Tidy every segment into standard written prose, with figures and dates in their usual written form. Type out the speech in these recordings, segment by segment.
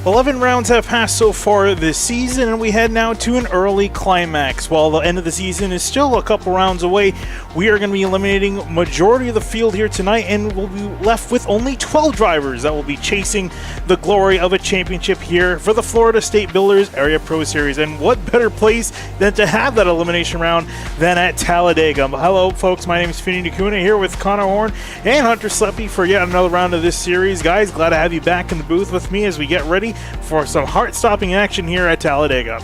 11 rounds have passed so far this season, and we head now to an early climax. While the end of the season is still a couple rounds away, we are going to be eliminating majority of the field here tonight, and we'll be left with only 12 drivers that will be chasing the glory of a championship here for the Florida State Builders Area Pro Series. And what better place than to have that elimination round than at Talladega. Hello, folks. My name is Finney Nakuna here with Connor Horn and Hunter Sleppy for yet another round of this series. Guys, glad to have you back in the booth with me as we get ready for some heart-stopping action here at Talladega.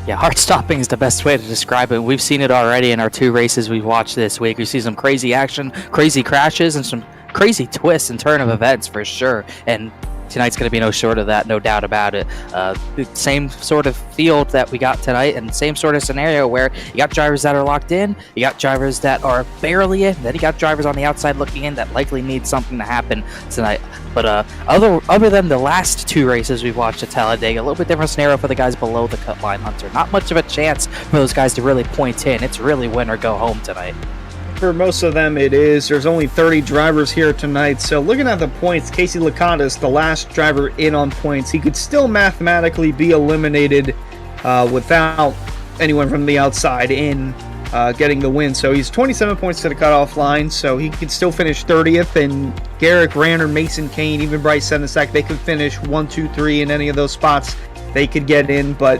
Yeah, heart-stopping is the best way to describe it. We've seen it already in our two races we've watched this week. We see some crazy action, crazy crashes, and some crazy twists and turn of events for sure. And tonight's going to be no short of that, no doubt about it. The same sort of field that we got tonight, and same sort of scenario where you got drivers that are locked in, you got drivers that are barely in, then you got drivers on the outside looking in that likely need something to happen tonight. But other than the last two races we've watched at Talladega, a little bit different scenario for the guys below the cut line, Hunter. Not much of a chance for those guys to really point in. It's really win or go home tonight. For most of them, it is. There's only 30 drivers here tonight. So looking at the points, Casey Lakatos, the last driver in on points, he could still mathematically be eliminated without anyone from the outside in getting the win. So he's 27 points to the cutoff line, so he could still finish 30th. And Garrick Ranner, Mason Kane, even Bryce Senesac, they could finish 1, 2, 3 in any of those spots. They could get in, but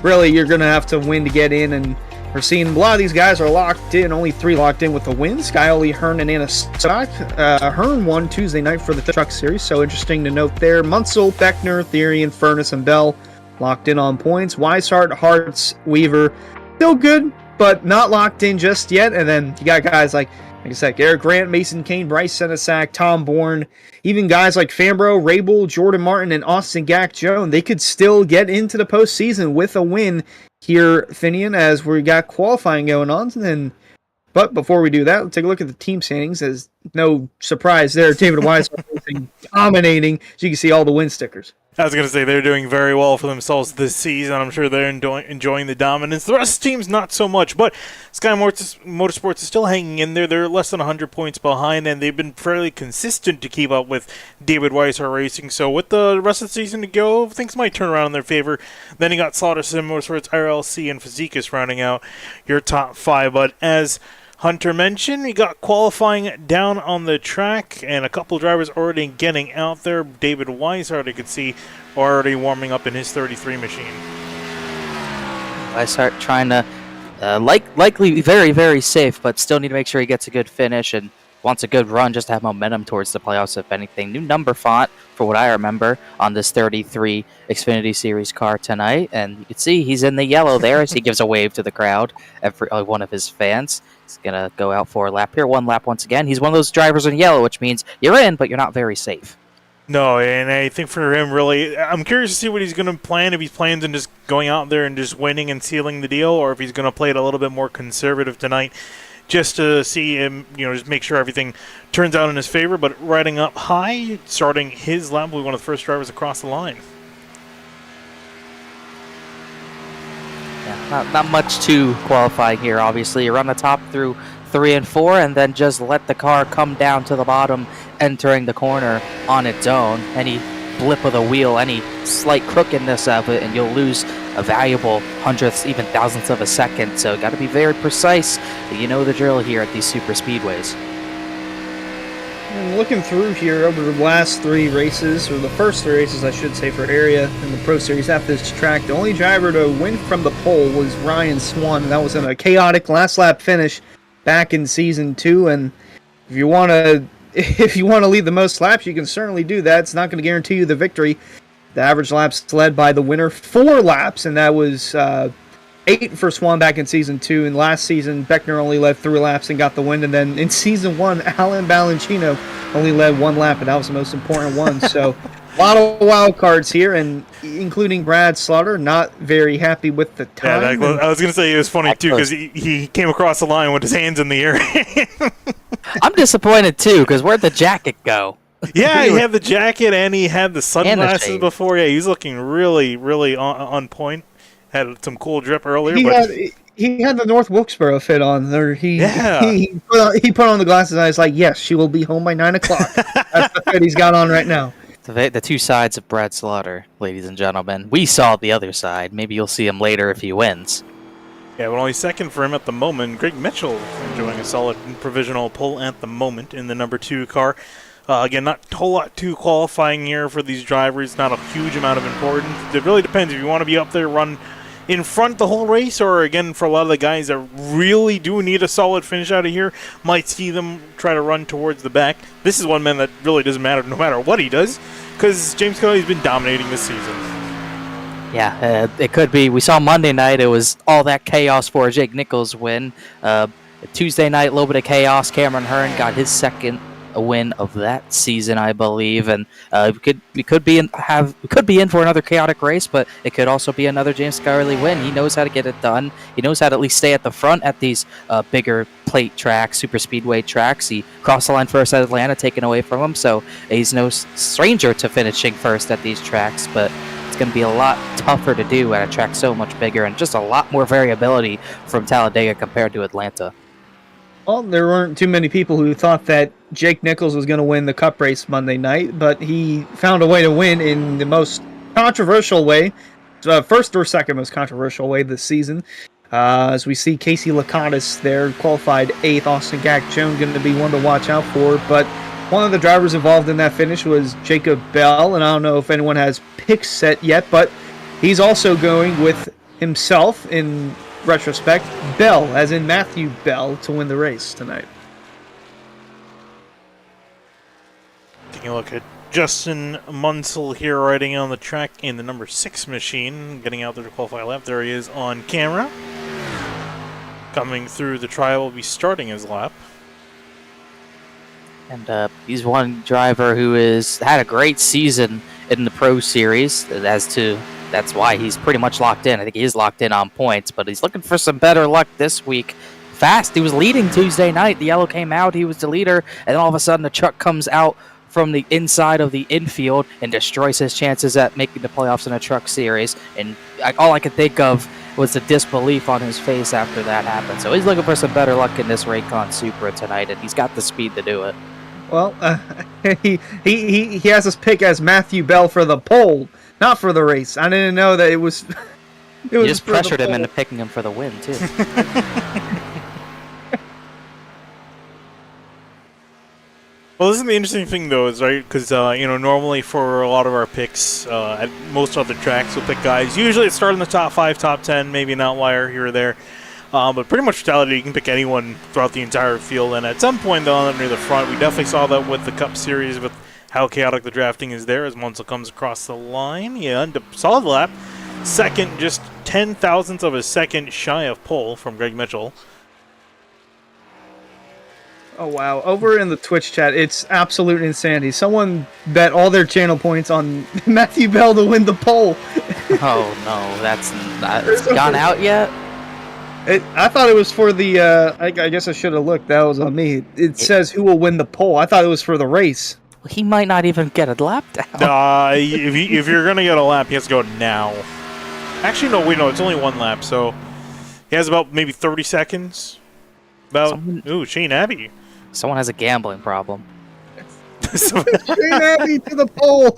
really you're going to have to win to get in. And we're seeing a lot of these guys are locked in, only 3 locked in with the win. Skyoli, Hearn, and Anna Stock. Hearn won Tuesday night for the Truck Series, so interesting to note there. Munsell, Beckner, Therian, Furness, and Bell locked in on points. Weishart, Hartz, Weaver, still good, but not locked in just yet. And then you got guys like I said, Eric Grant, Mason Kane, Bryce Senesac, Tom Bourne, even guys like Fambro, Rabel, Jordan Martin, and Austin Gack-Jones, they could still get into the postseason with a win here, Finian, as we got qualifying going on. But before we do that, let's take a look at the team standings. As no surprise there, David Wise dominating. As you can see all the win stickers. I was going to say they're doing very well for themselves this season. I'm sure they're enjoying the dominance. The rest of the team's not so much, but Sky Motorsports is still hanging in there. They're less than 100 points behind, and they've been fairly consistent to keep up with David Weiss iRacing. So with the rest of the season to go, things might turn around in their favor. Then you got Slaughter Sim Motorsports, RLC, and Physicus rounding out your top 5. But as Hunter mentioned, we got qualifying down on the track, and a couple drivers already getting out there. David Weishart, I could see, already warming up in his 33 machine. Weishart trying to, likely very, very safe, but still need to make sure he gets a good finish and wants a good run just to have momentum towards the playoffs, if anything. New number font, for what I remember, on this 33 Xfinity Series car tonight. And you can see he's in the yellow there as he gives a wave to the crowd, every one of his fans. He's going to go out for a lap here. One lap once again. He's one of those drivers in yellow, which means you're in, but you're not very safe. No, and I think for him, really, I'm curious to see what he's going to plan, if he plans on just going out there and just winning and sealing the deal, or if he's going to play it a little bit more conservative tonight, just to see him, just make sure everything turns out in his favor. But riding up high, starting his lap, will be one of the first drivers across the line. Yeah, not much to qualifying here, obviously. You run the top through 3 and 4, and then just let the car come down to the bottom, entering the corner on its own. Any blip of the wheel, any slight crookedness of it, and you'll lose a valuable hundredths, even thousandths of a second. So got to be very precise. You know the drill here at these super speedways. And looking through here over the last 3 races, or the first 3 races, I should say, for area in the Pro Series at this track, the only driver to win from the pole was Ryan Swan, and that was in a chaotic last lap finish back in Season 2. And if you want to lead the most laps, you can certainly do that. It's not going to guarantee you the victory. The average laps led by the winner 4 laps, and that was 8 for Swan back in Season 2. And last season, Beckner only led 3 laps and got the win. And then in Season 1, Alan Balancino only led 1 lap, and that was the most important one. So a lot of wild cards here, and including Brad Slaughter, not very happy with the time. Yeah, I was going to say it was funny, too, because he came across the line with his hands in the air. I'm disappointed, too, because where'd the jacket go? Yeah, he had the jacket and he had the sunglasses before. Yeah, he's looking really, really on point. Had some cool drip earlier. He had the North Wilkesboro fit on. There, he put on the glasses, and I was like, yes, she will be home by 9 o'clock. That's the fit he's got on right now. The two sides of Brad Slaughter, ladies and gentlemen. We saw the other side. Maybe you'll see him later if he wins. Yeah, but only second for him at the moment. Greg Mitchell enjoying a solid provisional pull at the moment in the number 2 car. Again, not a whole lot too qualifying here for these drivers. Not a huge amount of importance. It really depends if you want to be up there, run in front the whole race, or again, for a lot of the guys that really do need a solid finish out of here, might see them try to run towards the back. This is one man that really doesn't matter no matter what he does, because James Kelly's been dominating this season. Yeah, it could be. We saw Monday night, it was all that chaos for a Jake Nichols win. Tuesday night, a little bit of chaos. Cameron Hearn got his second win of that season, I believe, and we could be in for another chaotic race, but it could also be another James Scarley win. He knows how to get it done. He knows how to at least stay at the front at these bigger plate tracks, super speedway tracks. He crossed the line first at Atlanta, taken away from him, so he's no stranger to finishing first at these tracks, but it's going to be a lot tougher to do at a track so much bigger and just a lot more variability from Talladega compared to Atlanta. Well, there weren't too many people who thought that Jake Nichols was going to win the Cup race Monday night, but he found a way to win in the most controversial way, first or second most controversial way this season. As we see Casey Lakatos there, qualified 8th, Austin Gak-Jones going to be one to watch out for, but one of the drivers involved in that finish was Jacob Bell, and I don't know if anyone has picks set yet, but he's also going with himself in retrospect, Bell, as in Matthew Bell, to win the race tonight. Taking a look at Justin Munsell here riding on the track in the number 6 machine, getting out there to qualify a lap. There he is on camera. Coming through the trial, will be starting his lap. And he's one driver who has had a great season in the Pro Series. That's why he's pretty much locked in. I think he is locked in on points, but he's looking for some better luck this week. Fast. He was leading Tuesday night. The yellow came out. He was the leader, and then all of a sudden the truck comes out from the inside of the infield and destroys his chances at making the playoffs in a truck series. And all I could think of was the disbelief on his face after that happened. So he's looking for some better luck in this Raycon Supra tonight, and he's got the speed to do it. Well, he has us pick as Matthew Bell for the pole, not for the race. I didn't know that it was. You just pressured him into picking him for the win too. Well, this is the interesting thing, though, is right because normally for a lot of our picks at most other tracks, we'll pick guys. Usually, it starts in the top 5, top 10, maybe an outlier here or there. But pretty much Talladega, you can pick anyone throughout the entire field. And at some point, though, near the front, we definitely saw that with the Cup Series, with how chaotic the drafting is there as Munsell comes across the line. Yeah, and a solid lap. Second, just 10,000ths of a second shy of pole from Greg Mitchell. Oh, wow. Over in the Twitch chat, it's absolute insanity. Someone bet all their channel points on Matthew Bell to win the pole. Oh, no. That's not gone out yet? I thought it was for the, I guess I should have looked. That was on me. It says who will win the pole. I thought it was for the race. He might not even get a lap down. If you're going to get a lap, he has to go now. Actually, no, it's only one lap, so he has about maybe 30 seconds. Shane Abbey. Someone has a gambling problem. Shane Abbey to the pole.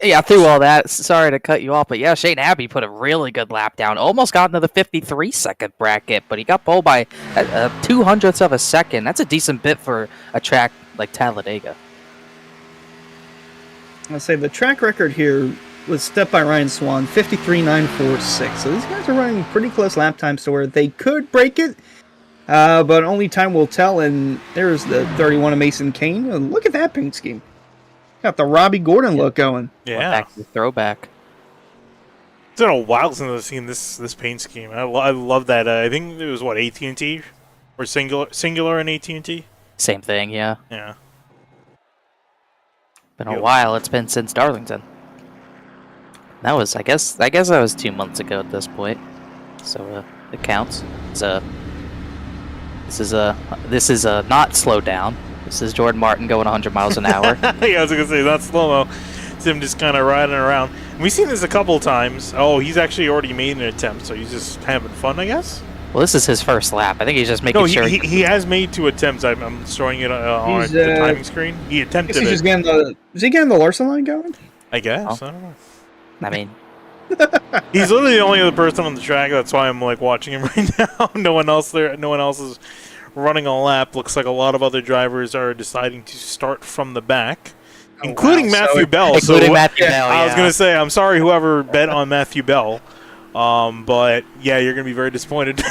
Yeah, through all that, sorry to cut you off, but yeah, Shane Abbey put a really good lap down. Almost got into the 53-second bracket, but he got pulled by 200ths of a second. That's a decent bit for a track like Talladega. I'll say the track record here was set by Ryan Swan, 53.946. So these guys are running pretty close lap times to where they could break it. But only time will tell, and there's the 31 of Mason Kane. Look at that paint scheme. Got the Robbie Gordon look going. Yeah. Throwback. It's been a while since I've seen this paint scheme. I love that. I think it was, AT&T? Or Singular and AT&T? Same thing, yeah. Yeah. Been a while. It's been since Darlington. That was, I guess that was 2 months ago at this point. So, it counts. This is not slow down. This is Jordan Martin going 100 miles an hour. Yeah, I was going to say, not slow-mo. It's him just kind of riding around. And we've seen this a couple times. Oh, he's actually already made an attempt, so he's just having fun, I guess? Well, this is his first lap. I think he's just making No, sure. he has made 2 attempts. I'm showing it on He's, the timing screen. He attempted Is it. he getting the Larson line going? I guess. Oh. I don't know. I mean, He's literally the only other person on the track. That's why I'm like watching him right now. No one else there. No one else is running a lap. Looks like a lot of other drivers are deciding to start from the back, including Matthew Bell. including Matthew Bell. I was gonna say, I'm sorry whoever bet on Matthew Bell, but yeah, you're gonna be very disappointed.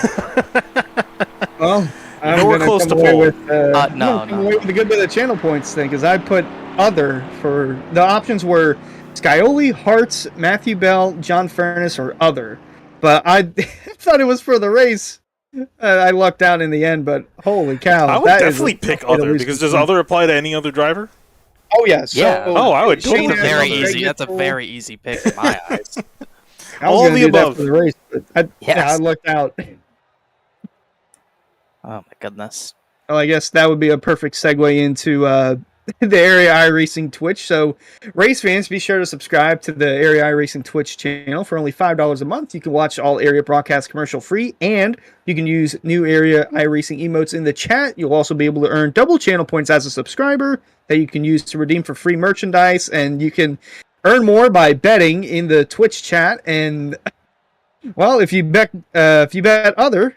Well, I'm Nowhere gonna close come to away pole. with, No. away with a good bit of channel points thing because I put other for the options were Scioli, Hartz, Matthew Bell, John Furness, or other. But I thought it was for the race. I lucked out in the end, but holy cow! I would that definitely is pick a way to other lose because the does season. other apply to any other driver? Oh yeah. So, Yeah. Oh, I would Shane totally Hammond, very Greg easy. That's a Mitchell. very easy pick in my eyes. I was all gonna the do that above. for the race, but I Yes. lucked out. Oh my goodness. Well, I guess that would be a perfect segue into the Area iRacing Twitch. So, race fans, be sure to subscribe to the Area iRacing Twitch channel for only $5 a month. You can watch all area broadcasts commercial free, and you can use new Area iRacing emotes in the chat. You'll also be able to earn double channel points as a subscriber that you can use to redeem for free merchandise, and you can earn more by betting in the Twitch chat. And well, if you bet other,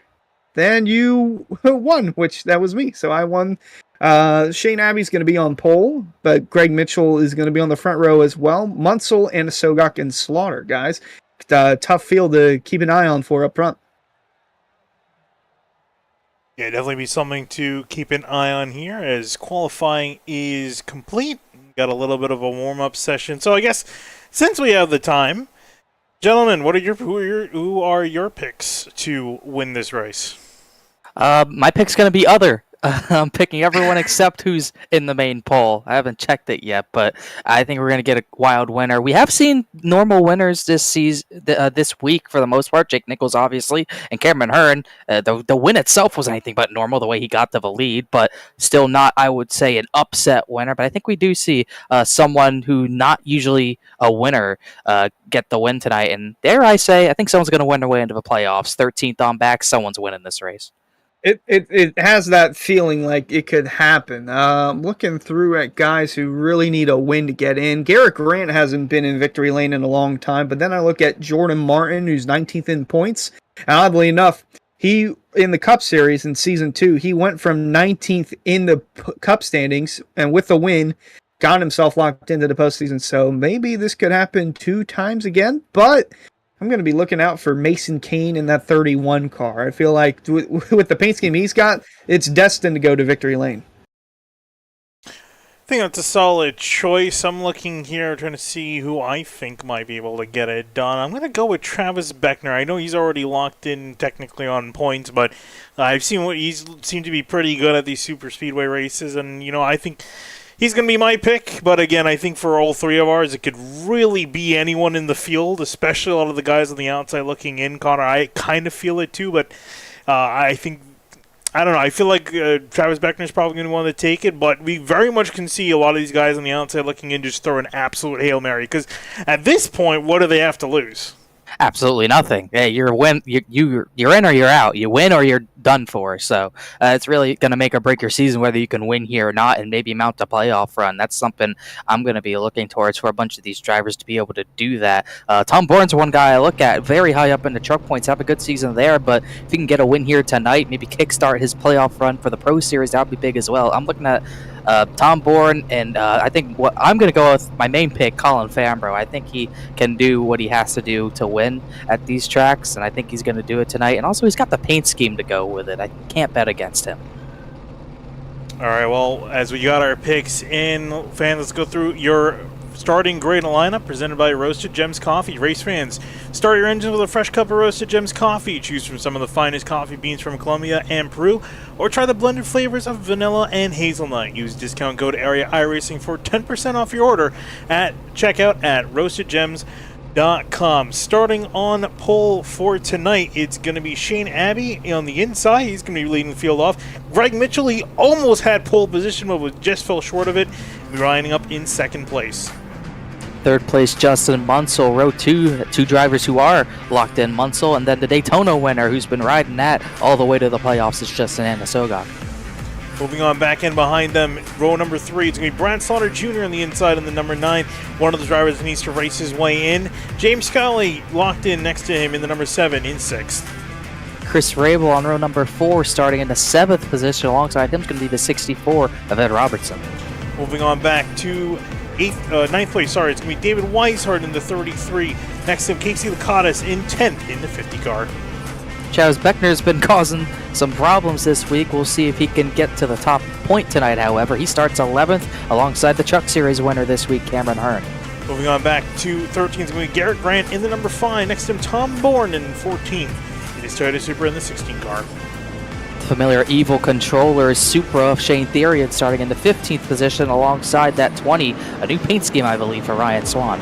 then you won, which that was me. So I won. Shane Abbey's going to be on pole, but Greg Mitchell is going to be on the front row as well. Munsell and Sogok and Slaughter, guys. Tough field to keep an eye on for up front. Yeah, definitely be something to keep an eye on here as qualifying is complete. Got a little bit of a warm-up session. So I guess since we have the time, gentlemen, who are your picks to win this race? My pick's gonna be other. I'm picking everyone except who's in the main poll. I haven't checked it yet, but I think we're going to get a wild winner. We have seen normal winners this season, this week for the most part. Jake Nichols, obviously, and Cameron Hearn. The win itself was anything but normal, the way he got to the lead, but still not, I would say, an upset winner. But I think we do see someone who not usually a winner get the win tonight. And dare I say, I think someone's going to win their way into the playoffs. 13th on back, someone's winning this race. It has that feeling like it could happen. Looking through at guys who really need a win to get in. Garrett Grant hasn't been in victory lane in a long time, but then I look at Jordan Martin, who's 19th in points. And oddly enough, he in the Cup Series in Season 2, he went from 19th in the Cup standings, and with the win, got himself locked into the postseason. So maybe this could happen 2 times again, but I'm going to be looking out for Mason Kane in that 31 car. I feel like with the paint scheme he's got, it's destined to go to victory lane. I think that's a solid choice. I'm looking here trying to see who I think might be able to get it done. I'm going to go with Travis Beckner. I know he's already locked in technically on points, but I've seen what he's seemed to be pretty good at these super speedway races, and I think he's going to be my pick, but again, I think for all 3 of ours, it could really be anyone in the field, especially a lot of the guys on the outside looking in. Connor, I kind of feel it too, but I don't know. I feel like Travis Beckner's probably going to want to take it, but we very much can see a lot of these guys on the outside looking in just throw an absolute Hail Mary, because at this point, what do they have to lose? Absolutely nothing. Hey, you're in or you're out. You win or you're done for. So it's really going to make or break your season whether you can win here or not, and maybe mount a playoff run. That's something I'm going to be looking towards for a bunch of these drivers to be able to do that. Tom Bourne's one guy I look at very high up in the truck points. Have a good season there, but if he can get a win here tonight, maybe kickstart his playoff run for the Pro Series, that would be big as well. I'm looking at Tom Bourne, and I think what I'm going to go with my main pick, Colin Fambro. I think he can do what he has to do to win at these tracks, and I think he's going to do it tonight. And also, he's got the paint scheme to go with it. I can't bet against him. All right, well, as we got our picks in, fans, let's go through your starting grade lineup presented by Roasted Gems Coffee. Race fans, start your engine with a fresh cup of Roasted Gems Coffee. Choose from some of the finest coffee beans from Colombia and Peru, or try the blended flavors of vanilla and hazelnut. Use discount code Area iRacing for 10% off your order at checkout at roastedgems.com. Starting on pole for tonight, it's going to be Shane Abbey on the inside. He's going to be leading the field off. Greg Mitchell, he almost had pole position, but just fell short of it, lining up in second place. Third place, Justin Munsell. Row 2, two drivers who are locked in, Munsell, and then the Daytona winner who's been riding that all the way to the playoffs is Justin Anasogak. Moving on back in behind them, row number 3, it's going to be Brad Slaughter Jr. on the inside in the number 9. One of the drivers that needs to race his way in. James Scully locked in next to him in the number 7 in 6th. Chris Rabel on row number 4, starting in the 7th position. Alongside him is going to be the 64 of Ed Robertson. Moving on back to 9th place, it's going to be David Weishart in the 33. Next to him, Casey Lakatos in 10th in the 50 car. Chaz Beckner's been causing some problems this week. We'll see if he can get to the top point tonight, however. He starts 11th alongside the Truck Series winner this week, Cameron Hearn. Moving on back to 13th, it's going to be Garrett Grant in the number 5. Next to him, Tom Bourne in 14th. It is Toyota Supra in the 16 car. Familiar Evil Controller Supra of Shane Theriot starting in the 15th position alongside that 20. A new paint scheme, I believe, for Ryan Swan.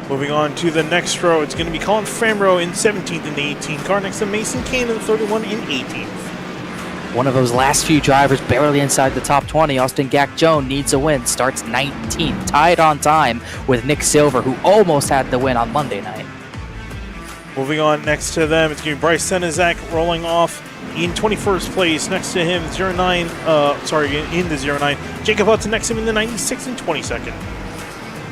Moving on to the next row, it's going to be Colin Fambro in 17th in the 18 car. Next to Mason Kane in the 31 in 18th. One of those last few drivers barely inside the top 20, Austin Gack-Jones, needs a win. Starts 19th, tied on time with Nick Silver, who almost had the win on Monday night. Moving on next to them, it's going to be Bryce Senezak rolling off in 21st place. Next to him, in the 09. Jacob Hudson next to him in the 96th and 22nd.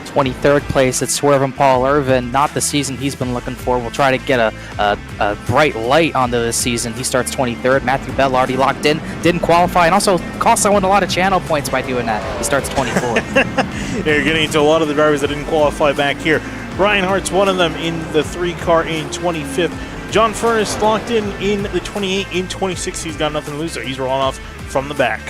23rd place, it's Swerve Paul Irvin. Not the season he's been looking for. We'll try to get a bright light onto this season. He starts 23rd. Matthew Bell already locked in, didn't qualify, and also cost someone a lot of channel points by doing that. He starts 24th. Yeah, you're getting into a lot of the drivers that didn't qualify back here. Brian Hart's one of them in the 3 car in 25th. John Furness locked in the 28 in 26th. He's got nothing to lose there. He's rolling off from the back.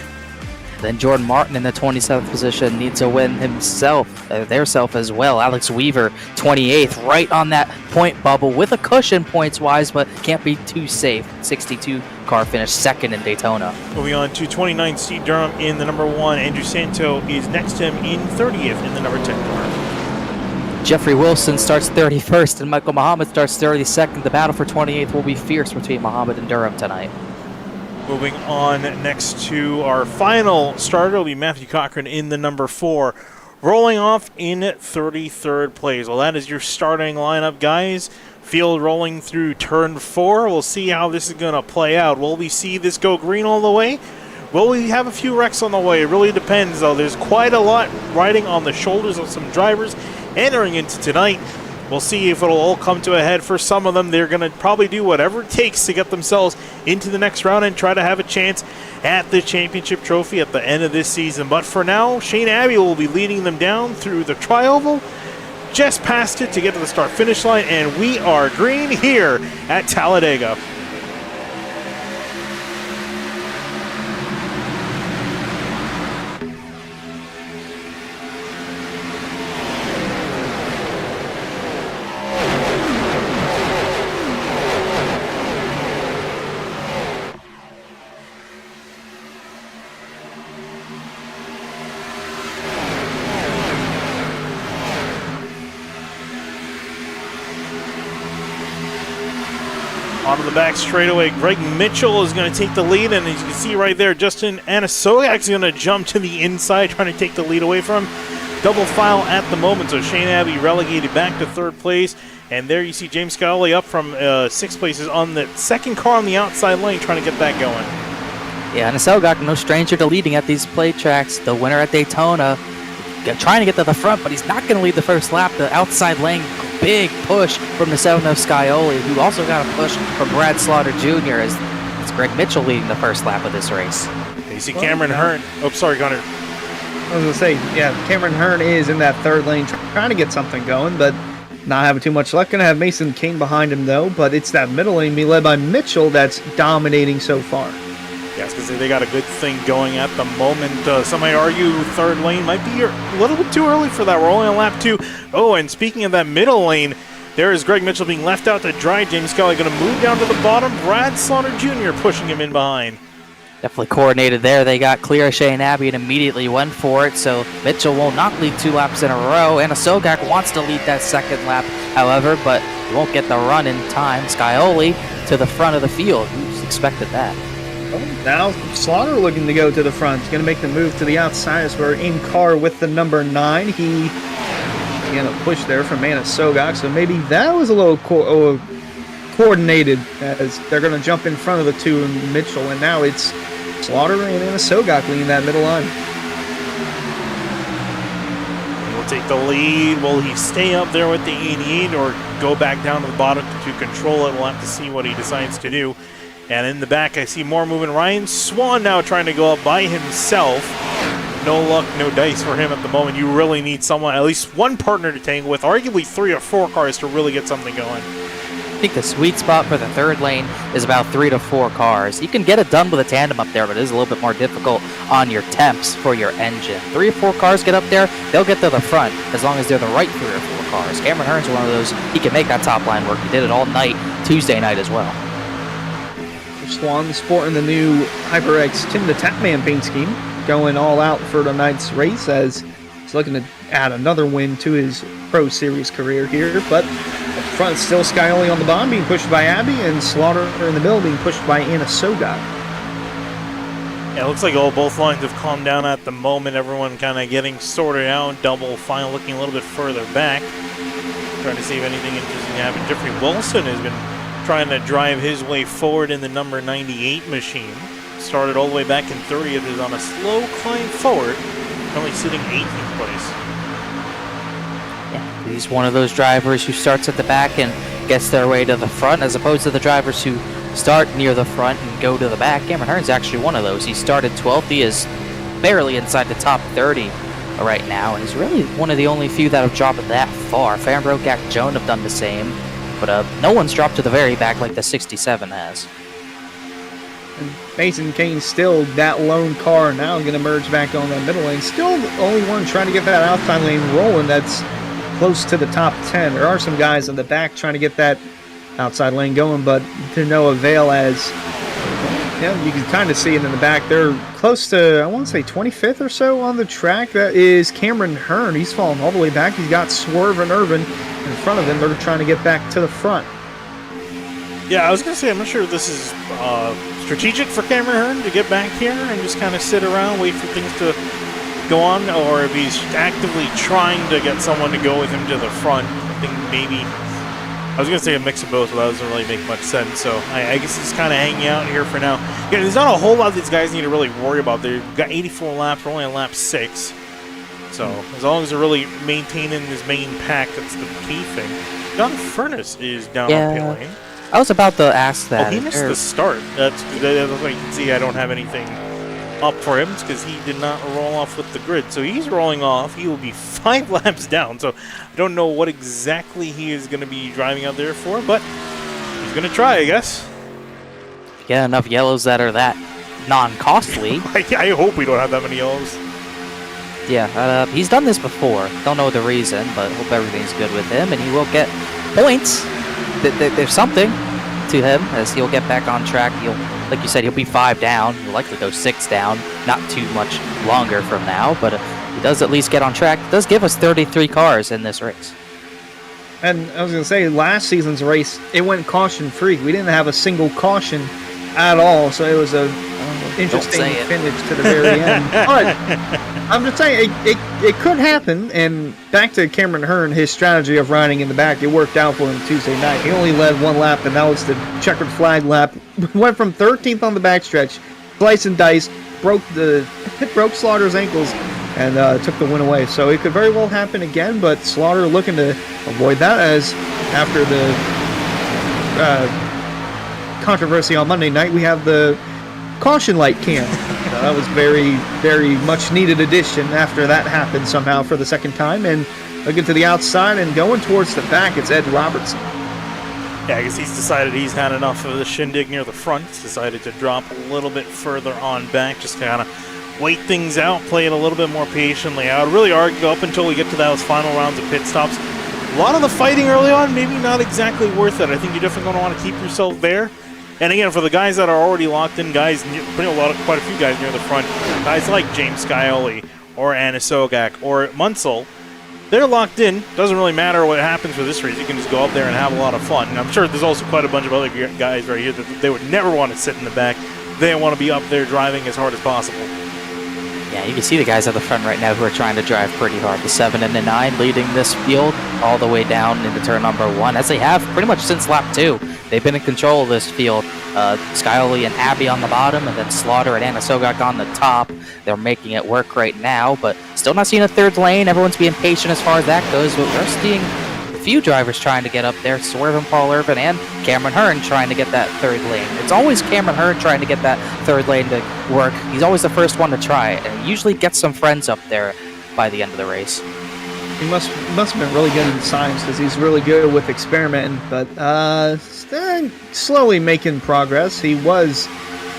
Then Jordan Martin in the 27th position needs a win himself, as well. Alex Weaver, 28th, right on that point bubble with a cushion points-wise, but can't be too safe. 62 car finish, 2nd in Daytona. Moving on to 29, Steve Durham in the number 1. Andrew Santo is next to him in 30th in the number 10 car. Jeffrey Wilson starts 31st, and Michael Muhammad starts 32nd. The battle for 28th will be fierce between Muhammad and Durham tonight. Moving on next to our final starter will be Matthew Cochran in the number 4, rolling off in 33rd place. Well, that is your starting lineup, guys. Field rolling through turn 4. We'll see how this is going to play out. Will we see this go green all the way? Will we have a few wrecks on the way? It really depends, though. There's quite a lot riding on the shoulders of some drivers entering into tonight. We'll see if it'll all come to a head. For some of them, they're going to probably do whatever it takes to get themselves into the next round and try to have a chance at the championship trophy at the end of this season. But for now, Shane Abbey will be leading them down through the tri-oval, just past it to get to the start-finish line, and we are green here at Talladega. Onto the back straightaway, Greg Mitchell is going to take the lead, and as you can see right there, Justin Anasogak is going to jump to the inside, trying to take the lead away from him. Double file at the moment, so Shane Abbey relegated back to 3rd place, and there you see James Scully up from 6 places on the 2nd car on the outside lane, trying to get that going. Yeah, Anasogak, no stranger to leading at these plate tracks. The winner at Daytona, trying to get to the front, but he's not going to lead the first lap. The outside lane, big push from the 7 of Scioli, who also got a push from Brad Slaughter Jr. as it's Greg Mitchell leading the first lap of this race. You see Cameron Hearn. Oh, sorry, Gunnar. I was going to say, yeah, Cameron Hearn is in that 3rd lane trying to get something going, but not having too much luck. Going to have Mason Kane behind him, though, but it's that middle lane being led by Mitchell that's dominating so far. Yes, because they got a good thing going at the moment. Some might argue 3rd lane might be a little bit too early for that. We're only on lap 2. Oh, and speaking of that middle lane, there is Greg Mitchell being left out to dry. James Scully going to move down to the bottom. Brad Slaughter Jr. pushing him in behind. Definitely coordinated there. They got clear of Shane Abbey and immediately went for it, so Mitchell will not lead 2 laps in a row. Anasogak wants to lead that 2nd lap, however, but he won't get the run in time. Scioli to the front of the field. Who's expected that? Now Slaughter looking to go to the front. He's going to make the move to the outside as we're in car with the number 9. He Again, a push there from Anna Sogok, so maybe that was a little coordinated as they're going to jump in front of the two in Mitchell, and now it's Slaughter and Anna Sogok leading that middle line. He'll take the lead. Will he stay up there with the 88 or go back down to the bottom to control it? We'll have to see what he decides to do. And in the back, I see more movement. Ryan Swan now trying to go up by himself. No luck, no dice for him at the moment. You really need someone, at least one partner to tangle with, arguably 3 or 4 cars to really get something going. I think the sweet spot for the third lane is about 3 to 4 cars. You can get it done with a tandem up there, but it is a little bit more difficult on your temps for your engine. 3 or 4 cars get up there, they'll get to the front as long as they're the right 3 or 4 cars. Cameron Hearn's one of those. He can make that top line work. He did it all night, Tuesday night as well. Swan sporting the new HyperX Tim the Tapman paint scheme, going all out for tonight's race as he's looking to add another win to his Pro Series career here. But up front, still Skyoli on the bottom being pushed by Abby, and Slaughter in the middle being pushed by Anna Sogok. Yeah, it looks like both lines have calmed down at the moment. Everyone kind of getting sorted out. Double final looking a little bit further back. Trying to see if anything interesting happened. Jeffrey Wilson has been trying to drive his way forward in the number 98 machine. Started all the way back in 30th, is on a slow climb forward, only sitting 18th place. Yeah, he's one of those drivers who starts at the back and gets their way to the front, as opposed to the drivers who start near the front and go to the back. Cameron Hearn's actually one of those. He started 12th. He is barely inside the top 30 right now, and he's really one of the only few that have dropped that far. Fambro, Gak, Joan have done the same, but no one's dropped to the very back like the 67 has. And Mason Kane still that lone car now going to merge back on that middle lane. Still the only one trying to get that outside lane rolling that's close to the top 10. There are some guys in the back trying to get that outside lane going, but to no avail as you can kind of see it in the back. They're close to, I want to say 25th or so on the track. That is Cameron Hearn. He's falling all the way back. He's got Swerve and Urban in front of him. They're trying to get back to the front. Yeah, I was going to say, I'm not sure if this is strategic for Cameron Hearn to get back here and just kind of sit around, wait for things to go on, or if he's actively trying to get someone to go with him to the front. I think maybe, I was going to say a mix of both, but that doesn't really make much sense. So I guess he's kind of hanging out here for now. Yeah, there's not a whole lot these guys need to really worry about. They've got 84 laps, we're only on lap 6. So as long as they're really maintaining this main pack, that's the key thing. John Furness is down on pit lane. I was about to ask that. Oh, he missed the start. That's like you can see. I don't have anything up for him because he did not roll off with the grid. So he's rolling off. He will be 5 laps down. So I don't know what exactly he is going to be driving out there for, but he's going to try, I guess. Get enough yellows that are that non-costly. I hope we don't have that many yellows. Yeah, he's done this before. Don't know the reason, but hope everything's good with him, and he will get points. There's something to him as he'll get back on track. He'll, like you said, he'll be 5 down. He'll likely go 6 down. Not too much longer from now, but he does at least get on track. It does give us 33 cars in this race. And I was going to say, last season's race, it went caution-free. We didn't have a single caution at all, so it was a interesting finish to the very end. But I'm just saying, it could happen, and back to Cameron Hearn, his strategy of riding in the back, it worked out for him Tuesday night. He only led 1 lap, and that was the checkered flag lap. Went from 13th on the backstretch, slice and dice, broke Slaughter's ankles, and took the win away. So it could very well happen again, but Slaughter looking to avoid that, as after the controversy on Monday night, we have the caution light cam. That was very, very much needed addition after that happened somehow for the second time. And looking to the outside and going towards the back, it's Ed Robertson. Yeah, I guess he's decided he's had enough of the shindig near the front. He's decided to drop a little bit further on back, just kind of wait things out, play it a little bit more patiently. I would really argue up until we get to those final rounds of pit stops. A lot of the fighting early on, maybe not exactly worth it. I think you're definitely going to want to keep yourself there. And again, for the guys that are already locked in, guys, quite a few guys near the front, guys like James Scioli or Anna Sogak or Munsell, they're locked in. Doesn't really matter what happens with this race. You can just go up there and have a lot of fun. And I'm sure there's also quite a bunch of other guys right here that they would never want to sit in the back. They want to be up there driving as hard as possible. Yeah, you can see the guys at the front right now who are trying to drive pretty hard. The 7 and the 9 leading this field all the way down into turn number 1, as they have pretty much since lap 2. They've been in control of this field. Skyly and Abby on the bottom, and then Slaughter and Anna Sogak on the top. They're making it work right now, but still not seeing a third lane. Everyone's being patient as far as that goes, but we're seeing a few drivers trying to get up there. Swerve, Paul Irvin, and Cameron Hearn trying to get that third lane. It's always Cameron Hearn trying to get that third lane to work. He's always the first one to try it, and he usually gets some friends up there by the end of the race. He must have been really good in science because he's really good with experimenting, but slowly making progress. He was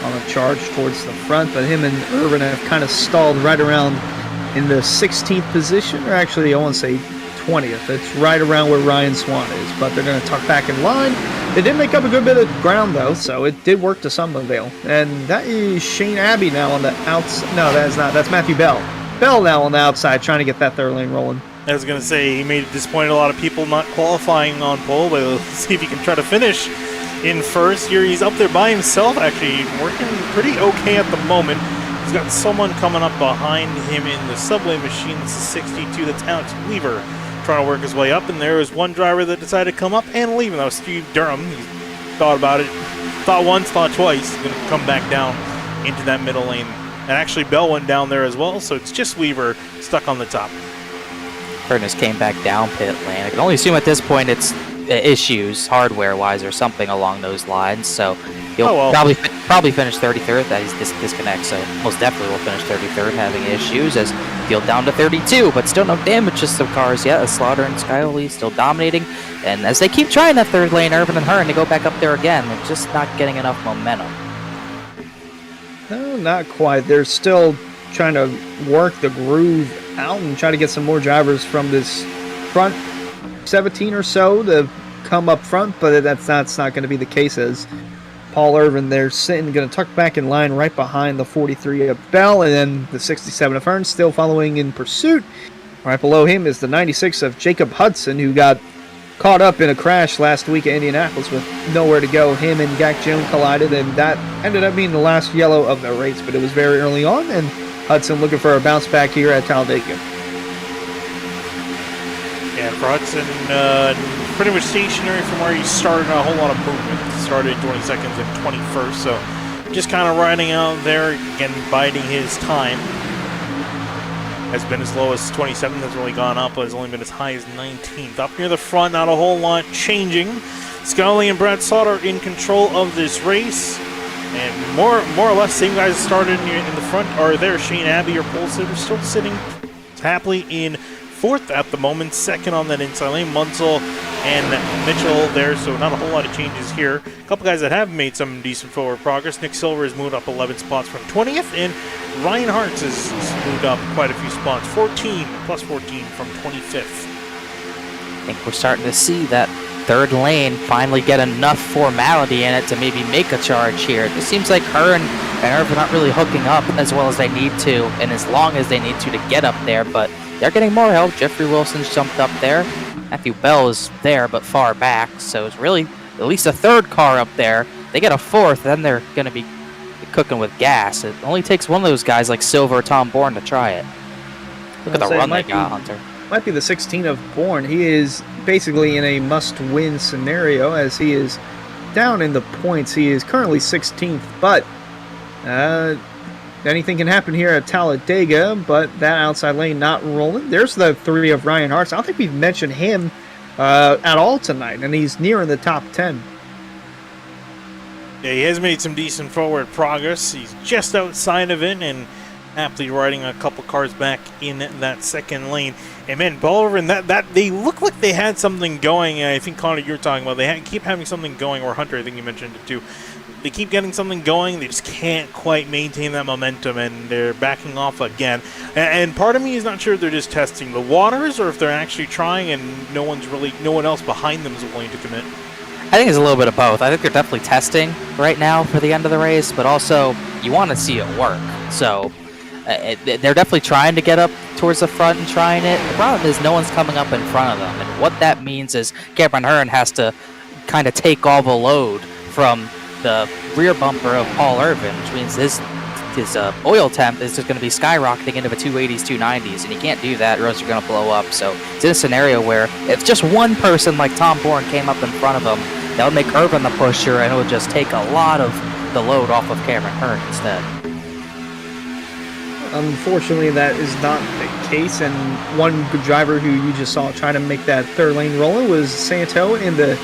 on a charge towards the front, but him and Irvin have kind of stalled right around in the 16th position, or actually I want to say 20th. It's right around where Ryan Swan is, but they're going to tuck back in line. They did make up a good bit of ground, though, so it did work to some avail. And that is Shane Abbey now on the outside. No, that is not. That's Matthew Bell. Bell now on the outside trying to get that third lane rolling. I was going to say, he may have disappointed a lot of people not qualifying on pole, but let's see if he can try to finish in first. Here he's up there by himself, actually working pretty okay at the moment. He's got someone coming up behind him in the subway machine. This is 62, that's Alex Weaver, trying to work his way up, and there was one driver that decided to come up and leave, and that was Steve Durham. He thought about it, thought once, thought twice. He's going to come back down into that middle lane. And actually Bell went down there as well, so it's just Weaver stuck on the top. Furness came back down pit lane. I can only assume at this point it's issues hardware-wise or something along those lines. So he'll probably finish 33rd. That is disconnect. So most definitely will finish 33rd, having issues as field down to 32, but still no damages to cars yet. As Slaughter and Skyly still dominating, and as they keep trying that third lane, Irvin and Hearn to go back up there again, they're just not getting enough momentum. No, not quite. They're still trying to work the groove out and try to get some more drivers from this front 17 or so to come up front, but that's not going to be the case, as Paul Irvin there sitting, going to tuck back in line right behind the 43 of Bell, and then the 67 of Hearn still following in pursuit. Right below him is the 96 of Jacob Hudson, who got caught up in a crash last week at Indianapolis with nowhere to go. Him and Gak Jones collided, and that ended up being the last yellow of the race, but it was very early on, and Hudson looking for a bounce back here at Talladega. Yeah, for Hudson, pretty much stationary from where he started. A whole lot of movement. Started 22nd and 21st, so just kind of riding out there, again, biding his time. Has been as low as 27th, has really gone up, but has only been as high as 19th. Up near the front, not a whole lot changing. Scully and Brad Sauter in control of this race. And more or less, same guys that started in the front are there. Shane Abbey or Paul Sitter still sitting happily in fourth at the moment. Second on that inside lane, Munsell and Mitchell there, so not a whole lot of changes here. A couple guys that have made some decent forward progress. Nick Silver has moved up 11 spots from 20th, and Ryan Hartz has moved up quite a few spots, plus 14 from 25th. I think we're starting to see that third lane finally get enough formality in it to maybe make a charge here. It seems like Hearn and Irvin aren't really hooking up as well as they need to, and as long as they need to get up there, but they're getting more help. Jeffrey Wilson's jumped up there. Matthew Bell is there, but far back, so it's really at least a third car up there. They get a fourth, then they're going to be cooking with gas. It only takes one of those guys like Silver or Tom Bourne to try it. Look at the run they got, Hunter. Might be the 16 of Bourne. He is basically in a must-win scenario, as he is down in the points. He is currently 16th, but anything can happen here at Talladega, but that outside lane not rolling. There's the 3 of Ryan Hartz. I don't think we've mentioned him at all tonight, and he's near in the top 10. Yeah, he has made some decent forward progress. He's just outside of it and aptly riding a couple cars back in that second lane. And man, Bolivar and that they look like they had something going. I think, Connor, you're talking about they keep having something going, or Hunter, I think you mentioned it too. They keep getting something going. They just can't quite maintain that momentum, and they're backing off again. And part of me is not sure if they're just testing the waters or if they're actually trying and no one else behind them is willing to commit. I think it's a little bit of both. I think they're definitely testing right now for the end of the race, but also you want to see it work. So they're definitely trying to get up towards the front and trying it. The problem is no one's coming up in front of them, and what that means is Cameron Hearn has to kind of take all the load from the rear bumper of Paul Irvin, which means his his oil temp is just going to be skyrocketing into the 280s, 290s, and you can't do that or else you're going to blow up. So it's in a scenario where if just one person like Tom Bourne came up in front of him, that would make Irvin the pusher, and it would just take a lot of the load off of Cameron Hearn instead. Unfortunately, that is not the case, and one good driver who you just saw trying to make that third lane rolling was Santo in the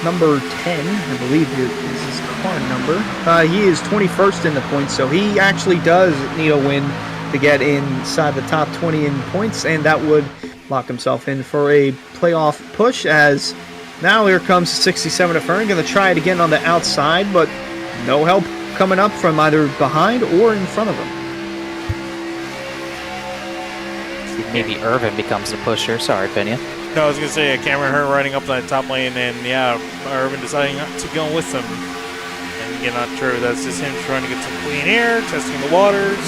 number 10, I believe is his car number. He is 21st in the points, so he actually does need a win to get inside the top 20 in points, and that would lock himself in for a playoff push. As now here comes 67 of Hearn, going to try it again on the outside, but no help coming up from either behind or in front of him. Maybe Irvin becomes the pusher. Sorry, Pena. No, I was going to say Cameron Hearn riding up that top lane, and yeah, Irvin deciding not to go with them. And again, not true. That's just him trying to get some clean air, testing the waters.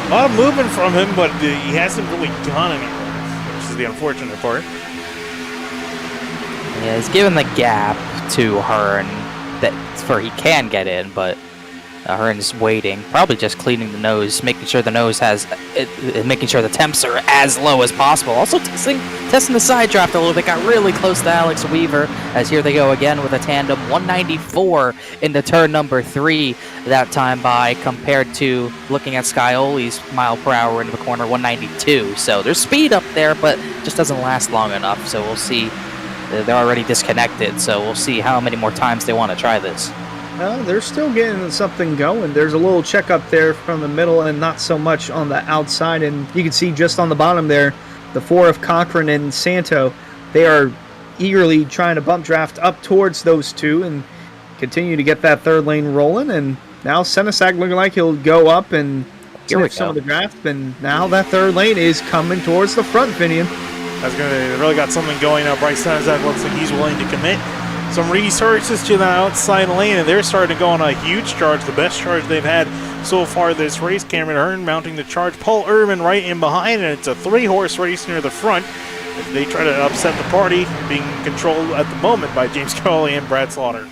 A lot of movement from him, but he hasn't really gone anywhere, which is the unfortunate part. Yeah, he's given the gap to Hearn where he can get in, but Hearn's waiting, probably just cleaning the nose, making sure the nose has, making sure the temps are as low as possible. Also testing the side draft a little bit, got really close to Alex Weaver, as here they go again with a tandem. 194 into turn number 3 that time by, compared to looking at Scioli's mile per hour into the corner, 192. So there's speed up there, but just doesn't last long enough. So we'll see. They're already disconnected, so we'll see how many more times they want to try this. They're still getting something going. There's a little check up there from the middle and not so much on the outside. And you can see just on the bottom there, the 4 of Cochran and Santo, they are eagerly trying to bump draft up towards those two and continue to get that third lane rolling. And now Senesac looking like he'll go up and get some of the draft. And now that third lane is coming towards the front, Finian. They really got something going now. Bryce Senesac looks like he's willing to commit some resources to the outside lane, and they're starting to go on a huge charge, the best charge they've had so far this race. Cameron Hearn mounting the charge, Paul Irvin right in behind, and it's a 3-horse race near the front. They try to upset the party, being controlled at the moment by James Crowley and Brad Slaughter.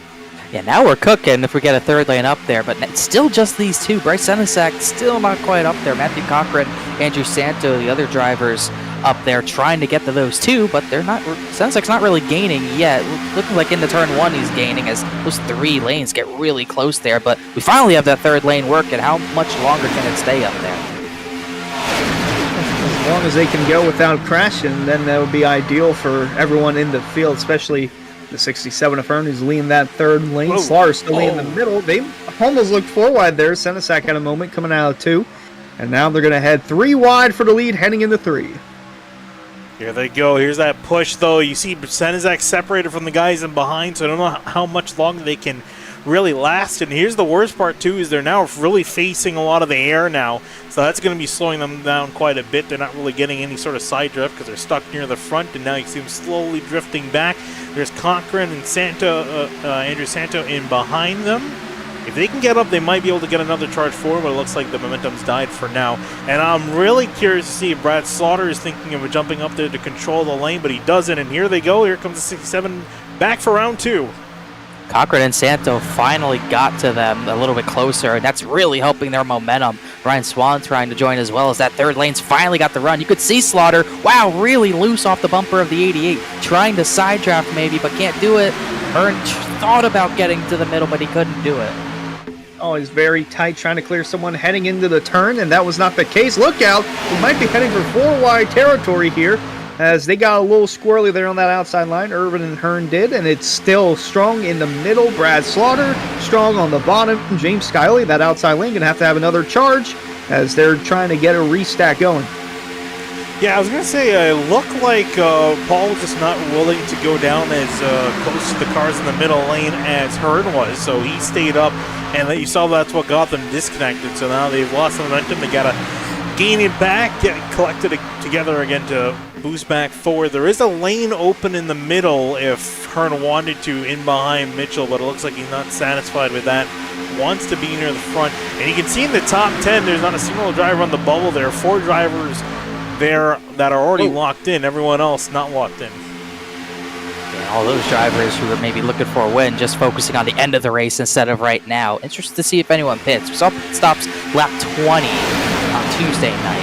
Yeah, now we're cooking if we get a third lane up there, but it's still just these two. Bryce Senesac still not quite up there. Matthew Cochran, Andrew Santo, the other drivers up there trying to get to those two, but they're not. Senesac's not really gaining yet. Looking like into turn 1 he's gaining as those 3 lanes get really close there, but we finally have that third lane working. How much longer can it stay up there? As long as they can go without crashing, then that would be ideal for everyone in the field, especially the 67 of Hearn who's leading that third lane. Slaughter still in the middle. They almost looked 4 wide there. Senesac had a moment coming out of 2. And now they're going to head 3 wide for the lead heading into 3. Here they go. Here's that push, though. You see Senesac separated from the guys in behind, so I don't know how much longer they can really last. And here's the worst part, too, is they're now really facing a lot of the air now. So that's going to be slowing them down quite a bit. They're not really getting any sort of side drift because they're stuck near the front, and now you see them slowly drifting back. There's Cochran and Andrew Santo in behind them. If they can get up, they might be able to get another charge forward, but it looks like the momentum's died for now. And I'm really curious to see if Brad Slaughter is thinking of jumping up there to control the lane, but he doesn't. And here they go. Here comes the 67 back for round 2. Cochran and Santo finally got to them a little bit closer, and that's really helping their momentum. Ryan Swan trying to join as well as that third lane's finally got the run. You could see Slaughter, wow, really loose off the bumper of the 88. Trying to side draft maybe, but can't do it. Hearn thought about getting to the middle, but he couldn't do it. Oh, he's very tight, trying to clear someone heading into the turn, and that was not the case. Look out! We might be heading for 4 wide territory here, as they got a little squirrely there on that outside line. Irvin and Hearn did, and it's still strong in the middle. Brad Slaughter, strong on the bottom. James Scioli, that outside lane, going to have another charge, as they're trying to get a restack going. Yeah, I was going to say, it looked like Paul was just not willing to go down as close to the cars in the middle lane as Hearn was, so he stayed up, and you saw that's what got them disconnected. So now they've lost the momentum. They got to gain it back, get collected together again to boost back forward. There is a lane open in the middle if Hearn wanted to in behind Mitchell, but it looks like he's not satisfied with that. Wants to be near the front. And you can see in the top 10, there's not a single driver on the bubble. There are 4 drivers there that are already locked in. Everyone else not locked in. And all those drivers who are maybe looking for a win, just focusing on the end of the race instead of right now. Interested to see if anyone pits. We saw pit stops lap 20 on Tuesday night.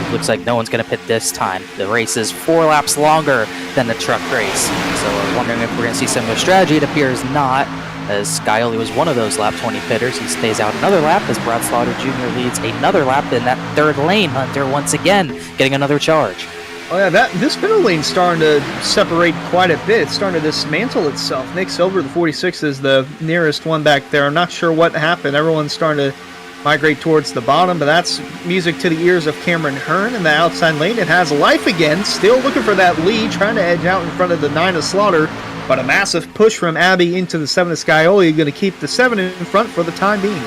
It looks like no one's going to pit this time. The race is 4 laps longer than the truck race. So we're wondering if we're going to see similar strategy. It appears not, as Scioli was one of those lap 20 pitters. He stays out another lap as Brad Slaughter Jr. leads another lap in that third lane. Hunter once again getting another charge. Oh yeah, this middle lane's starting to separate quite a bit. It's starting to dismantle itself. Nick Silver, the 46, is the nearest one back there. I'm not sure what happened. Everyone's starting to migrate towards the bottom, but that's music to the ears of Cameron Hearn in the outside lane. It has life again, still looking for that lead, trying to edge out in front of the 9 of Slaughter, but a massive push from Abby into the 7 of Scioli, going to keep the 7 in front for the time being.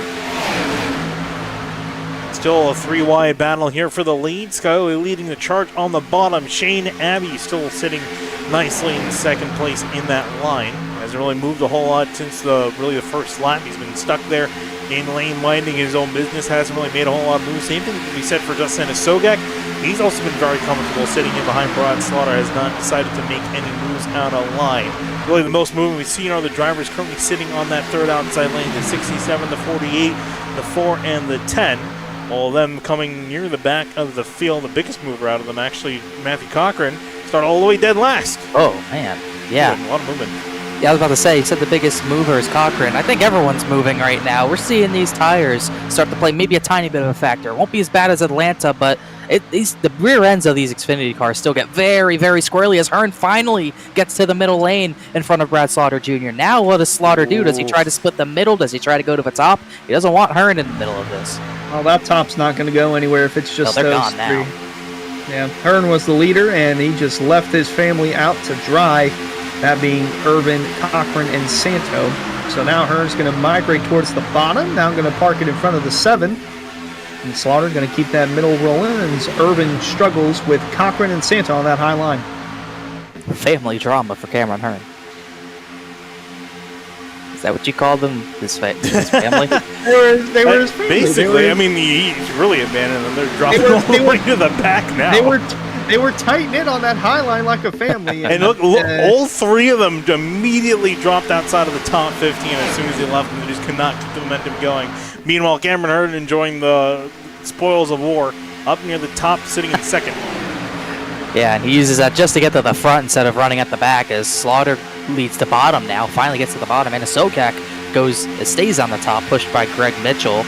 Still a 3 wide battle here for the lead. Scioli leading the charge on the bottom. Shane Abbey still sitting nicely in second place in that line. Hasn't really moved a whole lot since the first lap. He's been stuck there in lane minding his own business. Hasn't really made a whole lot of moves. Same thing can be said for Justin Sogak. He's also been very comfortable sitting in behind Brad Slaughter. Has not decided to make any moves out of line. Really the most movement we've seen are the drivers currently sitting on that third outside lane. The 67, the 48, the 4, and the 10. All of them coming near the back of the field. The biggest mover out of them, actually, Matthew Cochran, started all the way dead last. Oh, man. Yeah. A lot of movement. Yeah, I was about to say, you said the biggest mover is Cochran. I think everyone's moving right now. We're seeing these tires start to play maybe a tiny bit of a factor. It won't be as bad as Atlanta, but the rear ends of these Xfinity cars still get very, very squirrely as Hearn finally gets to the middle lane in front of Brad Slaughter Jr. Now what does Slaughter do? Does he try to split the middle? Does he try to go to the top? He doesn't want Hearn in the middle of this. Well, that top's not going to go anywhere if it's just they're those gone three. now. Yeah, Hearn was the leader, and he just left his family out to dry, that being Irvin, Cochran, and Santo. So now Hearn's going to migrate towards the bottom. Now I'm going to park it in front of the 7. And Slaughter going to keep that middle rolling, and Irvin struggles with Cochran and Santo on that high line. Family drama for Cameron Hearn. Is that what you call them? His family? they were his family. Basically, I mean, he's really abandoned them. They're dropping all the way to the back now. They were tight knit on that high line like a family. And look, all 3 of them immediately dropped outside of the top 15 as soon as they left, and they just could not keep the momentum going. Meanwhile, Cameron Hearn enjoying the spoils of war, up near the top, sitting in second. Yeah, and he uses that just to get to the front instead of running at the back as Slaughter leads to bottom now, finally gets to the bottom, and Sokak stays on the top, pushed by Greg Mitchell.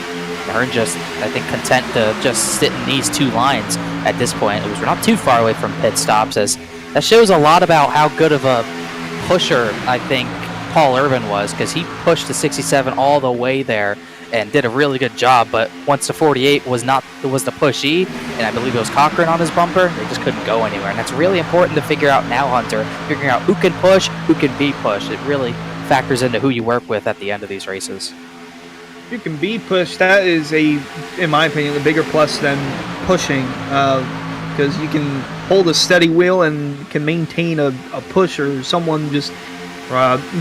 Hearn just, I think, content to just sit in these 2 lines at this point. We're not too far away from pit stops, as that shows a lot about how good of a pusher I think Paul Irvin was, because he pushed the 67 all the way there and did a really good job, but once the 48 was the pushy, and I believe it was Cochran on his bumper, they just couldn't go anywhere. And that's really important to figure out now, Hunter, figuring out who can push, who can be pushed. It really factors into who you work with at the end of these races. You can be pushed. That is in my opinion, a bigger plus than pushing, because you can hold a steady wheel and can maintain a push, or someone just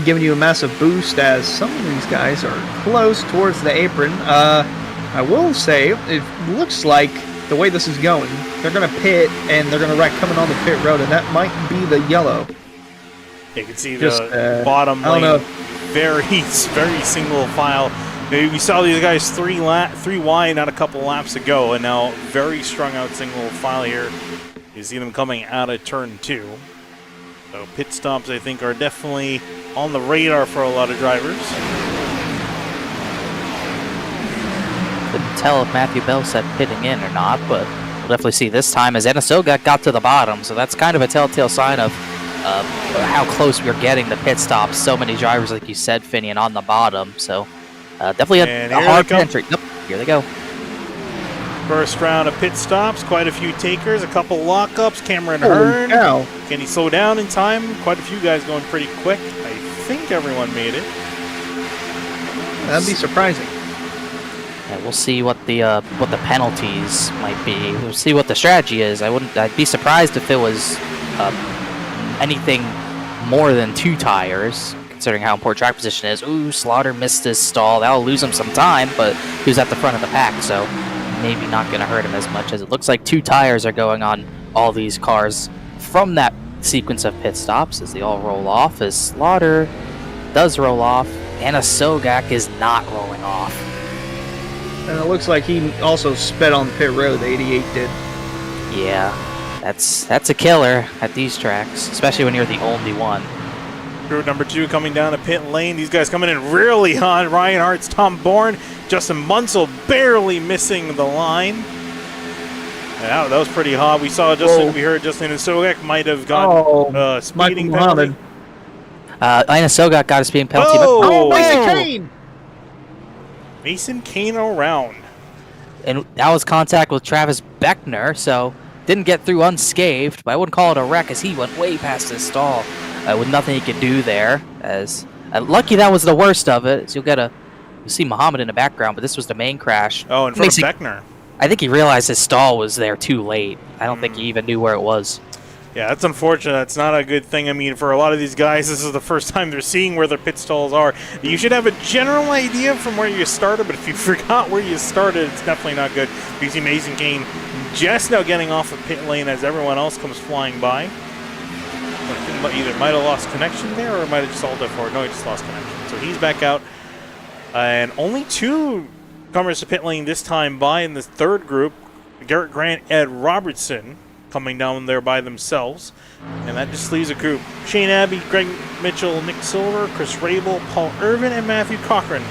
giving you a massive boost, as some of these guys are close towards the apron. I will say, it looks like the way this is going, they're going to pit and they're going to wreck coming on the pit road, and that might be the yellow. You can see the bottom lane, very, very single file. Maybe we saw these guys 3 wide not a couple laps ago, and now very strung out single file here. You see them coming out of turn 2. So pit stops, I think, are definitely on the radar for a lot of drivers. Couldn't tell if Matthew Bell said pitting in or not, but we'll definitely see this time as Anasoga got to the bottom. So that's kind of a telltale sign of how close we're getting the pit stops. So many drivers, like you said, Finian, on the bottom. So definitely a hard entry. Yep, here they go. First round of pit stops, quite a few takers, a couple lockups. Cameron Hearn, can he slow down in time? Quite a few guys going pretty quick. I think everyone made it. That'd be surprising. Yeah, we'll see what the penalties might be. We'll see what the strategy is. I'd be surprised if it was anything more than 2 tires, considering how important track position is. Ooh, Slaughter missed his stall. That'll lose him some time, but he was at the front of the pack, so maybe not going to hurt him as much, as it looks like 2 tires are going on all these cars from that sequence of pit stops as they all roll off, as Slaughter does roll off. Anna Sogak is not rolling off. And it looks like he also sped on pit road, the 88 did. Yeah, that's a killer at these tracks, especially when you're the only one. Group number 2 coming down to pit lane. These guys coming in really hot. Ryan Hart's, Tom Bourne, Justin Munsell barely missing the line. Yeah, that was pretty hot. We saw Justin. We heard Justin Sogak might have gotten speeding penalty. Anna Sogak got a speeding penalty. Oh, Mason Kane! Mason Kane around. And that was contact with Travis Beckner, so didn't get through unscathed, but I wouldn't call it a wreck as he went way past his stall with nothing he could do there. As lucky that was the worst of it. So you'll see Muhammad in the background, but this was the main crash. Oh, in front of Beckner. I think he realized his stall was there too late. I don't think he even knew where it was. Yeah, that's unfortunate. That's not a good thing. I mean, for a lot of these guys, this is the first time they're seeing where their pit stalls are. You should have a general idea from where you started, but if you forgot where you started, it's definitely not good. You see Mason Kane just now getting off the pit lane as everyone else comes flying by. Either might have lost connection there or might have just all done forward. No, he just lost connection. So he's back out. And only 2 comers to pit lane this time by in the third group. Garrett Grant, Ed Robertson coming down there by themselves. And that just leaves a group. Shane Abbey, Greg Mitchell, Nick Silver, Chris Rabel, Paul Irvin, and Matthew Cochran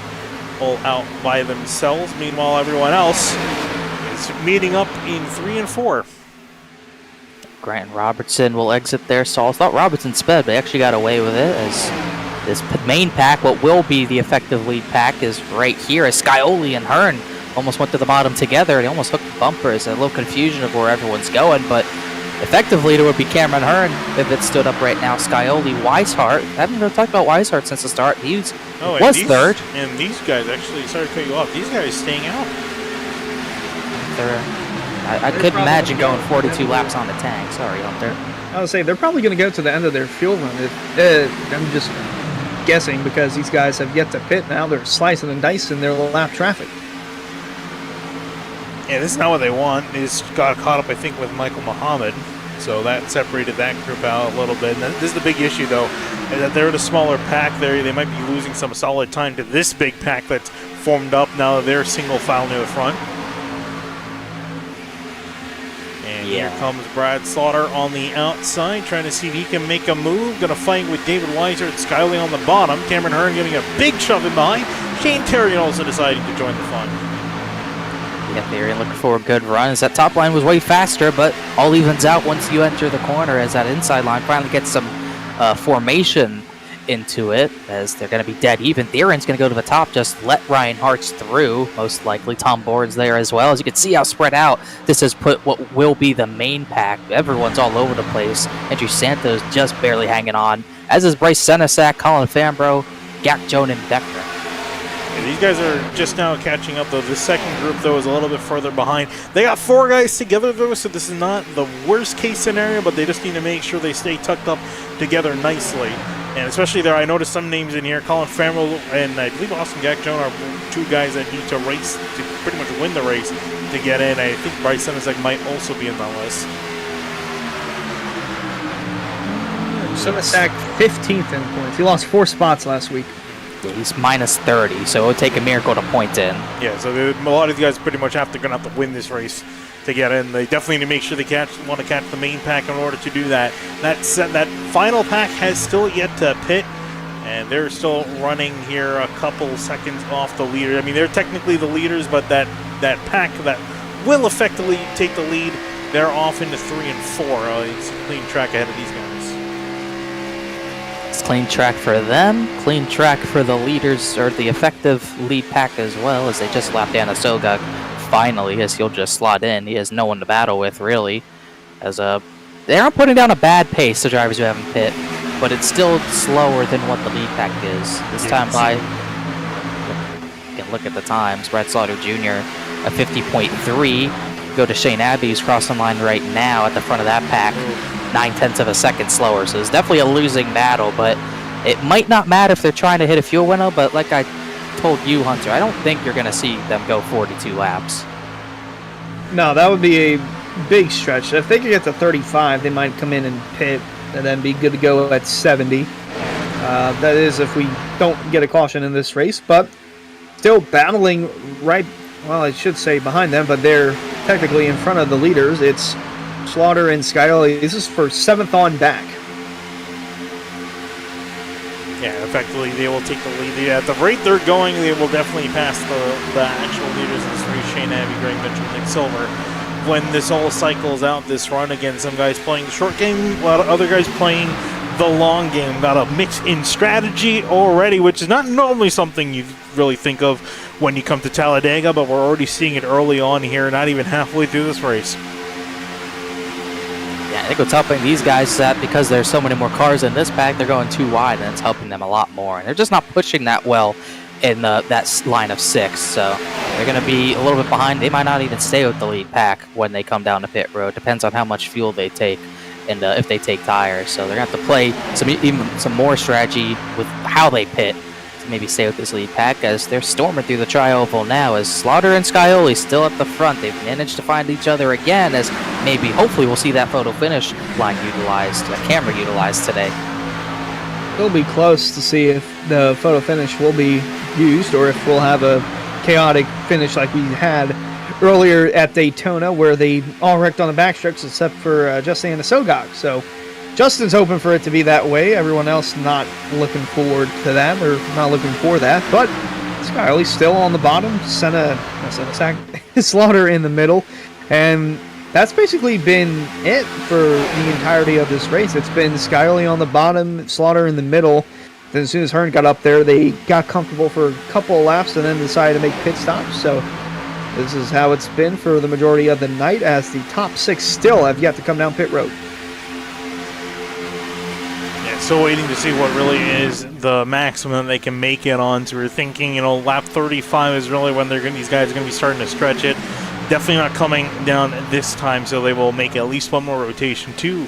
all out by themselves. Meanwhile, everyone else is meeting up in 3 and 4. Grant and Robertson will exit their stalls. Thought Robertson sped, but actually got away with it as this main pack, what will be the effective lead pack, is right here as Scioli and Hearn almost went to the bottom together. They almost hooked the bumpers. A little confusion of where everyone's going, but effective leader would be Cameron Hearn if it stood up right now. Scioli, Weishart. I haven't even talked about Weishart since the start. He was third. And these guys actually, sorry to cut you off, these guys staying out. I couldn't imagine going 42 laps on the tank. Sorry, Hunter. I would say they're probably going to go to the end of their fuel run. I'm just guessing because these guys have yet to pit now. They're slicing and dicing their lap traffic. Yeah, this is not what they want. They just got caught up, I think, with Michael Muhammad. So that separated that group out a little bit. And this is the big issue, though, is that they're the smaller pack there. They might be losing some solid time to this big pack that's formed up now that they're single file near the front. And here comes Brad Slaughter on the outside, trying to see if he can make a move. Going to fight with David Weiser and Skyly on the bottom. Cameron Hearn giving a big shove in behind. Shane Terry also deciding to join the fun. Yeah, they're looking for a good run as that top line was way faster, but all evens out once you enter the corner as that inside line finally gets some formation into it as they're going to be dead even. Theron's going to go to the top, just let Ryan Hartz through, most likely. Tom Bourne's there as well. As you can see how spread out this has put what will be the main pack. Everyone's all over the place. Andrew Santos just barely hanging on, as is Bryce Senesac, Colin Fambro, Gak Joan, and Beckner. Yeah, these guys are just now catching up, though. The second group, though, is a little bit further behind. They got 4 guys together, though, so this is not the worst case scenario, but they just need to make sure they stay tucked up together nicely. And especially there, I noticed some names in here. Colin Farrell and I believe Austin Gak-Jones are 2 guys that need to race to pretty much win the race to get in. I think Bryce Senesac might also be in that list. Senesac 15th in points. He lost 4 spots last week. He's minus 30, so it would take a miracle to point in. Yeah, so a lot of these guys pretty much going to have to win this race to get in. They definitely need to make sure they want to catch the main pack in order to do that. That final pack has still yet to pit, and they're still running here a couple seconds off the leader. I mean, they're technically the leaders, but that pack that will effectively take the lead, they're off into 3 and 4. It's a clean track ahead of these guys. It's clean track for them, clean track for the leaders, or the effective lead pack as well, as they just lapped Anna Sogak finally, as he'll just slot in. He has no one to battle with, really. As they aren't putting down a bad pace, the drivers who haven't pit, but it's still slower than what the lead pack is. This time by, you can look at the times, Brad Slaughter Jr. a 50.3. Go to Shane Abbey, who's crossing the line right now at the front of that pack, 9/10 of a second slower. So it's definitely a losing battle, but it might not matter if they're trying to hit a fuel window, but like I told you, Hunter, I don't think you're going to see them go 42 laps. No, that would be a big stretch. If they could get to 35, they might come in and pit and then be good to go at 70. That is if we don't get a caution in this race, but still battling right, well, I should say behind them, but they're technically in front of the leaders. It's Slaughter and Scioli. This is for 7th on back. Yeah, effectively they will take the lead. Yeah, at the rate they're going, they will definitely pass the actual leaders in this race, Shane Abbey, Greg Mitchell, Nick Silver. When this all cycles out this run, again, some guys playing the short game, a lot of other guys playing the long game. Got a mix in strategy already, which is not normally something you really think of when you come to Talladega, but we're already seeing it early on here, not even halfway through this race. Yeah, I think what's helping these guys is that because there's so many more cars in this pack, they're going too wide, and it's helping them a lot more. And they're just not pushing that well in that line of 6, so they're going to be a little bit behind. They might not even stay with the lead pack when they come down the pit road. Depends on how much fuel they take and if they take tires. So they're going to have to play some more strategy with how they pit to maybe stay with this lead pack, as they're storming through the tri-oval now, as Slaughter and Scioli still at the front. They've managed to find each other again, as maybe, hopefully, we'll see that photo finish line utilized, camera utilized today. It'll be close to see if the photo finish will be used or if we'll have a chaotic finish like we had earlier at Daytona, where they all wrecked on the backstretch except for Justin and Sogok. So Justin's hoping for it to be that way. Everyone else not looking forward to that, or not looking for that. But Scioli's still on the bottom, Slaughter in the middle, and that's basically been it for the entirety of this race. It's been Scioli on the bottom, Slaughter in the middle. Then as soon as Hearn got up there, they got comfortable for a couple of laps and then decided to make pit stops. So this is how it's been for the majority of the night, as the top 6 still have yet to come down pit road. Yeah, still waiting to see what really is the maximum that they can make it on. So we're thinking, lap 35 is really when these guys are going to be starting to stretch it. Definitely not coming down this time, so they will make at least one more rotation to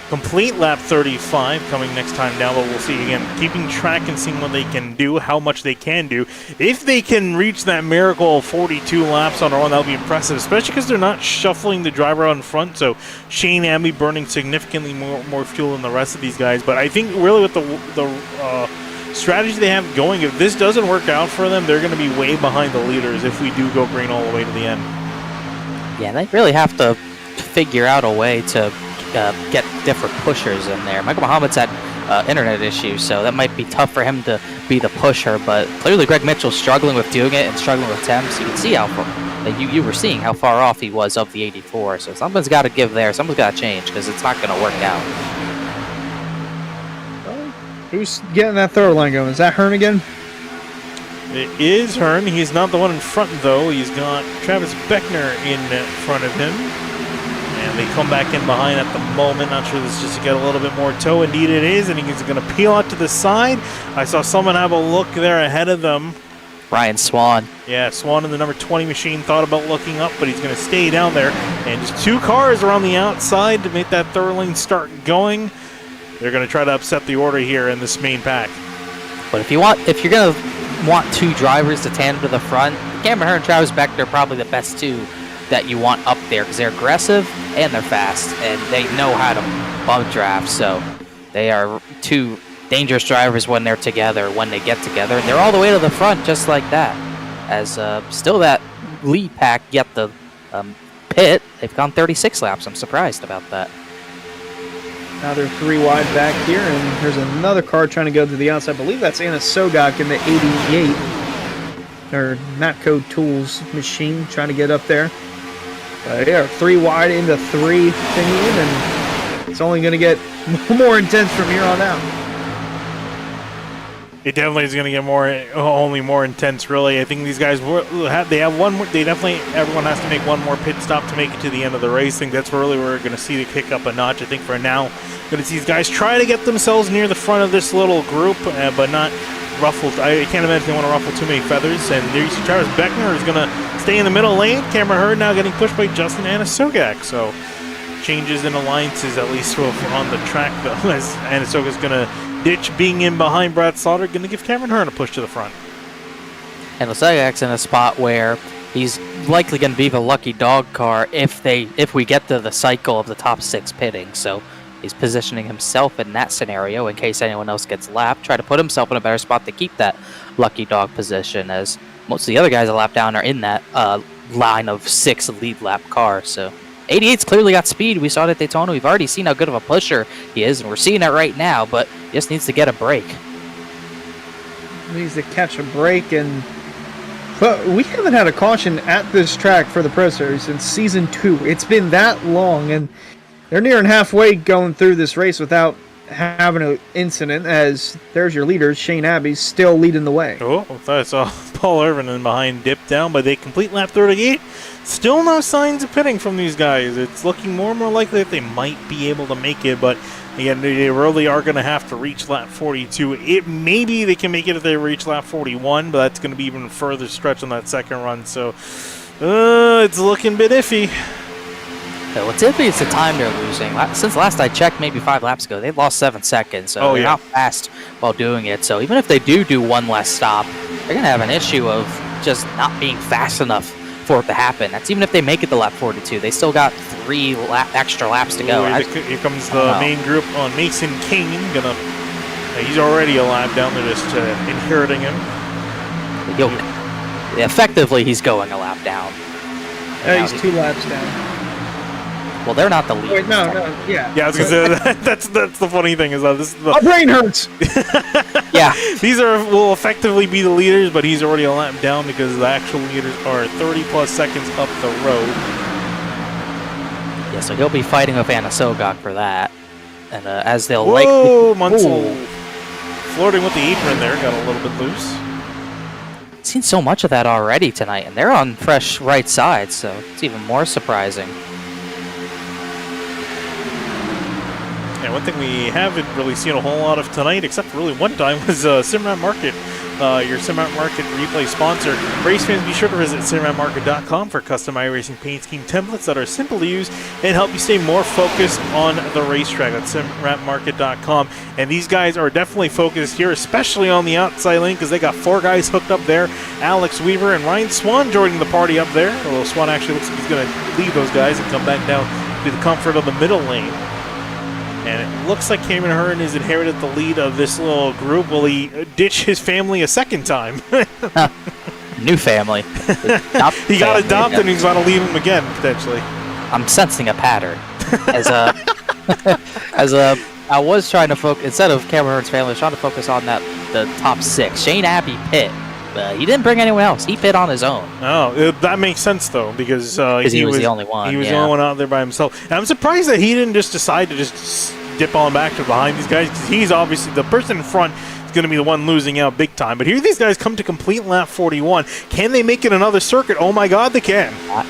complete lap 35 coming next time down. But we'll see, again, keeping track and seeing what they can do, how much they can do. If they can reach that miracle of 42 laps on a run, that'll be impressive, especially because they're not shuffling the driver out in front. So Shane Abbey burning significantly more fuel than the rest of these guys. But I think really with the strategy they have going, if this doesn't work out for them, they're going to be way behind the leaders if we do go green all the way to the end. Yeah, they really have to figure out a way to get different pushers in there. Michael Muhammad's had internet issues, so that might be tough for him to be the pusher, but clearly Greg Mitchell's struggling with doing it and struggling with temps. You can see how you were seeing how far off he was of the 84, so something's got to give there. Something's got to change, because it's not going to work out. Who's getting that third line going? Is that Hearn again? It is Hearn. He's not the one in front, though. He's got Travis Beckner in front of him. And they come back in behind at the moment. Not sure this is just to get a little bit more toe. Indeed it is, and he's going to peel out to the side. I saw someone have a look there ahead of them. Ryan Swan. Yeah, Swan in the number 20 machine thought about looking up, but he's going to stay down there. And just 2 cars around the outside to make that third lane start going. They're going to try to upset the order here in this main pack. But if you're going to want 2 drivers to tandem to the front, Cameron Hearn and Travis Beckner are probably the best 2 that you want up there, because they're aggressive and they're fast and they know how to bump draft. So they are 2 dangerous drivers when they're together, when they get together, and they're all the way to the front just like that. As still that lead pack get the pit. They've gone 36 laps. I'm surprised about that. Now they're 3 wide back here, and there's another car trying to go to the outside. I believe that's Anna Sogok in the 88. Or Matco Tools machine trying to get up there. They are 3 wide into 3 thingy, and it's only going to get more intense from here on out. It definitely is going to get only more intense, really. I think these guys have one more. Everyone has to make one more pit stop to make it to the end of the race. I think that's really where we're going to see the kick up a notch. I think for now, going to see these guys try to get themselves near the front of this little group, but not ruffled. I can't imagine they want to ruffle too many feathers. And there you see Travis Beckner is going to stay in the middle lane. Cameron Hearn now getting pushed by Justin Anasogak. So changes in alliances, at least on the track, though, as Anasogak is going to ditch being in behind Brad Slaughter, going to give Cameron Hearn a push to the front. And Lasagak's in a spot where he's likely going to be the lucky dog car if we get to the cycle of the top 6 pitting. So He's positioning himself in that scenario in case anyone else gets lapped. Try to put himself in a better spot to keep that lucky dog position, as most of the other guys that lap down are in that line of 6 lead lap cars. So 88's clearly got speed. We saw it at Daytona. We've already seen how good of a pusher he is, and we're seeing it right now, but he just needs to get a break. He needs to catch a break, but we haven't had a caution at this track for the Pro Series since Season 2. It's been that long, and they're nearing halfway going through this race without having an incident, as there's your leaders. Shane Abbey's still leading the way. Oh, I thought I saw Paul Irvin in behind dip down, but they complete lap 38. Still no signs of pitting from these guys. It's looking more and more likely that they might be able to make it, but again, they really are going to have to reach lap 42. Maybe they can make it if they reach lap 41, but that's going to be even further stretch on that second run. So it's looking a bit iffy. Yeah, what's iffy is the time they're losing. Since last I checked, maybe 5 laps ago, they've lost 7 seconds. So they're not fast while doing it. So even if they do one less stop, they're going to have an issue of just not being fast enough for it to happen. That's even if they make it to lap 42. They still got 3 extra laps to go. Here comes the main group on Mason King. He's already a lap down. They're just inheriting him. Effectively, he's going a lap down. He's 2 laps down. Well, they're not the lead. Wait, no, yeah. Yeah, I was gonna say that's the funny thing is that this is my brain hurts. Yeah, these will effectively be the leaders, but he's already a lap down because the actual leaders are 30+ seconds up the road. Yeah, so he'll be fighting with Anna Sogok for that, and as they'll Munsell flirting with the apron there, got a little bit loose. Seen so much of that already tonight, and they're on fresh right side, so it's even more surprising. And one thing we haven't really seen a whole lot of tonight, except really one time, was Simrat Market, your Simrat Market replay sponsor. Race fans, be sure to visit simratmarket.com for custom iRacing paint scheme templates that are simple to use and help you stay more focused on the racetrack. That's simratmarket.com. And these guys are definitely focused here, especially on the outside lane, because they got 4 guys hooked up there. Alex Weaver and Ryan Swan joining the party up there. Although Swan actually looks like he's going to leave those guys and come back down to the comfort of the middle lane. And it looks like Cameron Hearn has inherited the lead of this little group. Will he ditch his family a second time? New family. He got adopted and he's going to leave him again, potentially. I'm sensing a pattern. I was trying to focus, instead of Cameron Hearn's family, I was trying to focus on the top 6. Shane Abbey pit. He didn't bring anyone else. He pit on his own. Oh, that makes sense, though, because he was the only one. He was the only one out there by himself. And I'm surprised that he didn't just decide to just dip on back to behind these guys, because he's obviously the person in front is going to be the one losing out big time. But here these guys come to complete lap 41. Can they make it another circuit? Oh, my God, they can. Well,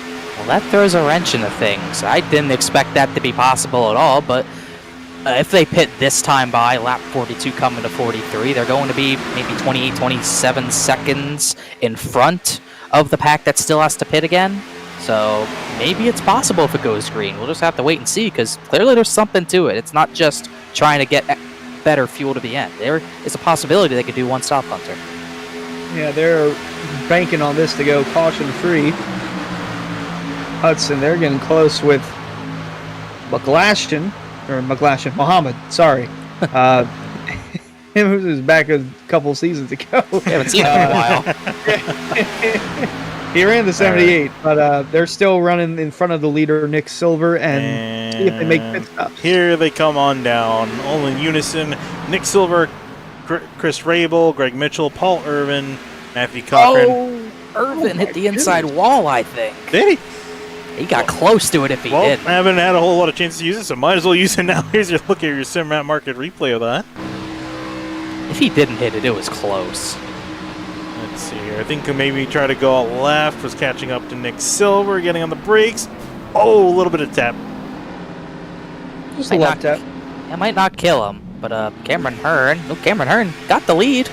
that throws a wrench into things. I didn't expect that to be possible at all, but if they pit this time by lap 42 coming to 43, they're going to be maybe 28, 27 seconds in front of the pack that still has to pit again. So maybe it's possible if it goes green. We'll just have to wait and see, because clearly there's something to it. It's not just trying to get better fuel to the end. There is a possibility they could do one stop, Hunter. Yeah, they're banking on this to go caution-free. Hudson, they're getting close with Muhammad, sorry. Him was back a couple seasons ago. We haven't seen him in a while. He ran the 78, but they're still running in front of the leader, Nick Silver, and see if they make pit stops. Here they come on down, all in unison. Nick Silver, Chris Rabel, Greg Mitchell, Paul Irvin, Matthew Cochran. Oh, Irvin hit the inside wall, I think. Did he? He got close to it if he did. I haven't had a whole lot of chances to use it, so might as well use it now. Here's your look at your Simrat Market replay of that. If he didn't hit it, it was close. Let's see here. I think maybe try to go out left. Was catching up to Nick Silver, getting on the brakes. Oh, a little bit of tap. Just a left tap. It might not kill him, but Cameron Hearn got the lead.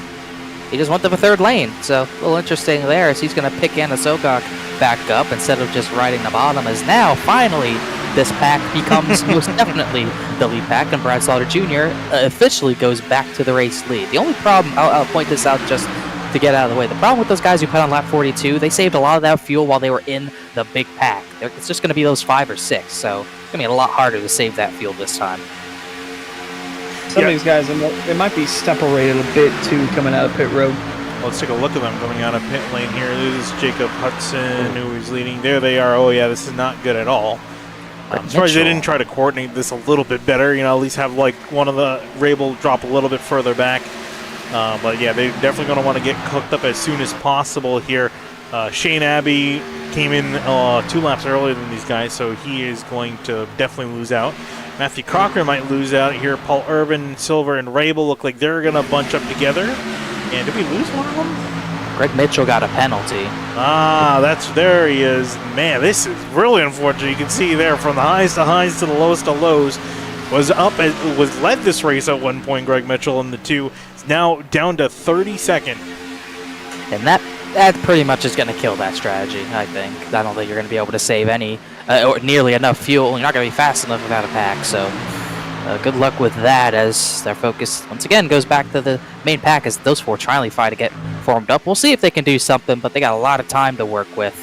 He just went to the 3rd lane, so a little interesting there as he's going to pick Anna Sogok back up instead of just riding the bottom, as now, finally, this pack becomes most definitely the lead pack, and Brad Slaughter Jr. Officially goes back to the race lead. The only problem, I'll point this out just to get out of the way, the problem with those guys who put on lap 42, they saved a lot of that fuel while they were in the big pack. It's just going to be those 5 or 6, so it's going to be a lot harder to save that fuel this time. Some of these guys, they might be separated a bit too coming out of pit road. Let's take a look at them coming out of pit lane here. This is Jacob Hudson, who is leading. There they are. Oh, yeah, this is not good at all. I'm surprised they didn't try to coordinate this a little bit better. You know, at least have, like, one of the Rabel drop a little bit further back. But, yeah, they're definitely going to want to get hooked up as soon as possible here. Shane Abbey came in 2 laps earlier than these guys, so he is going to definitely lose out. Matthew Cochran might lose out here. Paul Urban, Silver, and Rabel look like they're going to bunch up together. And did we lose one of them? Greg Mitchell got a penalty. There he is. Man, this is really unfortunate. You can see there from the highs to the lowest to lows. Was led this race at one point, Greg Mitchell in the 2. Is now down to 32nd. And that pretty much is going to kill that strategy, I think. I don't think you're going to be able to save any or nearly enough fuel. You're not going to be fast enough without a pack, so good luck with that as their focus once again goes back to the main pack as those 4 trying to fight to get formed up. We'll see if they can do something, but they got a lot of time to work with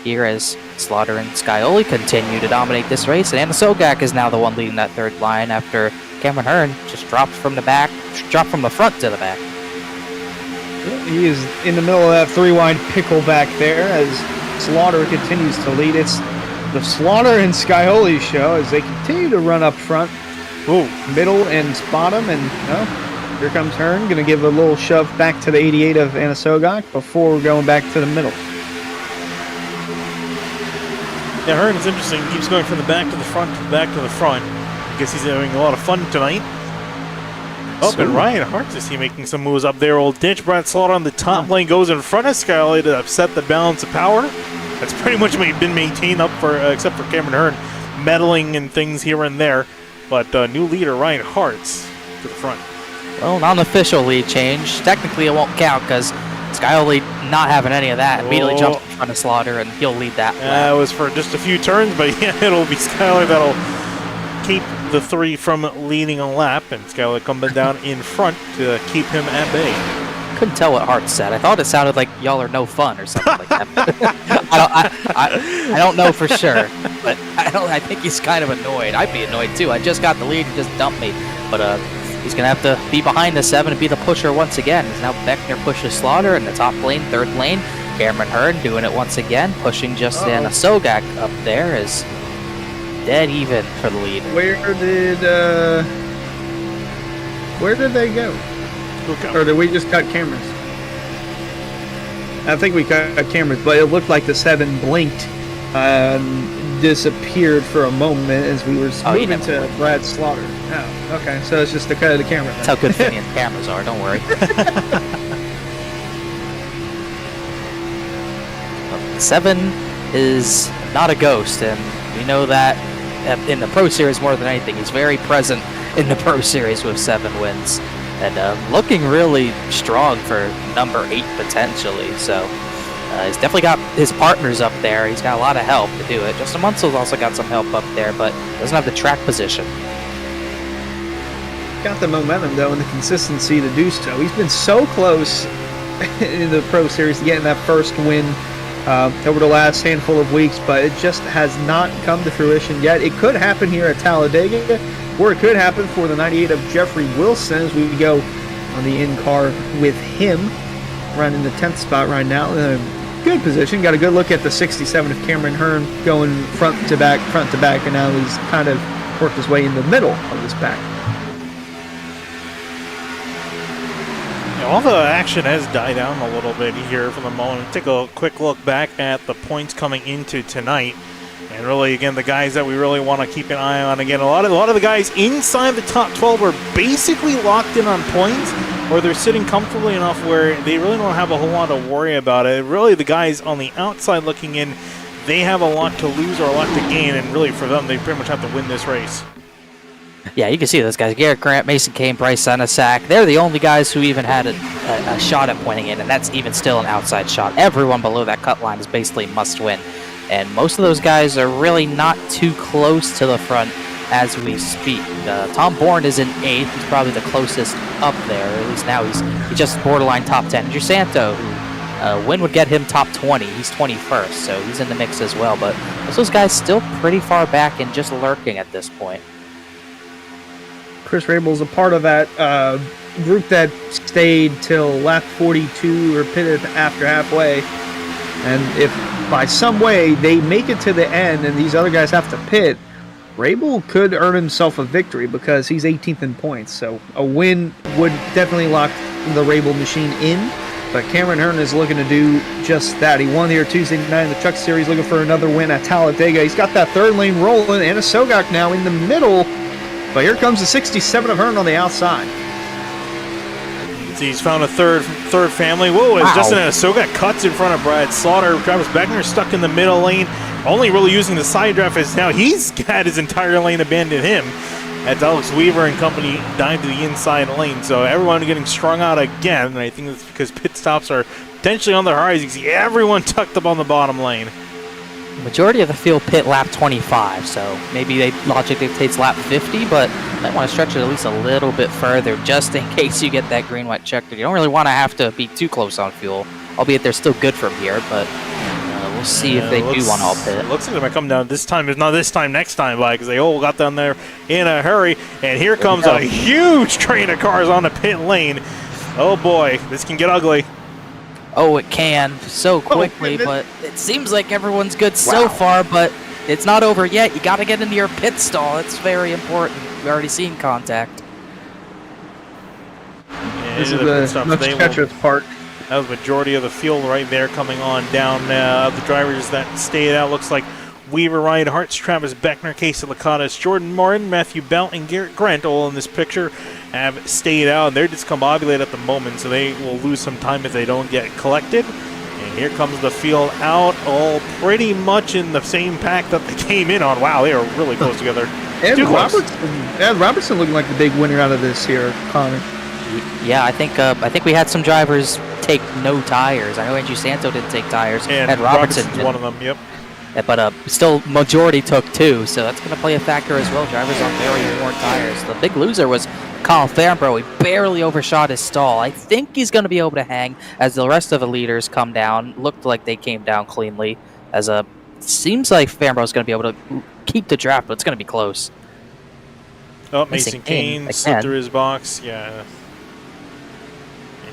here as Slaughter and Scioli continue to dominate this race, and Anna Sogak is now the one leading that 3rd line after Cameron Hearn just dropped from the front to the back. He is in the middle of that 3-wide pickle back there as Slaughter continues to lead. It's the Slaughter and Scioli show as they continue to run up front. Ooh. Middle and bottom, and here comes Hearn. Going to give a little shove back to the 88 of Anna Sogak before going back to the middle. Yeah, Hearn is interesting. He keeps going from the back to the front, to the back to the front. I guess he's having a lot of fun tonight. Oh, and Ryan Hart is he making some moves up there. Old ditch. Brad Slaughter on the top lane goes in front of Scioli to upset the balance of power. That's pretty much been maintained up for except for Cameron Hearn meddling and things here and there. But new leader Ryan Hart's to the front. Well, not an official lead change. Technically, it won't count because Scioli not having any of that. Immediately jumps in front of Slaughter, and he'll lead that lap. It was for just a few turns, but yeah, it'll be Scioli that'll keep the 3 from leading a lap, and Scioli coming down in front to keep him at bay. Couldn't tell what Hart said. I thought it sounded like y'all are no fun or something like that. I don't know for sure, but I think he's kind of annoyed. I'd be annoyed too. I just got the lead, he just dumped me. But he's gonna have to be behind the 7 and be the pusher once again. As now Beckner pushes Slaughter in the top lane, 3rd lane. Cameron Hearn doing it once again, pushing just Anna Sogak up there is dead even for the lead. Where did they go? Or did we just cut cameras? I think we cut cameras, but it looked like the 7 blinked and disappeared for a moment as we were moving to Brad Slaughter. Oh, okay. So it's just the cut of the camera. That's how good Finian cameras are, don't worry. 7 is not a ghost, and we know that in the Pro Series more than anything. He's very present in the Pro Series with 7 wins. And looking really strong for number 8 potentially. So he's definitely got his partners up there. He's got a lot of help to do it. Justin Munsel's also got some help up there, but doesn't have the track position. Got the momentum, though, and the consistency to do so. He's been so close in the Pro Series to getting that first win over the last handful of weeks, but it just has not come to fruition yet. It could happen here at Talladega, or it could happen for the 98 of Jeffrey Wilson as we go on the in-car with him, running the 10th spot right now. Good position. Got a good look at the 67 of Cameron Hearn going front to back, and now he's kind of worked his way in the middle of this pack. All the action has died down a little bit here for the moment. Take a quick look back at the points coming into tonight. And really, again, the guys that we really want to keep an eye on. Again, a lot of the guys inside the top 12 are basically locked in on points, or they're sitting comfortably enough where they really don't have a whole lot to worry about it. Really, the guys on the outside looking in, they have a lot to lose or a lot to gain, and really for them, they pretty much have to win this race. Yeah, you can see those guys. Garrett Grant, Mason Kane, Bryce Senesac. They're the only guys who even had a shot at pointing in, and that's even still an outside shot. Everyone below that cut line is basically must win. And most of those guys are really not too close to the front as we speak. Tom Bourne is in 8th. He's probably the closest up there. At least now he's just borderline top 10. Giusanto, who win would get him top 20. He's 21st, so he's in the mix as well. But most of those guys still pretty far back and just lurking at this point. Chris Rabel's a part of that group that stayed till lap 42 or pitted after halfway. And if by some way they make it to the end and these other guys have to pit, Rabel could earn himself a victory because he's 18th in points. So a win would definitely lock the Rabel machine in. But Cameron Hearn is looking to do just that. He won here Tuesday night in the Truck Series, looking for another win at Talladega. He's got that third lane rolling, and a Sogak now in the middle. But here comes the 67 of Hearn on the outside. He's found a third family. Whoa, as Justin Sogak cuts in front of Brad Slaughter. Travis Beckner stuck in the middle lane, only really using the side draft as now he's got his entire lane abandoned him. As Alex Weaver and company dive to the inside lane. So everyone getting strung out again. And I think that's because pit stops are potentially on the horizon. You see everyone tucked up on the bottom lane. The majority of the field pit lap 25, so maybe logic dictates lap 50, but you might want to stretch it at least a little bit further just in case you get that green-white checkered. You don't really want to have to be too close on fuel, albeit they're still good from here, but we'll see if they do want to all pit. Looks like they might come down this time, if not this time, next time by, because they all got down there in a hurry. And here comes a huge train of cars on the pit lane. Oh boy, this can get ugly. Oh, it can so quickly, but it seems like everyone's good so far, but it's not over yet. You got to get into your pit stall. It's very important. We've already seen contact. This is the most treacherous part. That was the majority of the field right there coming on down. Of the drivers that stayed out, looks like Weaver, Ryan Hartz, Travis Beckner, Casey Lacatas, Jordan Martin, Matthew Belt, and Garrett Grant, all in this picture, have stayed out. And they're discombobulated at the moment, so they will lose some time if they don't get collected. And here comes the field out, all pretty much in the same pack that they came in on. Wow, they are really close together. And Robertson looking like the big winner out of this here, Connor. Yeah, I think we had some drivers take no tires. I know Andrew Santo didn't take tires, and Robertson's one of them. Yep. But still, majority took 2, so that's going to play a factor as well. Drivers on very worn tires. The big loser was Kyle Farnborough. He barely overshot his stall. I think he's going to be able to hang as the rest of the leaders come down. Looked like they came down cleanly. Seems like Farnborough's going to be able to keep the draft, but it's going to be close. Oh, Mason Kane slipped through his box. Yeah.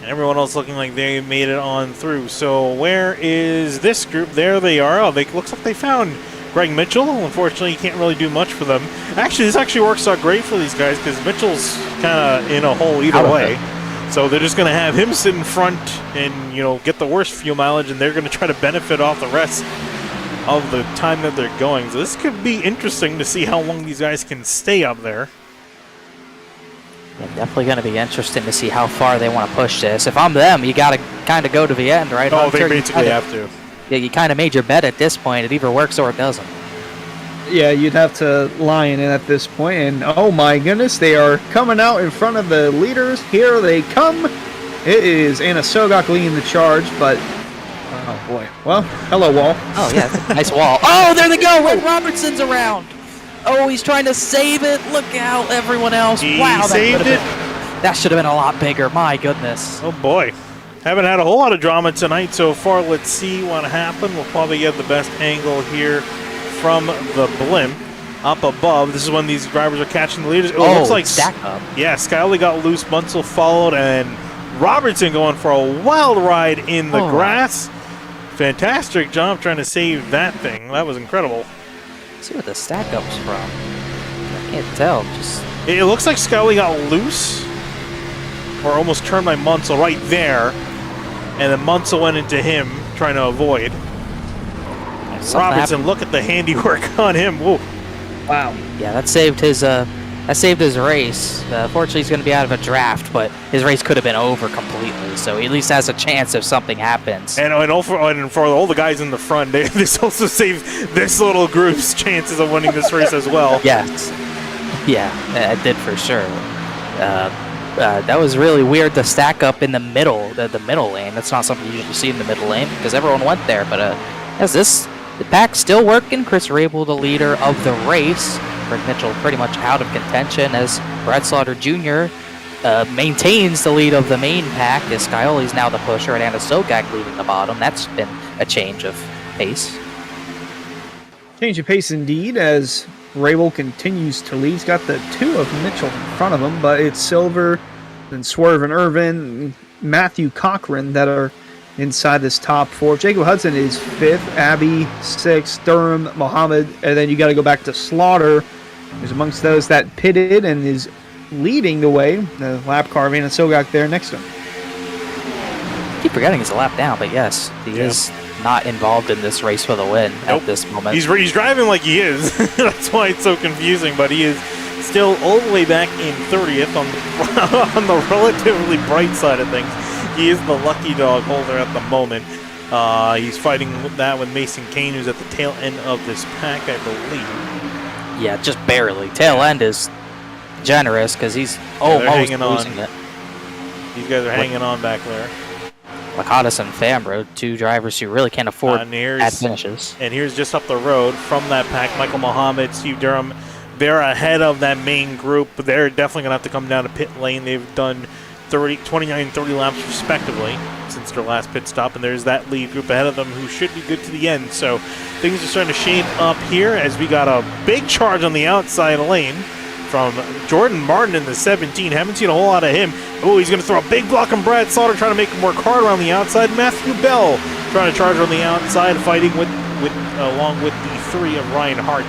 Everyone else looking like they made it on through. So where is this group? There they are. Oh, looks like they found Greg Mitchell. Unfortunately, you can't really do much for them. Actually, this actually works out great for these guys because Mitchell's kind of in a hole either way. So they're just going to have him sit in front and, get the worst fuel mileage, and they're going to try to benefit off the rest of the time that they're going. So this could be interesting to see how long these guys can stay up there. Yeah, definitely going to be interesting to see how far they want to push this. If I'm them, you got to kind of go to the end, right? Oh, they basically have to. Yeah, you kind of made your bet at this point. It either works or it doesn't. Yeah, you'd have to lion in at this point. And oh my goodness, they are coming out in front of the leaders. Here they come. It is Anna Sogak leading the charge, but oh boy. Well, hello, Wall. Oh yeah, that's a nice wall. Oh, there they go. Wade Robertson's around. Oh, he's trying to save it. Look out, everyone else. Wow, that should have been a lot bigger. My goodness. Oh, boy. Haven't had a whole lot of drama tonight so far. Let's see what happened. We'll probably get the best angle here from the blimp up above. This is when these drivers are catching the leaders. It looks like stack up. Yeah, Skyley got loose. Munsell followed, and Robertson going for a wild ride in the grass. Fantastic job trying to save that thing. That was incredible. Let's see what the stack up's from. I can't tell. It looks like Skyley got loose, or almost turned by Munsell right there, and then Munsell went into him trying to avoid. Robertson, look at the handiwork on him. Whoa. Wow. Yeah, that saved his race. Fortunately, he's going to be out of a draft, but his race could have been over completely. So he at least has a chance if something happens. And for all the guys in the front, this also saved this little group's chances of winning this race as well. Yes. Yeah, it did for sure. That was really weird to stack up in the middle, the middle lane. That's not something you usually see in the middle lane because everyone went there. But the pack's still working. Chris Rabel, the leader of the race. Greg Mitchell pretty much out of contention as Brad Slaughter Jr. Maintains the lead of the main pack as Scioli's now the pusher and Anna Sogak leading the bottom. That's been a change of pace. Change of pace indeed, as Rabel continues to lead. He's got the 2 of Mitchell in front of him, but it's Silver, then Swerve and Irvin, Matthew Cochran that are inside this top 4. Jacob Hudson is 5th, Abby 6th, Durham, Mohammed, and then you got to go back to Slaughter, who's amongst those that pitted and is leading the way. The lap car, Van Sogak there next to him. I keep forgetting he's a lap down, but yes, he is not involved in this race for the win at this moment. He's driving like he is. That's why it's so confusing, but he is still all the way back in 30th on the relatively bright side of things. He is the lucky dog holder at the moment. He's fighting with Mason Kane, who's at the tail end of this pack, I believe. Yeah, just barely. Tail end is generous because he's almost losing it. These guys are hanging on back there. Lakatos and Fambro, 2 drivers who really can't afford bad finishes. And here's just up the road from that pack, Michael Muhammad, Steve Durham. They're ahead of that main group, but they're definitely going to have to come down to pit lane. They've done 29 and 30 laps respectively since their last pit stop, and there's that lead group ahead of them who should be good to the end. So things are starting to shape up here as we got a big charge on the outside lane from Jordan Martin in the 17. Haven't seen a whole lot of him. Oh, he's going to throw a big block on Brad Slaughter, trying to make him work hard around the outside. Matthew Bell trying to charge on the outside, fighting along with the 3 of Ryan Hart.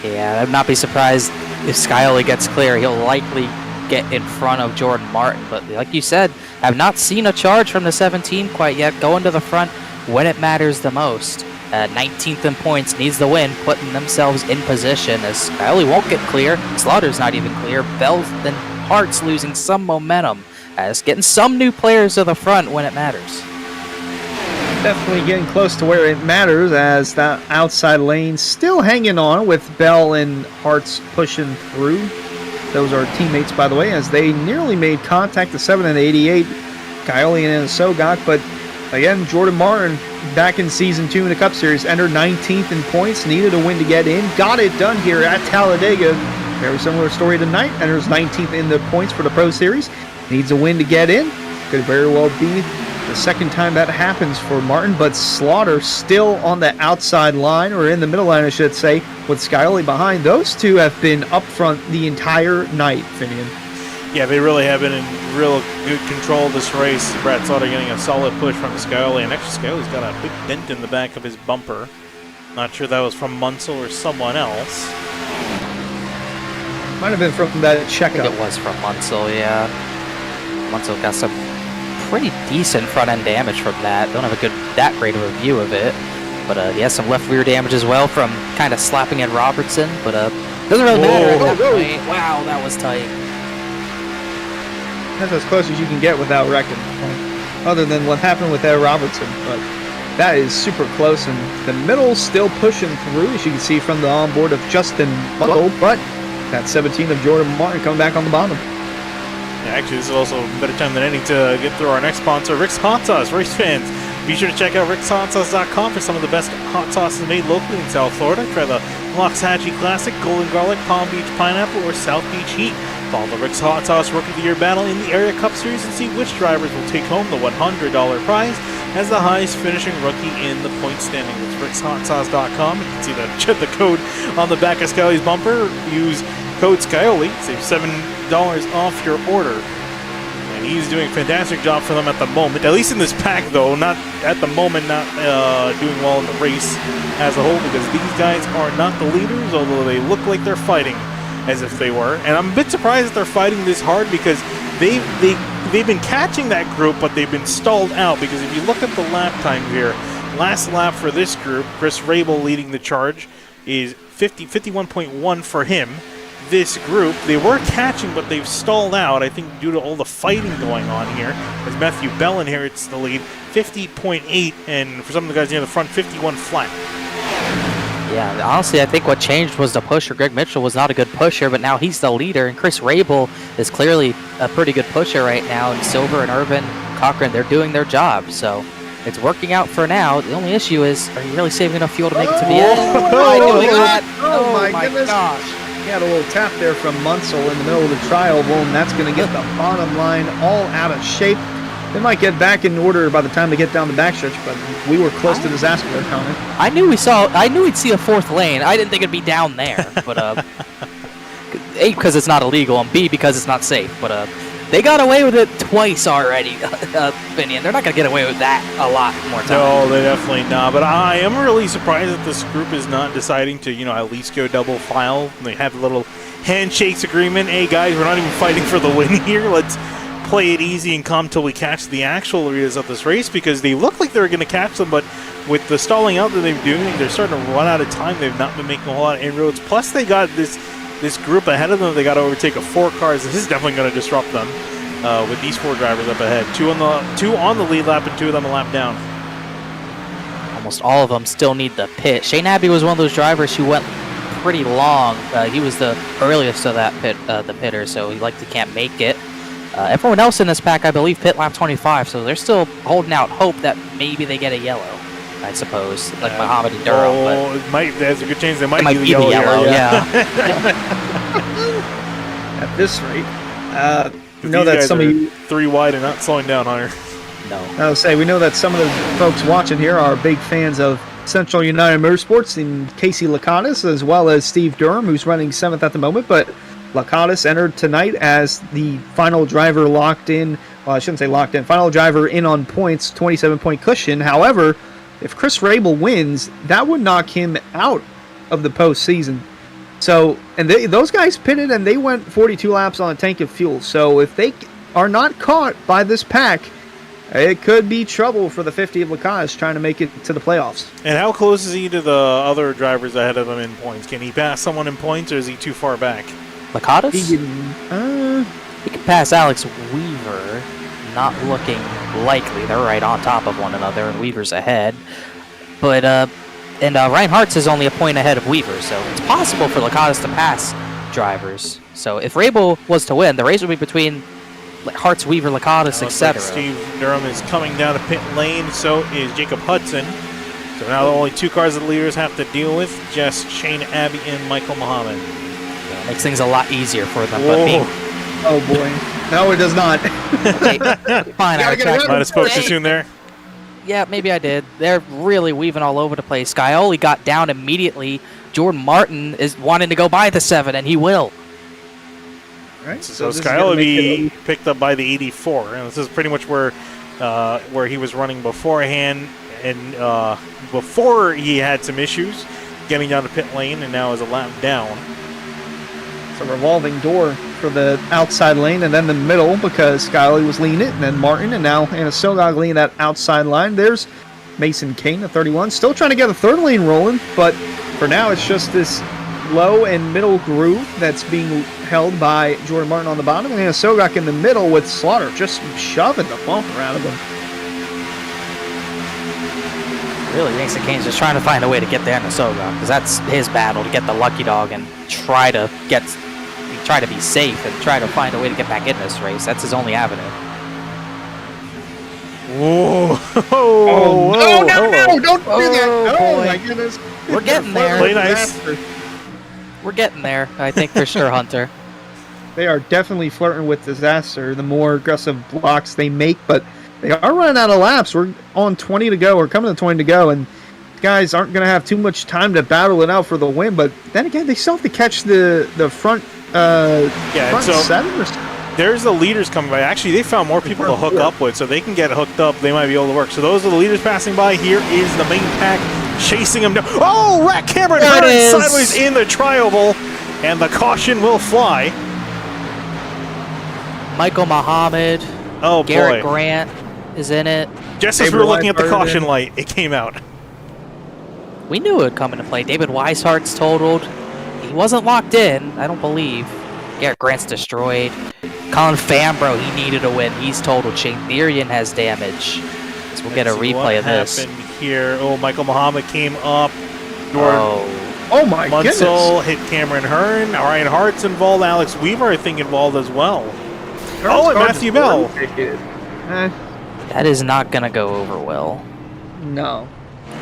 Yeah, I'd not be surprised if Skyoli gets clear. He'll likely get in front of Jordan Martin. But like you said, I've not seen a charge from the 17 quite yet. Going to the front when it matters the most. 19th in points, needs the win, putting themselves in position as Skyoli won't get clear. Slaughter's not even clear. Bell's and Hart's losing some momentum as getting some new players to the front when it matters. Definitely getting close to where it matters as that outside lane still hanging on with Bell and Hart's pushing through. Those are teammates, by the way, as they nearly made contact to 7 and 88. Skyoli and Sogak, but again, Jordan Martin back in Season 2 in the Cup Series, entered 19th in points, needed a win to get in, got it done here at Talladega. Very similar story tonight, enters 19th in the points for the Pro Series, needs a win to get in. Could very well be the second time that happens for Martin, but Slaughter still on the outside line, or in the middle line, I should say, with Skyoli behind. Those two have been up front the entire night, Finian. Yeah, they really have been in real good control of this race. Brad Slaughter getting a solid push from Skyoli, and actually Skyoli's got a big dent in the back of his bumper. Not sure that was from Munsell or someone else. Might have been from that checkup. I think it was from Munsell, yeah. Munsell got some pretty decent front-end damage from that. Don't have that great of a view of it. But he has some left rear damage as well from kind of slapping at Robertson. But doesn't really matter at that point. Wow, that was tight. That's as close as you can get without wrecking, other than what happened with Ed Robertson. But that is super close, and the middle still pushing through, as you can see from the onboard of Justin Buttle. But that 17 of Jordan Martin coming back on the bottom. Yeah, actually, this is also a better time than any to get through our next sponsor, Rick's Hot Sauce. Race fans, be sure to check out rickshotsauce.com for some of the best hot sauces made locally in South Florida. Try the Loxahatchee Classic, Golden Garlic, Palm Beach Pineapple, or South Beach Heat. Follow the Rick's Hot Sauce Rookie of the Year battle in the Area Cup Series and see which drivers will take home the $100 prize as the highest finishing rookie in the point standing. That's rickshotsauce.com. You can see the code on the back of Skyoli's bumper. Use code Skyoli, save $7 off your order. And he's doing a fantastic job for them at the moment, at least in this pack though, not at the moment, not doing well in the race as a whole, because these guys are not the leaders, although they look like they're fighting as if they were. And I'm a bit surprised that they're fighting this hard, because they've been catching that group, but they've been stalled out. Because if you look at the lap time here, last lap for this group, Chris Rabel leading the charge, is 51.1 for him. This group, they were catching, but they've stalled out, I think, due to all the fighting going on here, as Matthew Bell inherits the lead, 50.8, and for some of the guys near the front, 51 flat. Yeah, honestly, I think what changed was the pusher. Greg Mitchell was not a good pusher, but now he's the leader, and Chris Rabel is clearly a pretty good pusher right now, and Silver and Irvin Cochran, they're doing their job, so it's working out for now. The only issue is, are you really saving enough fuel to make it to the end? Oh my goodness. Gosh. He had a little tap there from Munsell in the middle of the trial. Well, and that's going to get the bottom line all out of shape. They might get back in order by the time they get down the backstretch, but we were close to disaster there, Connor. I knew we'd see a fourth lane. I didn't think it'd be down there, but A, because it's not illegal, and B, because it's not safe. But they got away with it twice already, Vinny, and they're not gonna get away with that a lot more times. No, they definitely not. But I am really surprised that this group is not deciding to, at least go double file. They have a little handshakes agreement. Hey guys, we're not even fighting for the win here. Let's play it easy and calm till we catch the actual leaders of this race, because they look like they're going to catch them, but with the stalling out that they've been doing, they're starting to run out of time. They've not been making a whole lot of inroads. Plus, they got this group ahead of them. They got to overtake 4 cars. This is definitely going to disrupt them with these 4 drivers up ahead. Two on the lead lap and 2 of them a lap down. Almost all of them still need the pit. Shane Abbey was one of those drivers who went pretty long. He was the earliest of that the pitter, so he likely can't make it. Everyone else in this pack, I believe, pit lap 25, so they're still holding out hope that maybe they get a yellow, I suppose, like Muhammad and Durham. Oh, there's a good chance they might be the yellow. Yeah. At this rate, we know that some of you 3 wide and not slowing down, Hunter. No. I would say we know that some of the folks watching here are big fans of Central United Motorsports and Casey Lakatos, as well as Steve Durham, who's running 7th at the moment, but Lakatos entered tonight as the final driver locked in. Well, I shouldn't say locked in. Final driver in on points, 27-point cushion. However, if Chris Rabel wins, that would knock him out of the postseason. So, and those guys pitted and they went 42 laps on a tank of fuel. So, if they are not caught by this pack, it could be trouble for the 50 of Lakatos trying to make it to the playoffs. And how close is he to the other drivers ahead of him in points? Can he pass someone in points, or is he too far back? Lakatos? He can pass Alex Weaver. Not looking likely. They're right on top of one another, and Weaver's ahead. But Ryan Hartz is only a point ahead of Weaver, so it's possible for Lakatos to pass drivers. So if Rabel was to win, the race would be between Hartz, Weaver, Lakatos, etc. Steve Durham is coming down to pit lane, so is Jacob Hudson. So now the only 2 cars that the leaders have to deal with, just Shane Abbey and Michael Muhammad. Makes things a lot easier for them. Oh boy. No, it does not. Fine, I might have spoke too soon there. Yeah, maybe I did. They're really weaving all over the place. Scioli got down immediately. Jordan Martin is wanting to go by the 7, and he will. Right. So Scioli picked up by the 84, and this is pretty much where he was running beforehand, and before he had some issues getting down to pit lane, and now is a lap down. It's a revolving door for the outside lane and then the middle, because Scioli was leading it, and then Martin, and now Anna Sogog leading that outside line. There's Mason Kane, the 31, still trying to get the 3rd lane rolling, but for now it's just this low and middle groove that's being held by Jordan Martin on the bottom, and Anna Sogog in the middle with Slaughter just shoving the bumper out of him. Really, Mason Kane's just trying to find a way to get there in the Sogog, because that's his battle, to get the lucky dog and try to be safe and try to find a way to get back in this race. That's his only avenue. Whoa! Oh, no, don't do that! Oh, boy. My goodness. We're getting there. Play nice. We're getting there, I think, for sure, Hunter. They are definitely flirting with disaster the more aggressive blocks they make, but they are running out of laps. We're on 20 to go. We're coming to 20 to go, and guys aren't going to have too much time to battle it out for the win. But then again, they still have to catch the front, front so 7 or so. There's the leaders coming by. Actually, they found more people to hook up with, so they can get hooked up. They might be able to work. So those are the leaders passing by. Here is the main pack chasing them down. Oh, Rat Cameron Hearn sideways in the tri-oval, and the caution will fly. Michael Muhammad. Oh, Garrett boy. Grant is in it. Just as we were looking at the caution light, it came out. We knew it would come into play. David Weishart's totaled. He wasn't locked in, I don't believe. Garrett Grant's destroyed. Colin Fambro, he needed a win. He's totaled. Shane Therian has damage. So we'll get a replay of this. What happened here? Oh, Michael Muhammad came up. Oh my goodness. Munsell hit Cameron Hearn. Ryan Hart's involved. Alex Weaver, I think, involved as well. Oh, and Matthew Bell. That is not going to go over well. No.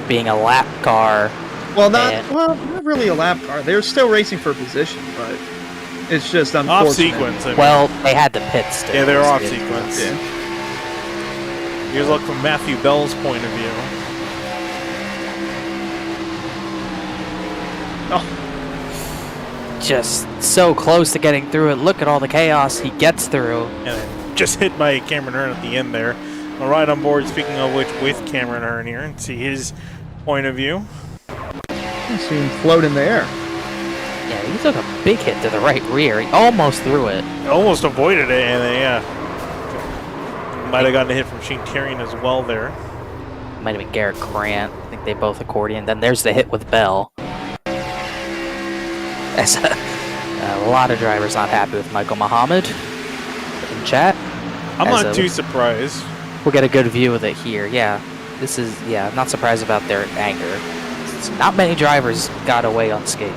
Being a lap car. Well, not really a lap car. They're still racing for position, but it's just unfortunate. Off sequence. Well, they had the pit still. Yeah, they're off sequence. Yeah. Here's a look from Matthew Bell's point of view. Oh. Just so close to getting through it. Look at all the chaos he gets through. And then just hit by Cameron Hearn at the end there. I'll ride on board, speaking of which, with Cameron Hearn here and see his point of view. I see him float in the air. Yeah, he took a big hit to the right rear. He almost threw it. Almost avoided it, and then, yeah. Might have gotten a hit from Shane Terrian as well there. Might have been Garrett Grant. I think they both accordion. Then there's the hit with Bell. As a lot of drivers not happy with Michael Muhammad in chat. I'm not too surprised. We'll get a good view of it here. Yeah, this is, yeah, not surprised about their anger. Not many drivers got away unscathed.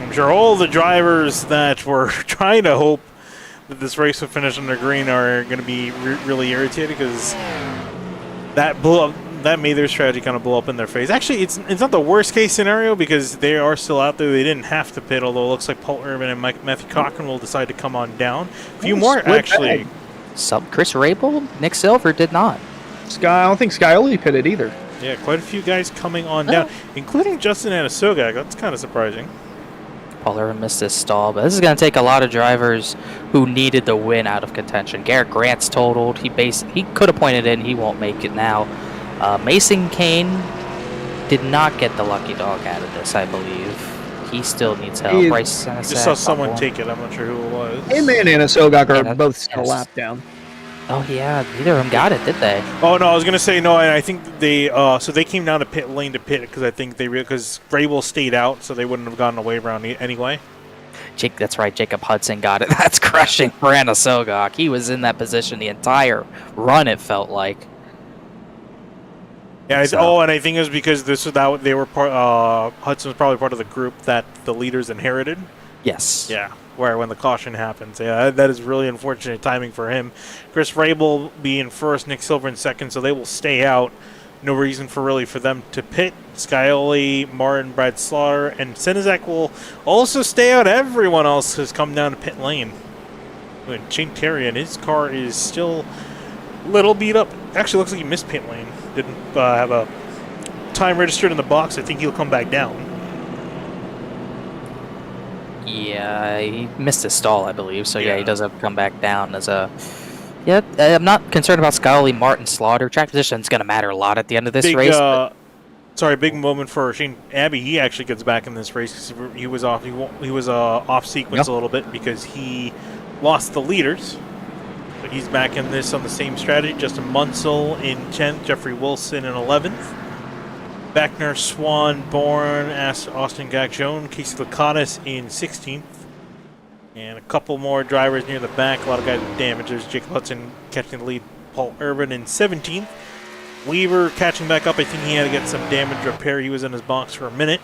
I'm sure all the drivers that were trying to hope that this race would finish under green are going to be really irritated because that blew up. That made their strategy kind of blow up in their face. Actually, it's not the worst case scenario because they are still out there. They didn't have to pit, although it looks like Paul Urban and Matthew Cochran will decide to come on down. A few more, actually. Chris Rabel, Nick Silver did not. I don't think Scioli pitted either. Yeah, quite a few guys coming on down, including Justin Anasogak. That's kind of surprising. Paul Urban missed his stall, but this is going to take a lot of drivers who needed the win out of contention. Garrett Grant's totaled. He could have pointed in. He won't make it now. Mason Kane did not get the lucky dog out of this, I believe. He still needs help. Bryce just saw someone take it. I'm not sure who it was. Him and Anasogak are both still lap down. Oh yeah, neither of them got it, did they? Oh no, I was gonna say no. And I think they so they came down to pit lane to pit because I think because Rabel stayed out, so they wouldn't have gotten a wave around anyway. That's right. Jacob Hudson got it. That's crushing for Anasogak. He was in that position the entire run. It felt like. Yeah. And I think it was because they were part. Hudson was probably part of the group that the leaders inherited. Yes. Yeah. Where when the caution happens, yeah, that is really unfortunate timing for him. Chris Rabel being first, Nick Silver in second, so they will stay out. No reason for them to pit. Scioli, Martin, Brad Slaughter, and Senizak will also stay out. Everyone else has come down to pit lane. And Shane Terrian, his car is still a little beat up. Actually, looks like he missed pit lane. Didn't have a time registered in the box. I think he'll come back down. Yeah, he missed his stall, I believe. So yeah, he does have to come back down as a. Yeah, I'm not concerned about Scioli, Martin, Slaughter. Track position is going to matter a lot at the end of this race. Big moment for Shane Abbey. He actually gets back in this race because he was off. He was off sequence a little bit because he lost the leaders. But he's back in this on the same strategy. Justin Munsell in 10th, Jeffrey Wilson in 11th. Beckner, Swan, Bourne, Austin Gagjon, Casey Lakatos in 16th. And a couple more drivers near the back. A lot of guys with damage. There's Jacob Hudson catching the lead. Paul Urban in 17th. Weaver catching back up. I think he had to get some damage repair. He was in his box for a minute.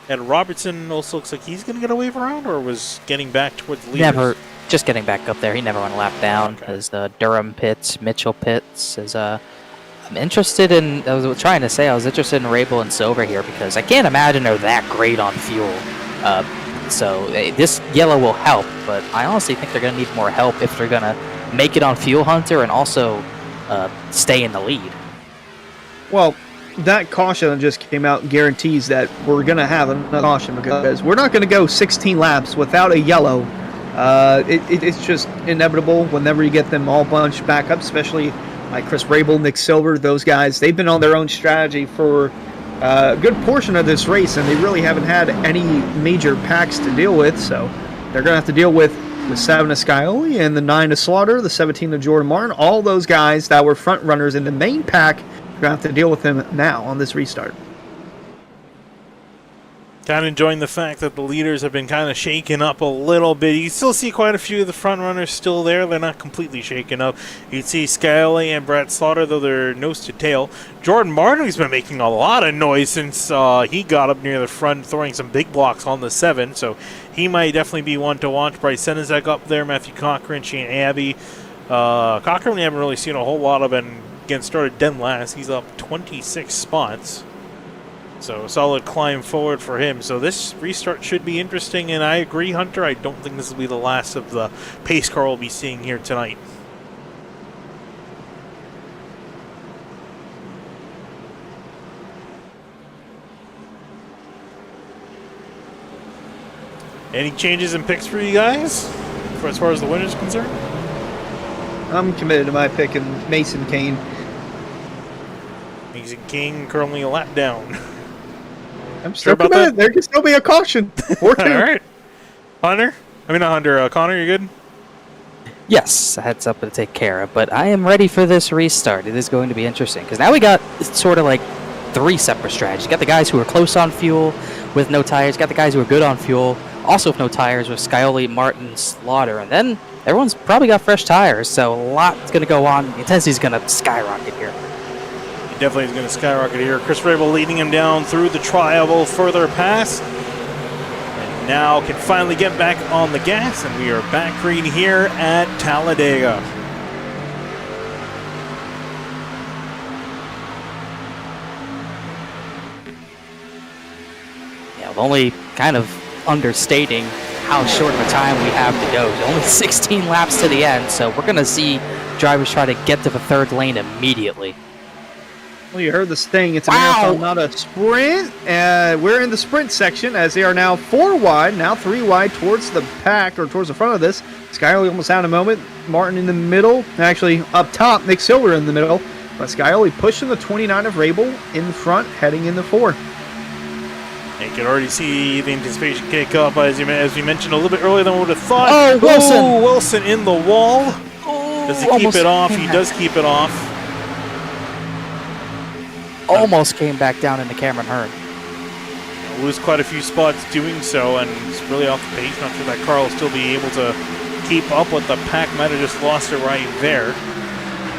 Ed Robertson also looks like he's going to get a wave around or was getting back towards the leaders? Never. Just getting back up there. He never went a lap down. Okay. As the Durham pits, Mitchell pits. I'm interested in. I was trying to say I was interested in Rabel and Silver here because I can't imagine they're that great on fuel. So this yellow will help, but I honestly think they're going to need more help if they're going to make it on Fuel Hunter and also stay in the lead. Well, that caution that just came out guarantees that we're going to have another caution because we're not going to go 16 laps without a yellow. It's just inevitable whenever you get them all bunched back up, especially like Chris Rabel, Nick Silver, those guys. They've been on their own strategy for a good portion of this race, and they really haven't had any major packs to deal with, so they're going to have to deal with the 7 of Scioli and the 9 of Slaughter, the 17 of Jordan Martin. All those guys that were front runners in the main pack, are going to have to deal with them now on this restart. Kind of enjoying the fact that the leaders have been kind of shaken up a little bit. You still see quite a few of the front runners still there. They're not completely shaken up. You'd see Scioli and Brett Slaughter, though they're nose to tail. Jordan Martin has been making a lot of noise since he got up near the front, throwing some big blocks on the 7. So he might definitely be one to watch. Bryce Senizek up there, Matthew Cochran, Shane Abbey. Cochran we haven't really seen a whole lot of, and again started dead last. He's up 26 spots. So a solid climb forward for him. So this restart should be interesting, and I agree, Hunter. I don't think this will be the last of the pace car we'll be seeing here tonight. Any changes in picks for you guys as far as the winner's concerned? I'm committed to my pick in Mason Kane. Mason King currently a lap down. I'm Sure still about committed. that? There can still be a caution. Or two. All right. Hunter? I mean, not Hunter. Connor, you good? Yes, heads up to take care of, but I am ready for this restart. It is going to be interesting because now we got sort of like 3 separate strategies. You got the guys who are close on fuel with no tires. You got the guys who are good on fuel, also with no tires, with Scioli, Martin, Slaughter, and then everyone's probably got fresh tires, so a lot's going to go on. The intensity's going to skyrocket here. He definitely is going to skyrocket here. Chris Rabel leading him down through the tri-oval further pass. And now can finally get back on the gas, and we are back green here at Talladega. Yeah, only kind of understating how short of a time we have to go. There's only 16 laps to the end, so we're going to see drivers try to get to the third lane immediately. Well, you heard the sting. It's a Wow. marathon, not a sprint. We're in the sprint section as they are now 4 wide, now 3 wide towards the pack or towards the front of this. Scioli almost out in a moment. Martin in the middle. Actually, up top, Nick Silver in the middle. But Scioli pushing the 29 of Rabel in front, heading in the 4. You can already see the anticipation kick up as we mentioned a little bit earlier than we would have thought. Oh, Wilson! Oh, Wilson in the wall. Does he keep Almost it off? came He back. does keep it off. Almost came back down into Cameron Hearn. Lose quite a few spots doing so, and it's really off the pace. Not sure that Carl will still be able to keep up with the pack. Might have just lost it right there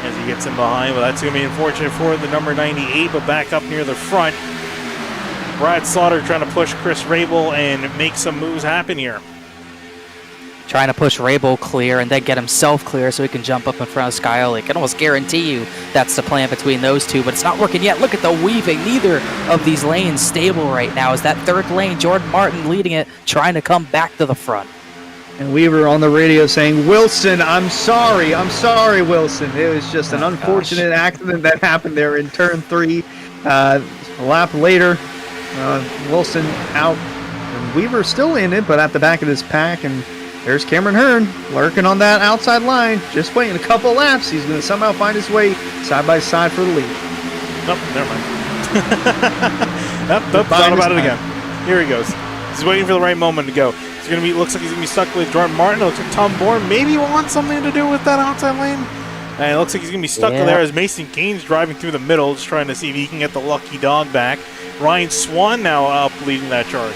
as he gets in behind, but that's going to be unfortunate for the number 98, but back up near the front. Brad Slaughter trying to push Chris Rabel and make some moves happen here. Trying to push Rabel clear and then get himself clear so he can jump up in front of Scioli. I can almost guarantee you that's the plan between those two, but it's not working yet. Look at the weaving. Neither of these lanes stable right now. Is that third lane, Jordan Martin leading it, trying to come back to the front. And Weaver on the radio saying, Wilson, I'm sorry, Wilson. It was just an unfortunate accident that happened there in turn 3. A lap later, Wilson out. And Weaver still in it, but at the back of this pack. And there's Cameron Hearn lurking on that outside line, just waiting a couple laps. He's going to somehow find his way side by side for the lead. Nope, never mind. Nope, thought about it again. Here he goes. He's waiting for the right moment to go. He's going to be. Looks like he's going to be stuck with Jordan Martin. It looks like Tom Bourne maybe wants something to do with that outside lane. And it looks like he's going to be stuck there as Mason Kane's driving through the middle, just trying to see if he can get the lucky dog back. Ryan Swan now up leading that charge.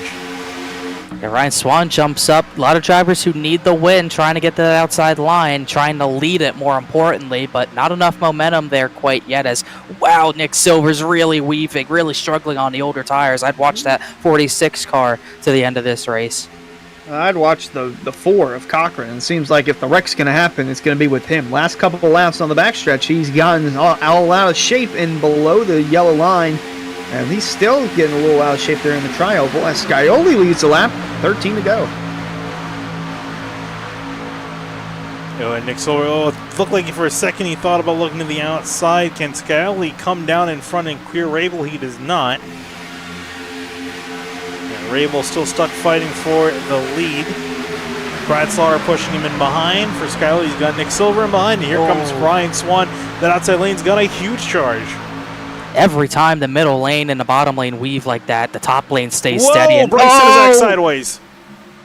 Yeah, Ryan Swan jumps up. A lot of drivers who need the win trying to get to the outside line, trying to lead it more importantly, but not enough momentum there quite yet as, wow, Nick Silver's really weaving, really struggling on the older tires. I'd watch that 46 car to the end of this race. I'd watch the 4 of Cochran. It seems like if the wreck's going to happen, it's going to be with him. Last couple of laps on the backstretch, he's gotten all out of shape and below the yellow line. And he's still getting a little out of shape there in the tri-oval as Scioli leads the lap, 13 to go. And Nick Silver, it looked like for a second he thought about looking to the outside. Can Scioli come down in front and clear Rabel? He does not. And Rabel still stuck fighting for the lead. Brad Slaughter pushing him in behind. For Scioli, he's got Nick Silver in behind. And here comes Ryan Swan. That outside lane's got a huge charge. Every time the middle lane and the bottom lane weave like that, the top lane stays Whoa, steady. And Bryce Sissack sideways.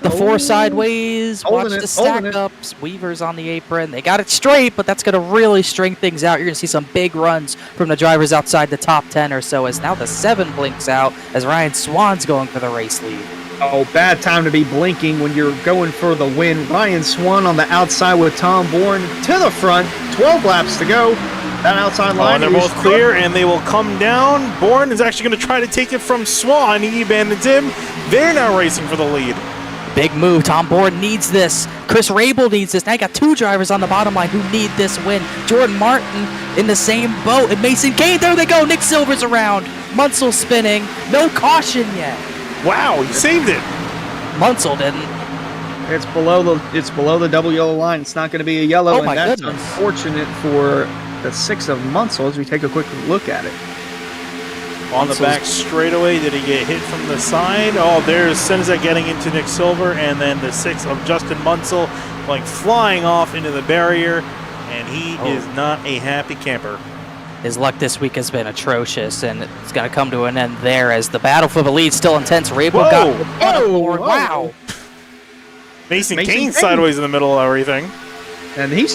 The 4 sideways, watch Holding the it, stack holding it. ups, Weaver's on the apron. They got it straight, but that's going to really string things out. You're going to see some big runs from the drivers outside the top 10 or so as now the 7 blinks out as Ryan Swan's going for the race lead. Oh, bad time to be blinking when you're going for the win. Ryan Swan on the outside with Tom Bourne to the front, 12 laps to go. That outside line. And they're both clear, and they will come down. Bourne is actually going to try to take it from Swan. He abandons him. They're now racing for the lead. Big move. Tom Bourne needs this. Chris Rabel needs this. Now you got 2 drivers on the bottom line who need this win. Jordan Martin in the same boat. And Mason Kane, there they go. Nick Silver's around. Munsell spinning. No caution yet. Wow, he saved it. Munsell didn't. It's below the double yellow line. It's not going to be a yellow, Oh and my that's goodness. unfortunate for the 6 of Munsell as we take a quick look at it. On the back straightaway, did he get hit from the side? Oh, there's Senza getting into Nick Silver, and then the 6 of Justin Munsell going flying off into the barrier, and he is not a happy camper. His luck this week has been atrocious, and it's going to come to an end there as the battle for the lead still intense. Rabel got aboard. Wow. Mason Kane sideways in the middle of everything. And he's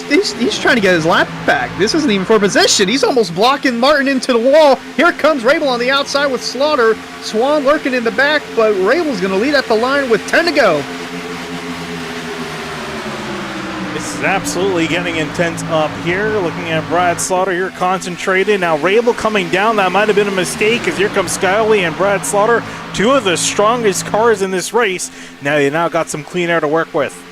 trying to get his lap back. This isn't even for position. He's almost blocking Martin into the wall. Here comes Rabel on the outside with Slaughter. Swan lurking in the back, but Rabel's going to lead at the line with 10 to go. This is absolutely getting intense up here. Looking at Brad Slaughter here concentrated. Now Rabel coming down. That might have been a mistake because here comes Skyley and Brad Slaughter, two of the strongest cars in this race. Now they got some clean air to work with.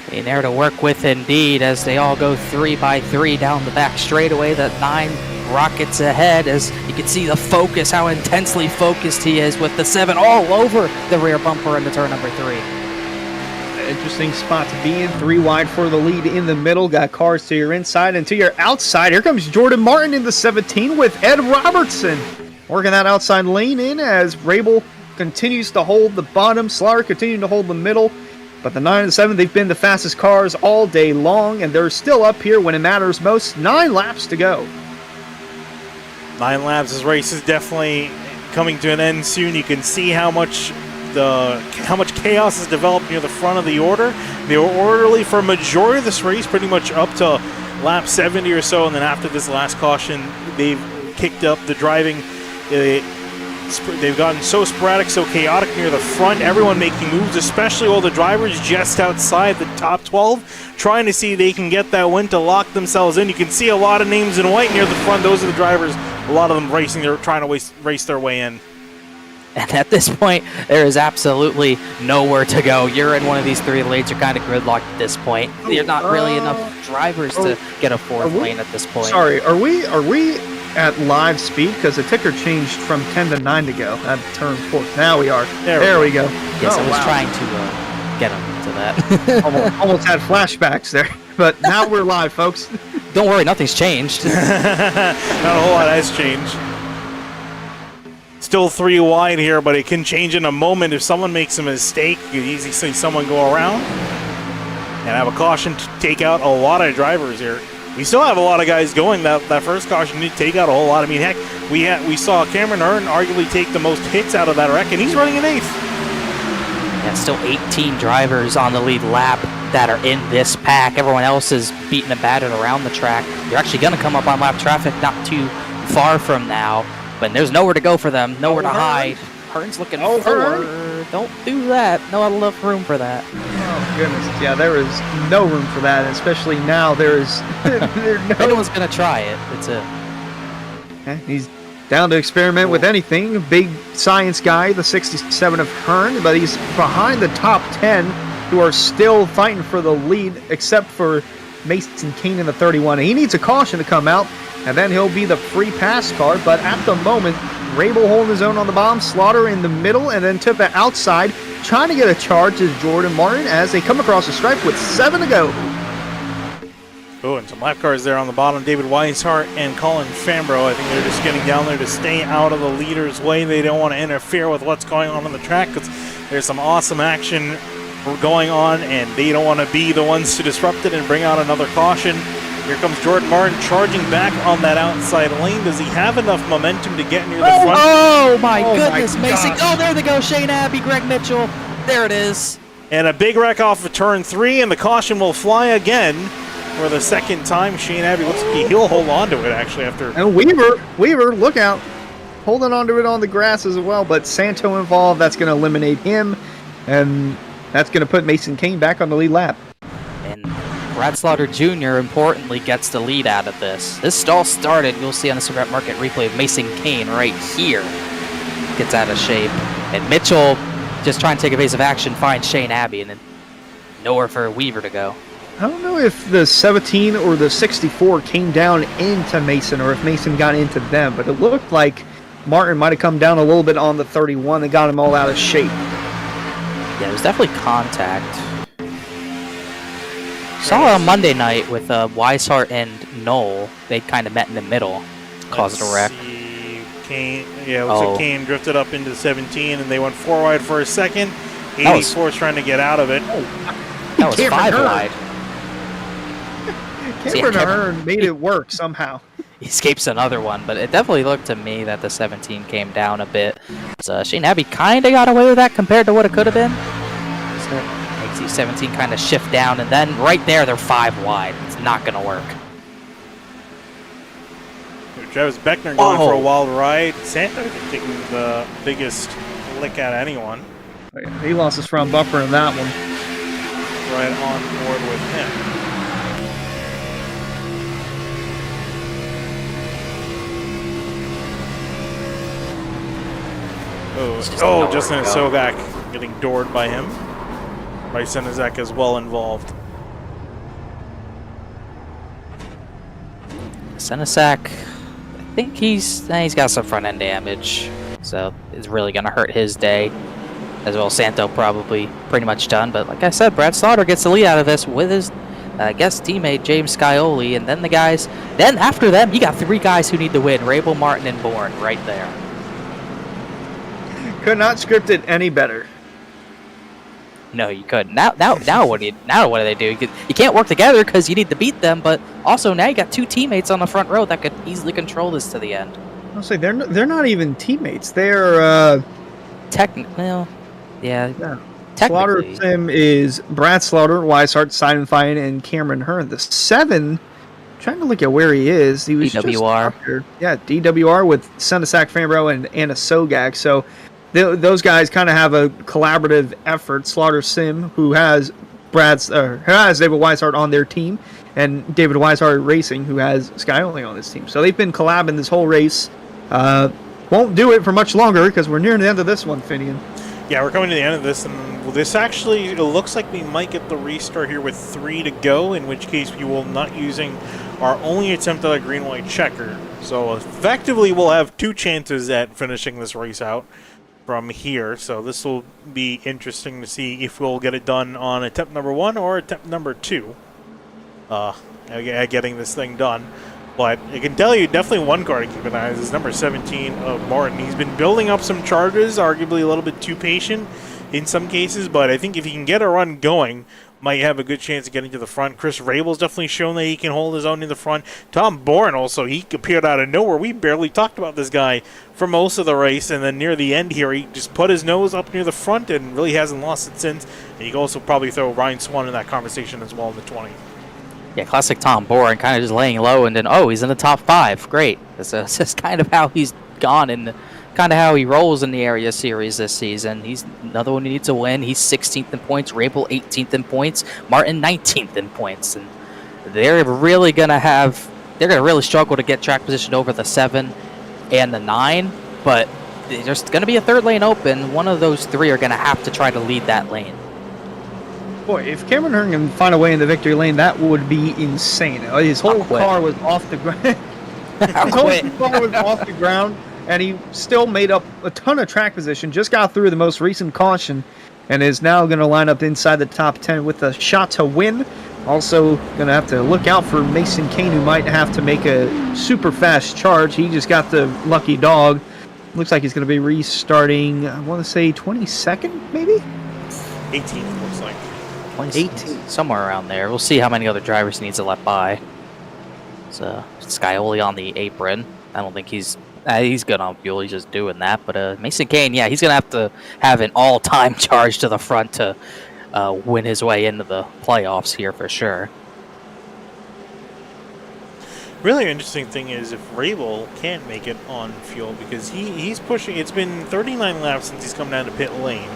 Clean air to work with indeed as they all go 3 by 3 down the back straightaway. That 9 rockets ahead as you can see the focus, how intensely focused he is with the 7 all over the rear bumper into turn number 3. Interesting spot to be in. 3 wide for the lead in the middle. Got cars to your inside and to your outside. Here comes Jordan Martin in the 17 with Ed Robertson. Working that outside lane in as Rabel continues to hold the bottom. Slaughter continuing to hold the middle. But the 9 and 7, they've been the fastest cars all day long, and they're still up here when it matters most. 9 laps to go. 9 laps. This race is definitely coming to an end soon. You can see how much chaos has developed near the front of the order. They were orderly for a majority of this race, pretty much up to lap 70 or so, and then after this last caution, they've kicked up the driving. They've gotten so sporadic, so chaotic near the front. Everyone making moves, especially all the drivers just outside the top 12, trying to see if they can get that win to lock themselves in. You can see a lot of names in white near the front. Those are the drivers, a lot of them racing. They're trying to race their way in. And at this point, there is absolutely nowhere to go. You're in one of these 3 lanes. You're kind of gridlocked at this point. There's not really enough drivers to get a 4th lane at this point. Sorry, are we at live speed? Because the ticker changed from 10 to 9 to go at turn 4. Now we are. There we go. Yes, I was trying to get him to that. almost had flashbacks there. But now we're live, folks. Don't worry, nothing's changed. Not a whole lot has changed. Still 3 wide here, but it can change in a moment. If someone makes a mistake, you can easily see someone go around and have a caution to take out a lot of drivers here. We still have a lot of guys going. That first caution did take out a whole lot. I mean, heck, we saw Cameron Hearn arguably take the most hits out of that wreck, and he's running an 8th. And still 18 drivers on the lead lap that are in this pack. Everyone else is beaten and battered around the track. You're actually going to come up on lap traffic not too far from now. But there's nowhere to go for them, nowhere to hide. Hearn's looking forward. Don't do that. Not enough room for that. Oh, goodness. Yeah, there is no room for that, especially now there's no one's going to try it. It's he's down to experiment with anything. Big science guy, the 67 of Hearn, but he's behind the top 10 who are still fighting for the lead, except for Mason Kane in the 31. He needs a caution to come out, and then he'll be the free pass car. But at the moment, Rabel holding his own on the bottom, Slaughter in the middle, and then to the outside, trying to get a charge is Jordan Martin as they come across the stripe with 7 to go. Oh, and some lap cars there on the bottom. David Weishart and Colin Fambro. I think they're just getting down there to stay out of the leader's way. They don't want to interfere with what's going on the track because there's some awesome action going on, and they don't want to be the ones to disrupt it and bring out another caution. Here comes Jordan Martin charging back on that outside lane. Does he have enough momentum to get near the front? Oh my goodness, Mason. Oh, there they go. Shane Abbey, Greg Mitchell. There it is. And a big wreck off of turn 3, and the caution will fly again for the second time. Shane Abbey looks like he'll hold on to it actually after. And Weaver, look out. Holding on to it on the grass as well, but Santo involved. That's going to eliminate him, and that's going to put Mason Kane back on the lead lap. And Brad Slaughter Jr. importantly gets the lead out of this. This stall started, you'll see on the Cigarette Market replay of Mason Kane right here. Gets out of shape. And Mitchell, just trying to take evasive action, finds Shane Abbey, and then nowhere for Weaver to go. I don't know if the 17 or the 64 came down into Mason or if Mason got into them, but it looked like Martin might have come down a little bit on the 31 and got him all out of shape. Yeah, it was definitely contact. Saw on Monday night with Weishart and Knoll. They kind of met in the middle, caused a wreck. Kane, yeah, so Kane drifted up into 17, and they went 4 wide for a second. 84's trying to get out of it. That was 5 wide. Cameron Ahern made it work somehow. He escapes another one, but it definitely looked to me that the 17 came down a bit. So Shane Abbey kind of got away with that compared to what it could have been. So makes these 17 kind of shift down, and then right there they're 5 wide. It's not going to work. Travis Beckner going for a wild ride. Santo taking the biggest lick at anyone. He lost his front bumper in that one. Right on board with him. Justin Sogak getting doored by him. Bryce Senezak is well involved. Senezak, I think he's got some front end damage, so it's really going to hurt his day. As well, Santo probably pretty much done. But like I said, Brad Slaughter gets the lead out of this with his guest teammate James Scioli, and then the guys. Then after them, you got 3 guys who need to win: Rabel, Martin, and Bourne right there. Could not script it any better. No, you couldn't. Now what do they do? You can't work together because you need to beat them, but also now you got 2 teammates on the front row that could easily control this to the end. I'll say they're not even teammates. They're technically, yeah. Slaughter Sim is Brad Slaughter, Weishart, Simon Fine, and Cameron Hearn. The 7. Trying to look at where he is. He was DWR. DWR with Senezak Fambro and Anna Sogak. So those guys kind of have a collaborative effort. Slaughter Sim, who has David Weishart on their team, and David Weishart Racing, who has Scioli on his team. So they've been collabing this whole race. Won't do it for much longer because we're nearing the end of this one, Finian. Yeah, we're coming to the end of this, and this actually, it looks like we might get the restart here with 3 to go, in which case we will not using our only attempt at a green-white checker. So effectively, we'll have 2 chances at finishing this race out from here. So this will be interesting to see if we'll get it done on attempt number 1 or attempt number 2. Getting this thing done. But I can tell you, definitely one car to keep an eye on is number 17 of Martin. He's been building up some charges, arguably a little bit too patient in some cases, but I think if he can get a run going, might have a good chance of getting to the front. Chris Rabel's definitely shown that he can hold his own in the front. Tom Bourne also, he appeared out of nowhere. We barely talked about this guy for most of the race, and then near the end here, he just put his nose up near the front and really hasn't lost it since. And you can also probably throw Ryan Swan in that conversation as well in the 20. Yeah, classic Tom Bourne, kind of just laying low, and then, he's in the top 5. Great. That's just kind of how he's gone, and kind of how he rolls in the area series this season. He's another one who needs to win. He's 16th in points, Rabel 18th in points, Martin 19th in points. And they're really going to really struggle to get track position over the 7 and the 9, but there's going to be a 3rd lane open. One of those 3 are going to have to try to lead that lane. Boy, if Cameron Hearn can find a way in the victory lane, that would be insane. His whole car was off the ground. His whole car was off the ground, and he still made up a ton of track position, just got through the most recent caution, and is now going to line up inside the top 10 with a shot to win. Also going to have to look out for Mason Kane, who might have to make a super fast charge. He just got the lucky dog. Looks like he's going to be restarting, I want to say 22nd, maybe? 18th, looks like. 18, somewhere around there. We'll see how many other drivers he needs to let by. So Scioli on the apron. I don't think he's good on fuel. He's just doing that. But Mason Kane, yeah, he's gonna have to have an all-time charge to the front to win his way into the playoffs here for sure. Really interesting thing is if Rabel can't make it on fuel because he's pushing. It's been 39 laps since he's come down to pit lane.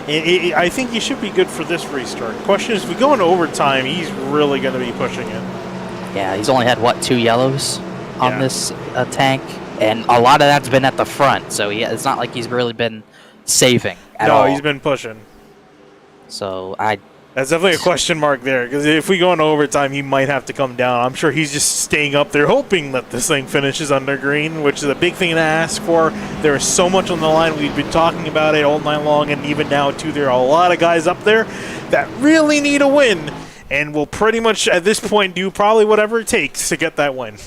I think he should be good for this restart. Question is, if we go into overtime, he's really going to be pushing it. Yeah, he's only had, 2 yellows on this tank, and a lot of that's been at the front, so it's not like he's really been saving at all. No, he's been pushing. So That's definitely a question mark there, because if we go into overtime, he might have to come down. I'm sure he's just staying up there hoping that this thing finishes under green, which is a big thing to ask for. There is so much on the line. We've been talking about it all night long, and even now, too, there are a lot of guys up there that really need a win, and will pretty much, at this point, do probably whatever it takes to get that win.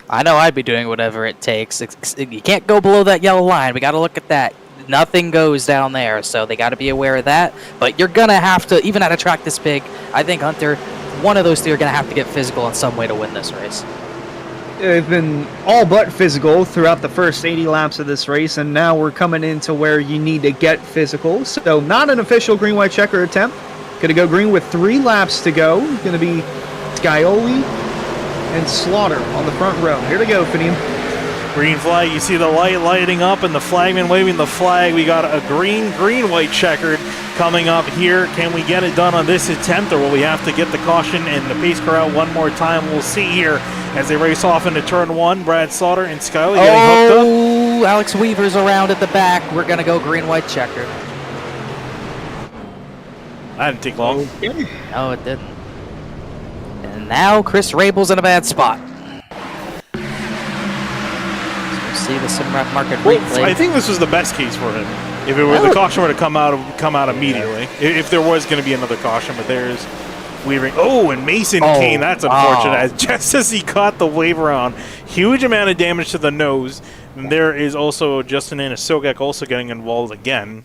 I know I'd be doing whatever it takes. You can't go below that yellow line. We got to look at that. Nothing goes down there, so they got to be aware of that. But you're going to have to, even at a track this big, I think, Hunter, one of those two are going to have to get physical in some way to win this race. They've been all but physical throughout the first 80 laps of this race, and now we're coming into where you need to get physical. So not an official green-white checker attempt. Going to go green with 3 laps to go. Going to be Scioli and Slaughter on the front row. Here to go, Finian. Green flag, you see the light lighting up and the flagman waving the flag. We got a green-white checkered coming up here. Can we get it done on this attempt, or will we have to get the caution and the pace car out one more time? We'll see here as they race off into turn 1. Brad Slaughter and Scioli getting hooked up. Oh, Alex Weaver's around at the back. We're going to go green-white checkered. That didn't take long. Okay. No, it didn't. And now Chris Rabel's in a bad spot. See the sim market replay. I think this was the best case for him. If it were the caution were to come out immediately, if there was going to be another caution, but there's Weaver. Oh, and Mason Kane. That's unfortunate. Just as he caught the wave around, huge amount of damage to the nose. And there is also Justin Anasogak also getting involved again.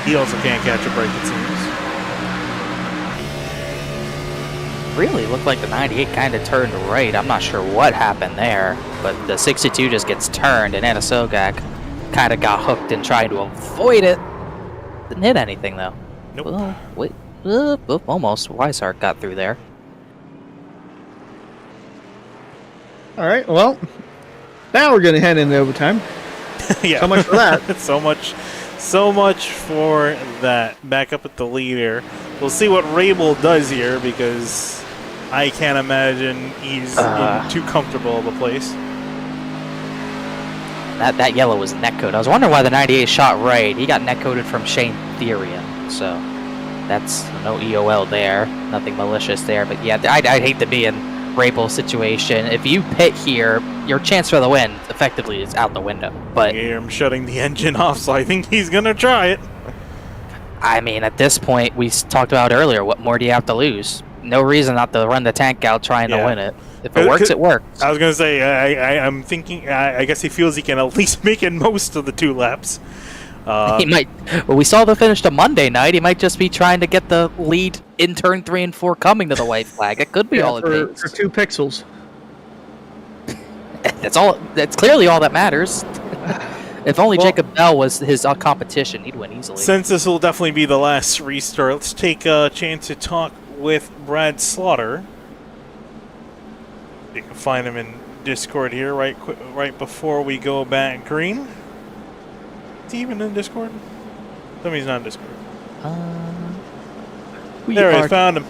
He also can't catch a break, it seems. Really looked like the 98 kind of turned right. I'm not sure what happened there, but the 62 just gets turned, and Anasogak kind of got hooked and tried to avoid it. Didn't hit anything, though. Nope. Well, wait, almost. Weishart got through there. All right, well, now we're going to head into overtime. Yeah. So much for that. So much for that. Back up at the lead here. We'll see what Rabel does here, because I can't imagine he's in too comfortable of a place. That yellow was net code. I was wondering why the 98 shot right. He got net coded from Shane Therian, so that's no EOL there. Nothing malicious there, but yeah, I'd hate to be in Rabel's situation. If you pit here, your chance for the win effectively is out the window. But Here, I'm shutting the engine off, so I think he's gonna try it. I mean, at this point, we talked about earlier, what more do you have to lose? No reason not to run the tank out trying to win it. If it works, it works. I was going to say, I'm thinking, I guess he feels he can at least make it most of the 2 laps. He might. Well, we saw the finish to Monday night. He might just be trying to get the lead in turn 3 and 4 coming to the white flag. It could be all it takes. For 2 pixels. That's clearly all that matters. If only Jacob Bell was his competition, he'd win easily. Since this will definitely be the last restart, let's take a chance to talk with Brad Slaughter. You can find him in Discord here right before we go back green. Is he even in Discord? Tell me he's not in Discord. There he is, found him.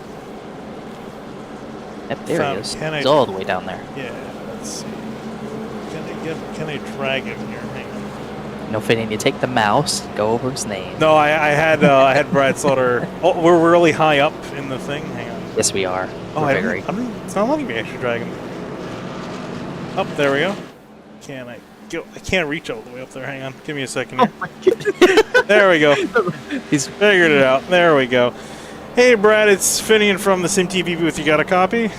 Yep, there he is. He's all the way down there. Yeah, let's see. Can I drag him here? Hang on. No, Finian, you take the mouse, go over his name. No, I had Brad Slaughter. Oh, we're really high up in the thing. Hang on. Yes, we are. Oh, it's not letting me actually drag him. Up there we go. I can't reach all the way up there. Hang on. Give me a second here. There we go. He's figured it out. There we go. Hey, Brad, it's Finian from the SimTV booth. You got a copy?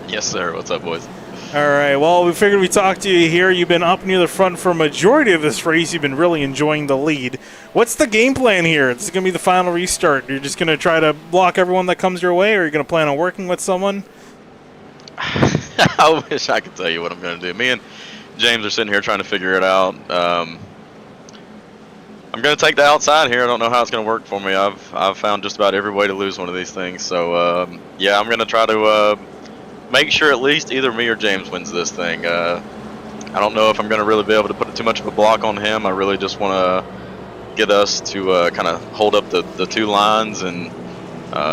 Yes, sir. What's up, boys? All right. Well, we figured we'd talk to you here. You've been up near the front for a majority of this race. You've been really enjoying the lead. What's the game plan here? This is going to be the final restart. You're just going to try to block everyone that comes your way, or you're going to plan on working with someone? I wish I could tell you what I'm going to do. Me and James are sitting here trying to figure it out. I'm going to take the outside here. I don't know how it's going to work for me. I've found just about every way to lose one of these things. So, yeah, I'm going to try to make sure at least either me or James wins this thing. I don't know if I'm going to really be able to put too much of a block on him. I really just want to get us to kind of hold up the 2 lines and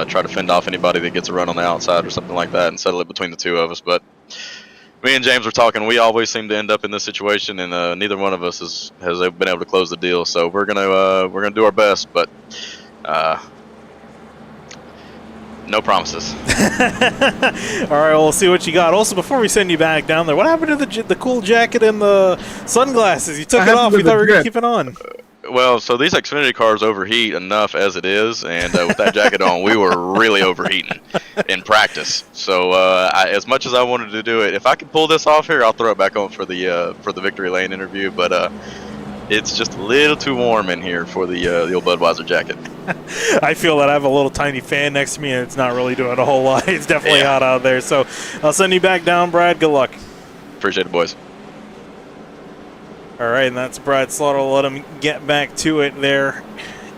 try to fend off anybody that gets a run on the outside or something like that and settle it between the 2 of us. But me and James were talking. We always seem to end up in this situation, and neither one of us has been able to close the deal. So we're gonna do our best, but no promises. All right, we'll see what you got. Also, before we send you back down there, what happened to the cool jacket and the sunglasses? You took it off. We thought we were gonna keep it on. Well, so these Xfinity cars overheat enough as it is, and with that jacket on, we were really overheating in practice. So as much as I wanted to do it, if I could pull this off here, I'll throw it back on for the Victory Lane interview. But it's just a little too warm in here for the old Budweiser jacket. I feel that I have a little tiny fan next to me, and it's not really doing a whole lot. It's definitely hot out there. So I'll send you back down, Brad. Good luck. Appreciate it, boys. All right, and that's Brad Slaughter. Let him get back to it there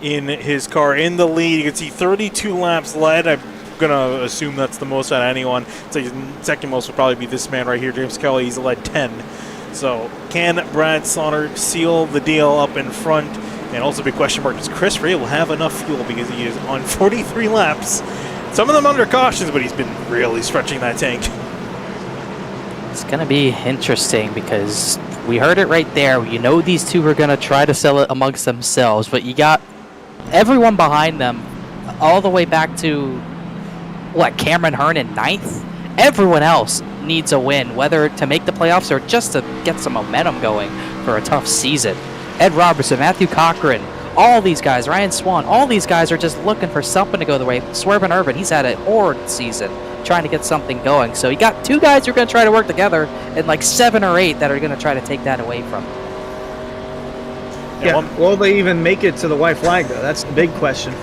in his car in the lead. You can see 32 laps led. I'm going to assume that's the most out of anyone. So second most would probably be this man right here, James Kelly. He's led 10. So can Brad Slaughter seal the deal up in front? And also big question mark, does Chris Ray will have enough fuel because he is on 43 laps. Some of them under cautions, but he's been really stretching that tank. It's going to be interesting because we heard it right there. You know these two are going to try to sell it amongst themselves, but you got everyone behind them all the way back to, Cameron Hearn in 9th? Everyone else needs a win, whether to make the playoffs or just to get some momentum going for a tough season. Ed Robertson, Matthew Cochran, all these guys, Ryan Swan, all these guys are just looking for something to go their way. Swervin Irvin, he's had a horrid season trying to get something going. So you got two guys who are going to try to work together and 7 or 8 that are going to try to take that away from them. Yeah, will they even make it to the white flag, though? That's the big question.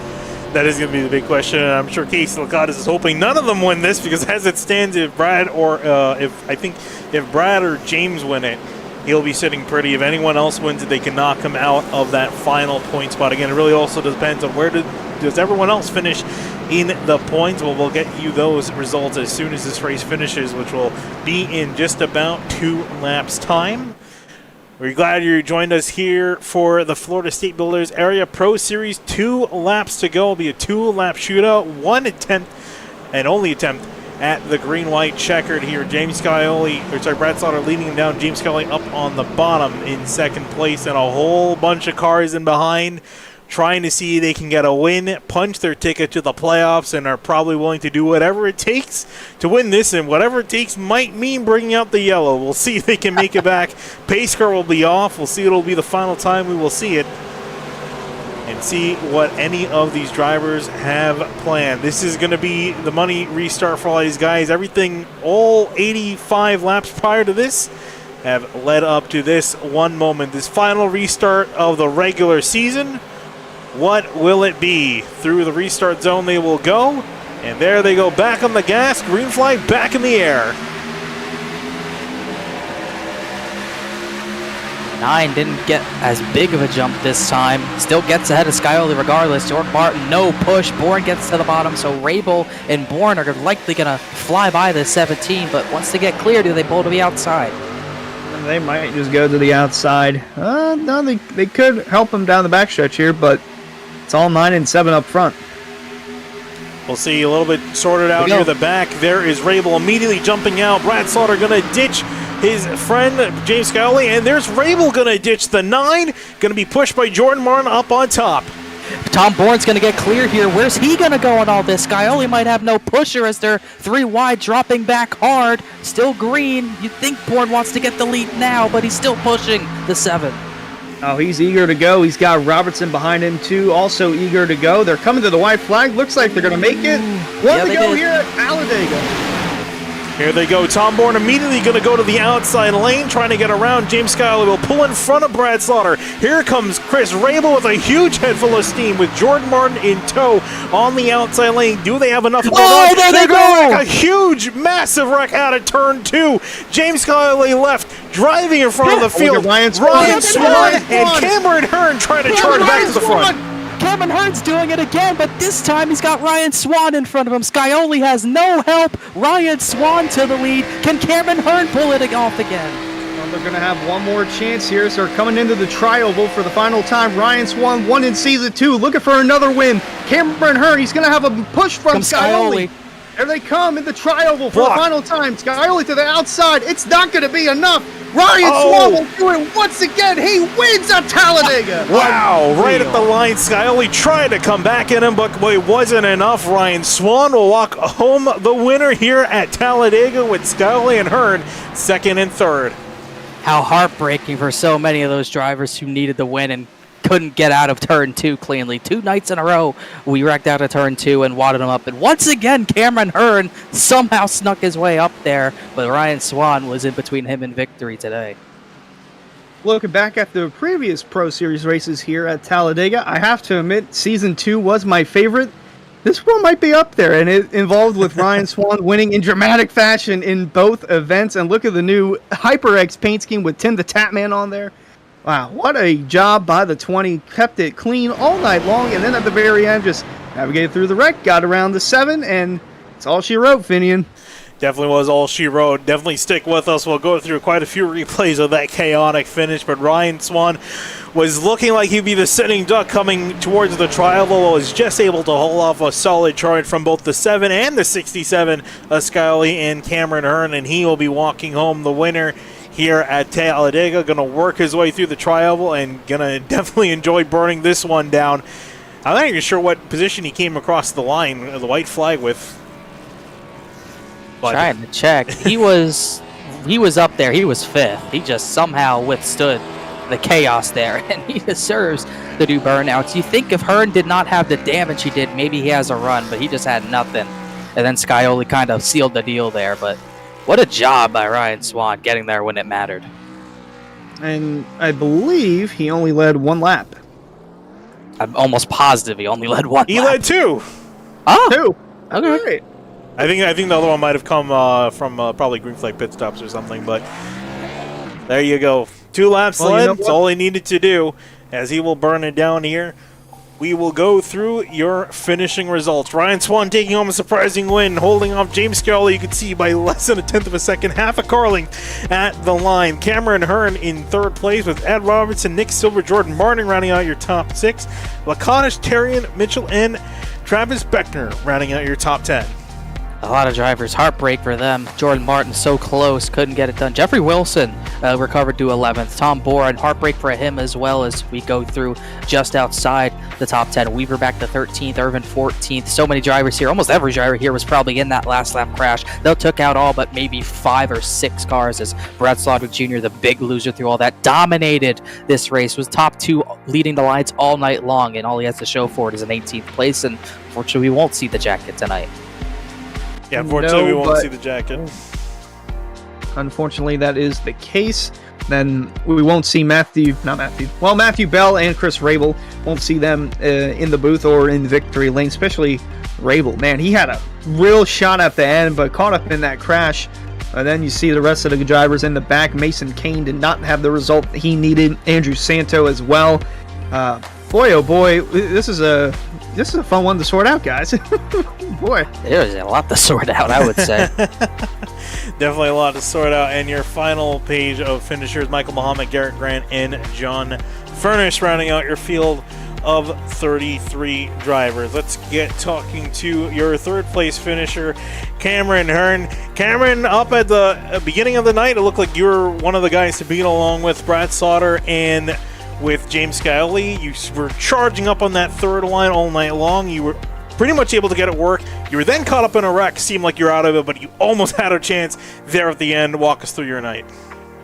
That is going to be the big question, and I'm sure Casey Lacadas is hoping none of them win this because as it stands, if Brad or if Brad or James win it, he'll be sitting pretty. If anyone else wins it, they can knock him out of that final point spot. Again, it really also depends on where does everyone else finish in the points. Well, we'll get you those results as soon as this race finishes, which will be in just about 2 laps' time. We're glad you joined us here for the Florida State Builders Area Pro Series. 2 laps to go. It'll be a 2-lap shootout. 1 attempt and only attempt at the green-white checkered here. Brad Slaughter leading him down. James Kelly up on the bottom in second place, and a whole bunch of cars in behind trying to see they can get a win, punch their ticket to the playoffs, and are probably willing to do whatever it takes to win this, and whatever it takes might mean bringing out the yellow. We'll see if they can make it back. Pace car will be off. We'll see. It'll be the final time we will see it and see what any of these drivers have planned. This is going to be the money restart for all these guys. Everything, all 85 laps prior to this have led up to this one moment, this final restart of the regular season. What will it be? Through the restart zone they will go, and there they go, back on the gas, green flag back in the air. 9 didn't get as big of a jump this time. Still gets ahead of Scioli regardless. George Martin, no push. Bourne gets to the bottom, so Rabel and Bourne are likely going to fly by the 17, but once they get clear, do they pull to the outside? They might just go to the outside. No, they could help them down the backstretch here, but it's all 9 and 7 up front. We'll see a little bit sorted out near the back. There is Rabel immediately jumping out. Brad Slaughter going to ditch his friend James Scioli, and there's Rabel going to ditch the 9. Going to be pushed by Jordan Martin up on top. Tom Bourne's going to get clear here. Where's he going to go on all this? Scioli might have no pusher as they're 3 wide, dropping back hard. Still green. You'd think Bourne wants to get the lead now, but he's still pushing the 7. Oh, he's eager to go. He's got Robertson behind him, too, also eager to go. They're coming to the white flag. Looks like they're going to make it. One to go here at Talladega. Here they go. Tom Bourne immediately going to go to the outside lane, trying to get around. James Scioli will pull in front of Brad Slaughter. Here comes Chris Rabel with a huge head full of steam with Jordan Martin in tow on the outside lane. Do they have enough of a run? There they go! A huge, massive wreck out of turn 2. James Scioli left, driving in front of the field. Ryan Swan and Cameron Hearn trying to charge back to the front. Cameron Hearn's doing it again, but this time he's got Ryan Swan in front of him. Scioli has no help. Ryan Swan to the lead. Can Cameron Hearn pull it off again? Well, they're going to have one more chance here, so they're coming into the tri-oval for the final time. Ryan Swan won in season 2, looking for another win. Cameron Hearn, he's going to have a push from Scioli. There they come in the tri-oval for the final time. Scioli to the outside. It's not going to be enough. Ryan Swan will do it once again. He wins at Talladega. Wow, right at the line. Scioli tried to come back at him, but it wasn't enough. Ryan Swan will walk home the winner here at Talladega with Scioli and Hearn 2nd and 3rd. How heartbreaking for so many of those drivers who needed the win and couldn't get out of turn 2 cleanly. 2 nights in a row, we wrecked out of turn 2 and wadded him up. And once again, Cameron Hearn somehow snuck his way up there, but Ryan Swan was in between him and victory today. Looking back at the previous Pro Series races here at Talladega, I have to admit, Season 2 was my favorite. This one might be up there, and it involved with Ryan Swan winning in dramatic fashion in both events. And look at the new HyperX paint scheme with Tim the Tatman on there. Wow, what a job by the 20. Kept it clean all night long, and then at the very end, just navigated through the wreck, got around the 7, and it's all she wrote, Finian. Definitely was all she wrote. Definitely stick with us. We'll go through quite a few replays of that chaotic finish, but Ryan Swan was looking like he'd be the sitting duck coming towards the tri-oval, was just able to hold off a solid charge from both the 7 and the 67 Scully and Cameron Hearn, and he will be walking home the winner here at Talladega. Going to work his way through the tri-oval and going to definitely enjoy burning this one down. I'm not even sure what position he came across the line, the white flag with. But Trying to check. He was up there. He was 5th. He just somehow withstood the chaos there, and he deserves to do burnouts. You think if Hearn did not have the damage he did, maybe he has a run, but he just had nothing. And then Scioli kind of sealed the deal there, but what a job by Ryan Swan getting there when it mattered. And I believe he only led 1 lap. I'm almost positive he only led 1 he lap. led 2. Oh, 2. okay. Right. I think the other one might have come from probably green flag pit stops or something, but there you go. 2 laps led. That's all he needed to do. As he will burn it down here, we will go through your finishing results. Ryan Swan taking home a surprising win, holding off James Scully, you can see, by less than 1/10 of a second, half a car length at the line. Cameron Hearn in 3rd place with Ed Robertson, Nick Silver, Jordan Martin rounding out your top 6. Laconish, Terrian, Mitchell, and Travis Beckner rounding out your top 10. A lot of drivers, heartbreak for them. Jordan Martin so close, couldn't get it done. Jeffrey Wilson recovered to 11th. Tom Boren, heartbreak for him as well, as we go through just outside the top 10. Weaver back to 13th, Irvin 14th. So many drivers here. Almost every driver here was probably in that last lap crash. They took out all but maybe 5 or 6 cars, as Brad Slodwick Jr., the big loser through all that, dominated this race, was top 2 leading the lights all night long, and all he has to show for it is an 18th place, and unfortunately we won't see the jacket tonight. Yeah, unfortunately, we won't see the jacket. Unfortunately, that is the case. Then we won't see Matthew Bell and Chris Rabel. Won't see them in the booth or in victory lane, especially Rabel. Man, he had a real shot at the end, but caught up in that crash. And then you see the rest of the drivers in the back. Mason Kane did not have the result that he needed. Andrew Santo as well. Boy, oh boy, this is a fun one to sort out, guys. Boy, There's a lot to sort out, I would say. Definitely a lot to sort out. And your final page of finishers, Michael Muhammad, Garrett Grant, and John Furnish rounding out your field of 33 drivers. Let's get talking to your 3rd place finisher, Cameron Hearn. Cameron, up at the beginning of the night, it looked like you were one of the guys to beat, along with Brad Sauter and with James Scully. You were charging up on that 3rd line all night long. You were pretty much able to get it work. You were then caught up in a wreck. Seemed like you're out of it, but you almost had a chance there at the end. Walk us through your night.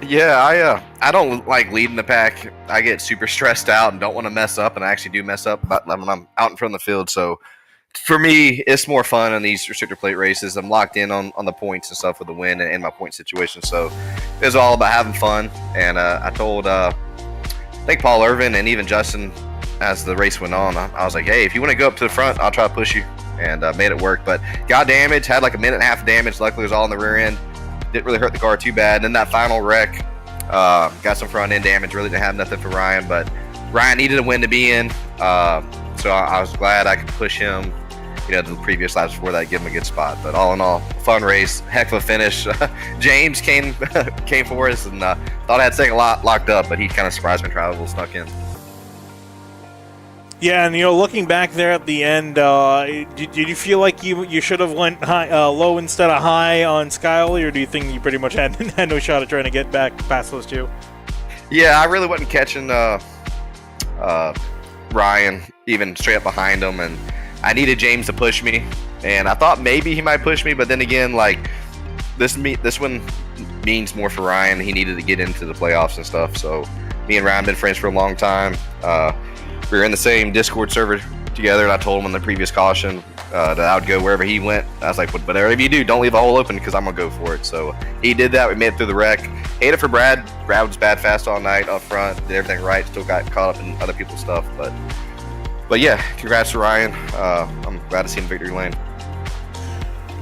Yeah, I don't like leading the pack. I get super stressed out and don't want to mess up, and I actually do mess up when I'm out in front of the field. So for me, it's more fun in these restrictor plate races. I'm locked in on the points and stuff with the win and my point situation. So it was all about having fun. And I told I think Paul Irvin and even Justin, as the race went on, I was like, hey, if you want to go up to the front, I'll try to push you, and made it work. But got damage, had like 1.5 minutes of damage. Luckily, it was all in the rear end. Didn't really hurt the car too bad. And then that final wreck, got some front end damage. Really didn't have nothing for Ryan, but Ryan needed a win to be in. So I was glad I could push him, the previous laps before that, give him a good spot. But all in all, fun race, heck of a finish. James came for us, and thought I had second locked up, but he kind of surprised me. Travel snuck in. Yeah, and looking back there at the end, did you feel like you should have went high, low instead of high on Scully, or do you think you pretty much had no shot at trying to get back past those two? Yeah, I really wasn't catching Ryan even straight up behind him, and I needed James to push me, and I thought maybe he might push me, but then again, like this one means more for Ryan. He needed to get into the playoffs and stuff, so me and Ryan been friends for a long time. we were in the same Discord server together, and I told him on the previous caution that I would go wherever he went. I was like, whatever you do, don't leave a hole open because I'm gonna go for it. So he did that. We made it through the wreck. Hate it for Brad. Brad was bad fast all night up front, did everything right. Still got caught up in other people's stuff, but yeah, congrats to Ryan. I'm glad to see him in victory lane.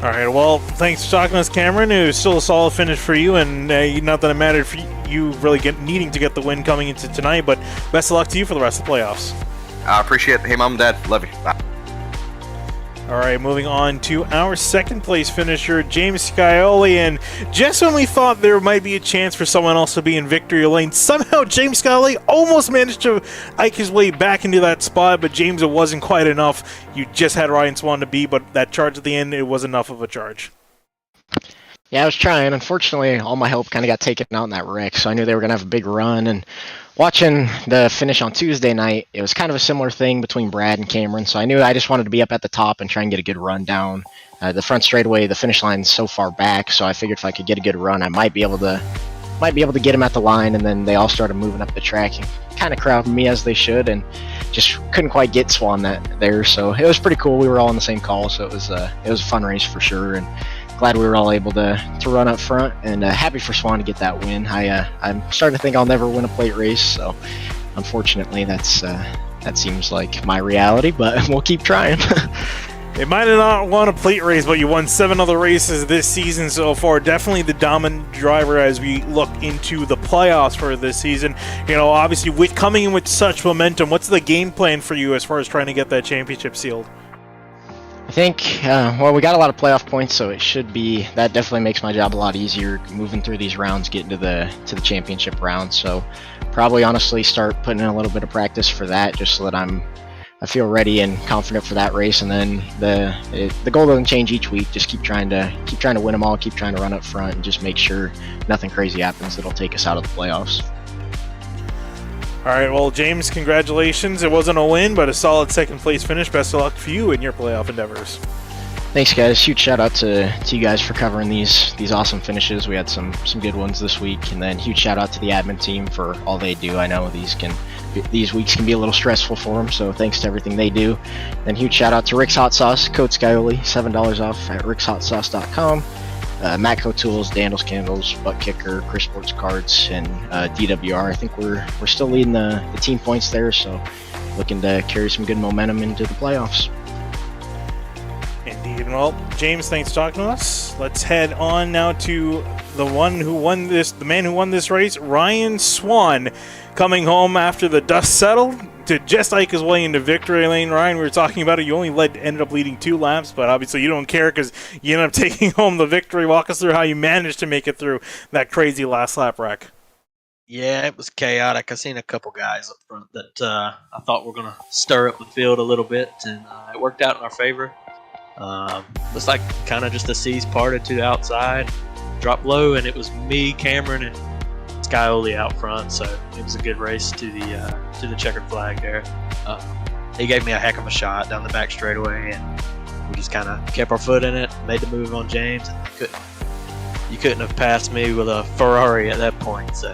All right, well, thanks for talking to us, Cameron. It was still a solid finish for you, and not that it mattered for you really needing to get the win coming into tonight, but best of luck to you for the rest of the playoffs. I appreciate it. Hey, Mom and Dad, love you. Bye. All right, moving on to our second place finisher, James Scioli. And just when we thought there might be a chance for someone else to be in victory lane, somehow James Scioli almost managed to ike his way back into that spot, but James, it wasn't quite enough. You just had Ryan Swan to beat, but that charge at the end, it was enough of a charge. Yeah, I was trying. Unfortunately, all my help kind of got taken out in that wreck, so I knew they were going to have a big run. And watching the finish on Tuesday night, it was kind of a similar thing between Brad and Cameron, so I knew I just wanted to be up at the top and try and get a good run down. The front straightaway, the finish line's so far back, so I figured if I could get a good run, I might be able to get him at the line. And then they all started moving up the track and kind of crowding me as they should, and just couldn't quite get Swan there. So it was pretty cool. We were all on the same call, so it was a fun race for sure. And glad we were all able to run up front, and happy for Swan to get that win. I'm starting to think I'll never win a plate race, so unfortunately that seems like my reality, but we'll keep trying. It might have not won a plate race, but you won 7 other races this season so far. Definitely the dominant driver as we look into the playoffs for this season. Obviously with coming in with such momentum, what's the game plan for you as far as trying to get that championship sealed? I think, we got a lot of playoff points, so it should be, that definitely makes my job a lot easier moving through these rounds, getting to the championship round. So probably honestly start putting in a little bit of practice for that, just so that I feel ready and confident for that race. And then the goal doesn't change each week. Just keep trying to win them all, keep trying to run up front, and just make sure nothing crazy happens that'll take us out of the playoffs. All right, well, James, congratulations. It wasn't a win, but a solid second-place finish. Best of luck for you in your playoff endeavors. Thanks, guys. Huge shout-out to you guys for covering these awesome finishes. We had some good ones this week, and then huge shout-out to the admin team for all they do. I know these weeks can be a little stressful for them, so thanks to everything they do. Then huge shout-out to Rick's Hot Sauce, code Scioli, $7 off at rickshotsauce.com. Matco Tools, Dandles Candles, Butt Kicker, Chris Sports Cards, and DWR. I think we're still leading the team points there, so looking to carry some good momentum into the playoffs. Indeed. Well, James, thanks for talking to us. Let's head on now to the man who won this race, Ryan Swan, coming home after the dust settled to just ike his way into victory lane. Ryan, we were talking about it. You only ended up leading 2 laps, but obviously you don't care because you ended up taking home the victory. Walk us through how you managed to make it through that crazy last lap wreck. Yeah, it was chaotic. I seen a couple guys up front that I thought were going to stir up the field a little bit, and it worked out in our favor. Looks like kind of just the seas parted to the outside, dropped low, and it was me, Cameron, and Scioli out front, so it was a good race to the checkered flag there. He gave me a heck of a shot down the back straightaway, and we just kind of kept our foot in it, made the move on James, and you couldn't have passed me with a Ferrari at that point. So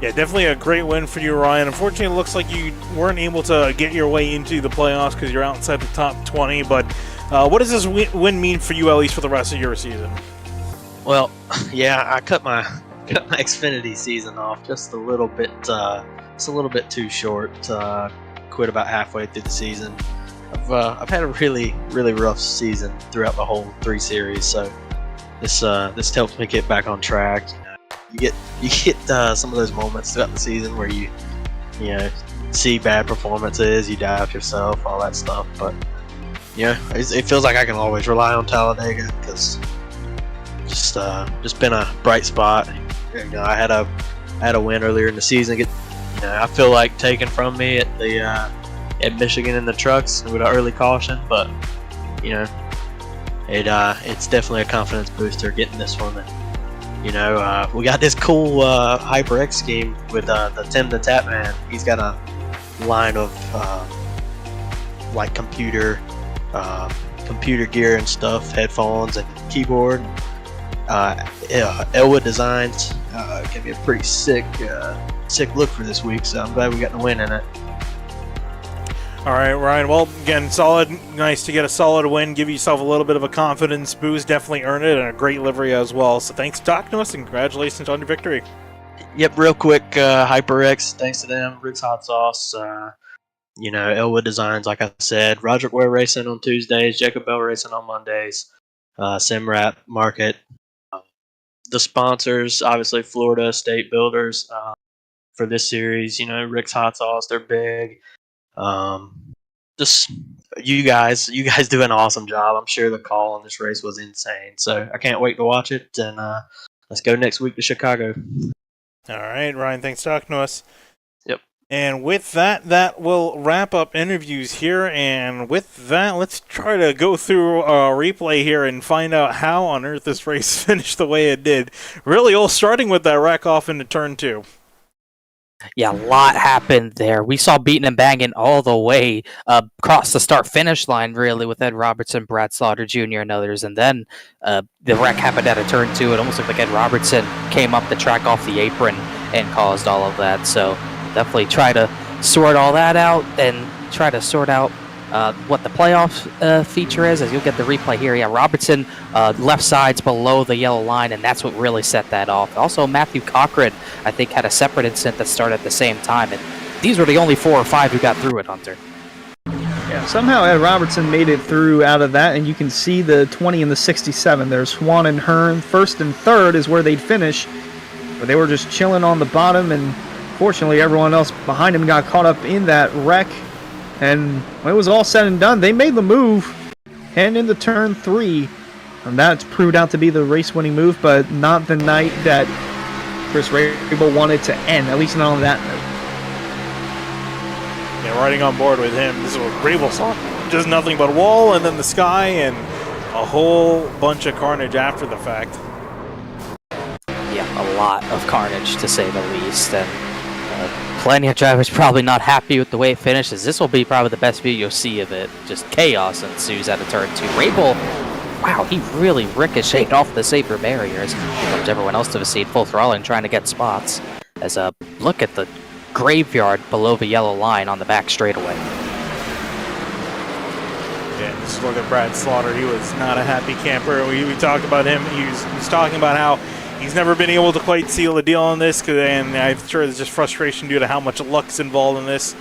yeah, definitely a great win for you, Ryan. Unfortunately, it looks like you weren't able to get your way into the playoffs because you're outside the top 20, but what does this win mean for you, at least for the rest of your season? Well, yeah, I cut my Xfinity season off just a little bit. It's a little bit too short. Quit about halfway through the season. I've had a really rough season throughout the whole 3 series. So this helps me get back on track. You get some of those moments throughout the season where you see bad performances, you doubt yourself, all that stuff. But yeah, it feels like I can always rely on Talladega because just been a bright spot. I had a win earlier in the season. I feel like taken from me at Michigan in the trucks with an early caution, but it's definitely a confidence booster getting this one. And, we got this cool HyperX scheme with the Tim the Tap Man. He's got a line of like computer gear and stuff, headphones and keyboard. Elwood Designs gave me a pretty sick sick look for this week, so I'm glad we got the win in it. All right, Ryan. Well, again, solid. Nice to get a solid win. Give yourself a little bit of a confidence boost. Definitely earned it, and a great livery as well. So thanks for talking to us, and congratulations on your victory. Yep, real quick, HyperX, thanks to them. Rick's Hot Sauce, Elwood Designs, like I said. Roderick Ware Racing on Tuesdays. Jacob Bell Racing on Mondays. Simrap Market. The sponsors, obviously, Florida State Builders for this series. Rick's Hot Sauce, they're big. Just you guys do an awesome job. I'm sure the call on this race was insane, so I can't wait to watch it. And let's go next week to Chicago. All right, Ryan. Thanks for talking to us. Yep. And with that will wrap up interviews here. And with that, let's try to go through a replay here and find out how on earth this race finished the way it did. Really, all starting with that wreck off into turn 2. Yeah, a lot happened there. We saw beating and banging all the way across the start-finish line, really, with Ed Robertson, Brad Slaughter Jr., and others. And then the wreck happened at a turn 2. It almost looked like Ed Robertson came up the track off the apron and caused all of that. So definitely try to sort all that out and try to sort out what the playoff feature is, as you'll get the replay here. Yeah, Robertson left sides below the yellow line, and that's what really set that off. Also, Matthew Cochran, I think, had a separate incident that started at the same time, and these were the only 4 or 5 who got through it, Hunter. Yeah, somehow Ed Robertson made it through out of that, and you can see the 20 and the 67 there. Swan and Hearn, first and third is where they'd finish, but they were just chilling on the bottom, and fortunately everyone else behind him got caught up in that wreck. And when it was all said and done, they made the move heading into turn 3. And that's proved out to be the race-winning move, but not the night that Chris Rabel wanted to end, at least not on that note. Yeah, riding on board with him. This is what Rabel saw. Just nothing but wall and then the sky and a whole bunch of carnage after the fact. Yeah, a lot of carnage, to say the least. And plenty of drivers probably not happy with the way it finishes. This will be probably the best view you'll see of it. Just chaos ensues at a turn 2. Rabel, wow, he really ricocheted off the safer barriers. Here comes everyone else to the seat, full throttling, trying to get spots. As look at the graveyard below the yellow line on the back straightaway. Yeah, just look at Brad Slaughter. He was not a happy camper. We talked about him. He was talking about how he's never been able to quite seal the deal on this, and I'm sure there's just frustration due to how much luck's involved in this.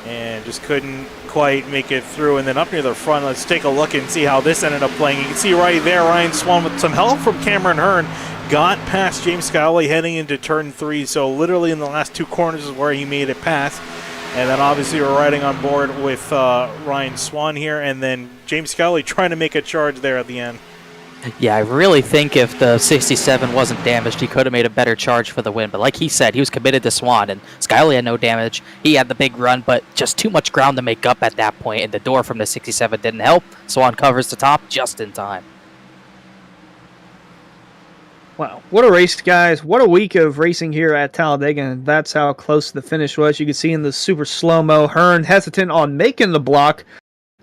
And just couldn't quite make it through. And then up near the front, let's take a look and see how this ended up playing. You can see right there, Ryan Swan with some help from Cameron Hearn got past James Scowley heading into turn 3. So literally in the last 2 corners is where he made it past. And then obviously we're riding on board with Ryan Swan here, and then James Scowley trying to make a charge there at the end. Yeah, I really think if the 67 wasn't damaged, he could have made a better charge for the win. But like he said, he was committed to Swan, and Skyley had no damage. He had the big run, but just too much ground to make up at that point, and the door from the 67 didn't help. Swan covers the top just in time. Wow, what a race, guys. What a week of racing here at Talladega, and that's how close the finish was. You can see in the super slow-mo, Hearn hesitant on making the block,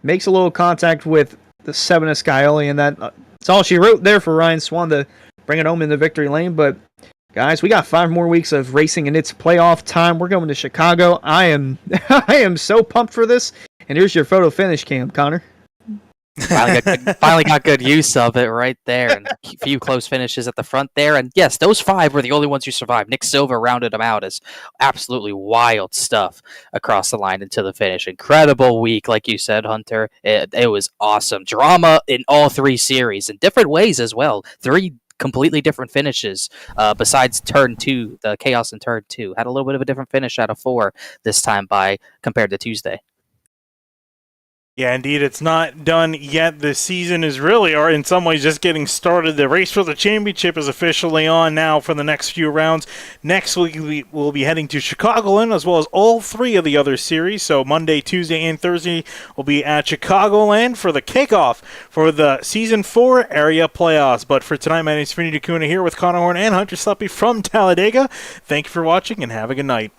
makes a little contact with the 7 of Skyoli, and that's all she wrote there for Ryan Swan to bring it home in the victory lane. But, guys, we got 5 more weeks of racing, and it's playoff time. We're going to Chicago. I am so pumped for this. And here's your photo finish cam, Connor. Finally got good use of it right there, and a few close finishes at the front there. And yes, those 5 were the only ones who survived. Nick Silva rounded them out as absolutely wild stuff across the line into the finish. Incredible week, like you said, Hunter. It was awesome. Drama in all 3 series in different ways as well. 3 completely different finishes besides turn 2, the chaos in turn 2. Had a little bit of a different finish out of 4 this time compared to Tuesday. Yeah, indeed, it's not done yet. The season is really, or in some ways, just getting started. The race for the championship is officially on now for the next few rounds. Next week, we'll be heading to Chicagoland, as well as all 3 of the other series. So Monday, Tuesday, and Thursday will be at Chicagoland for the kickoff for the Season 4 area playoffs. But for tonight, my name is Finny DeCuna here with Connor Horn and Hunter Sluppy from Talladega. Thank you for watching, and have a good night.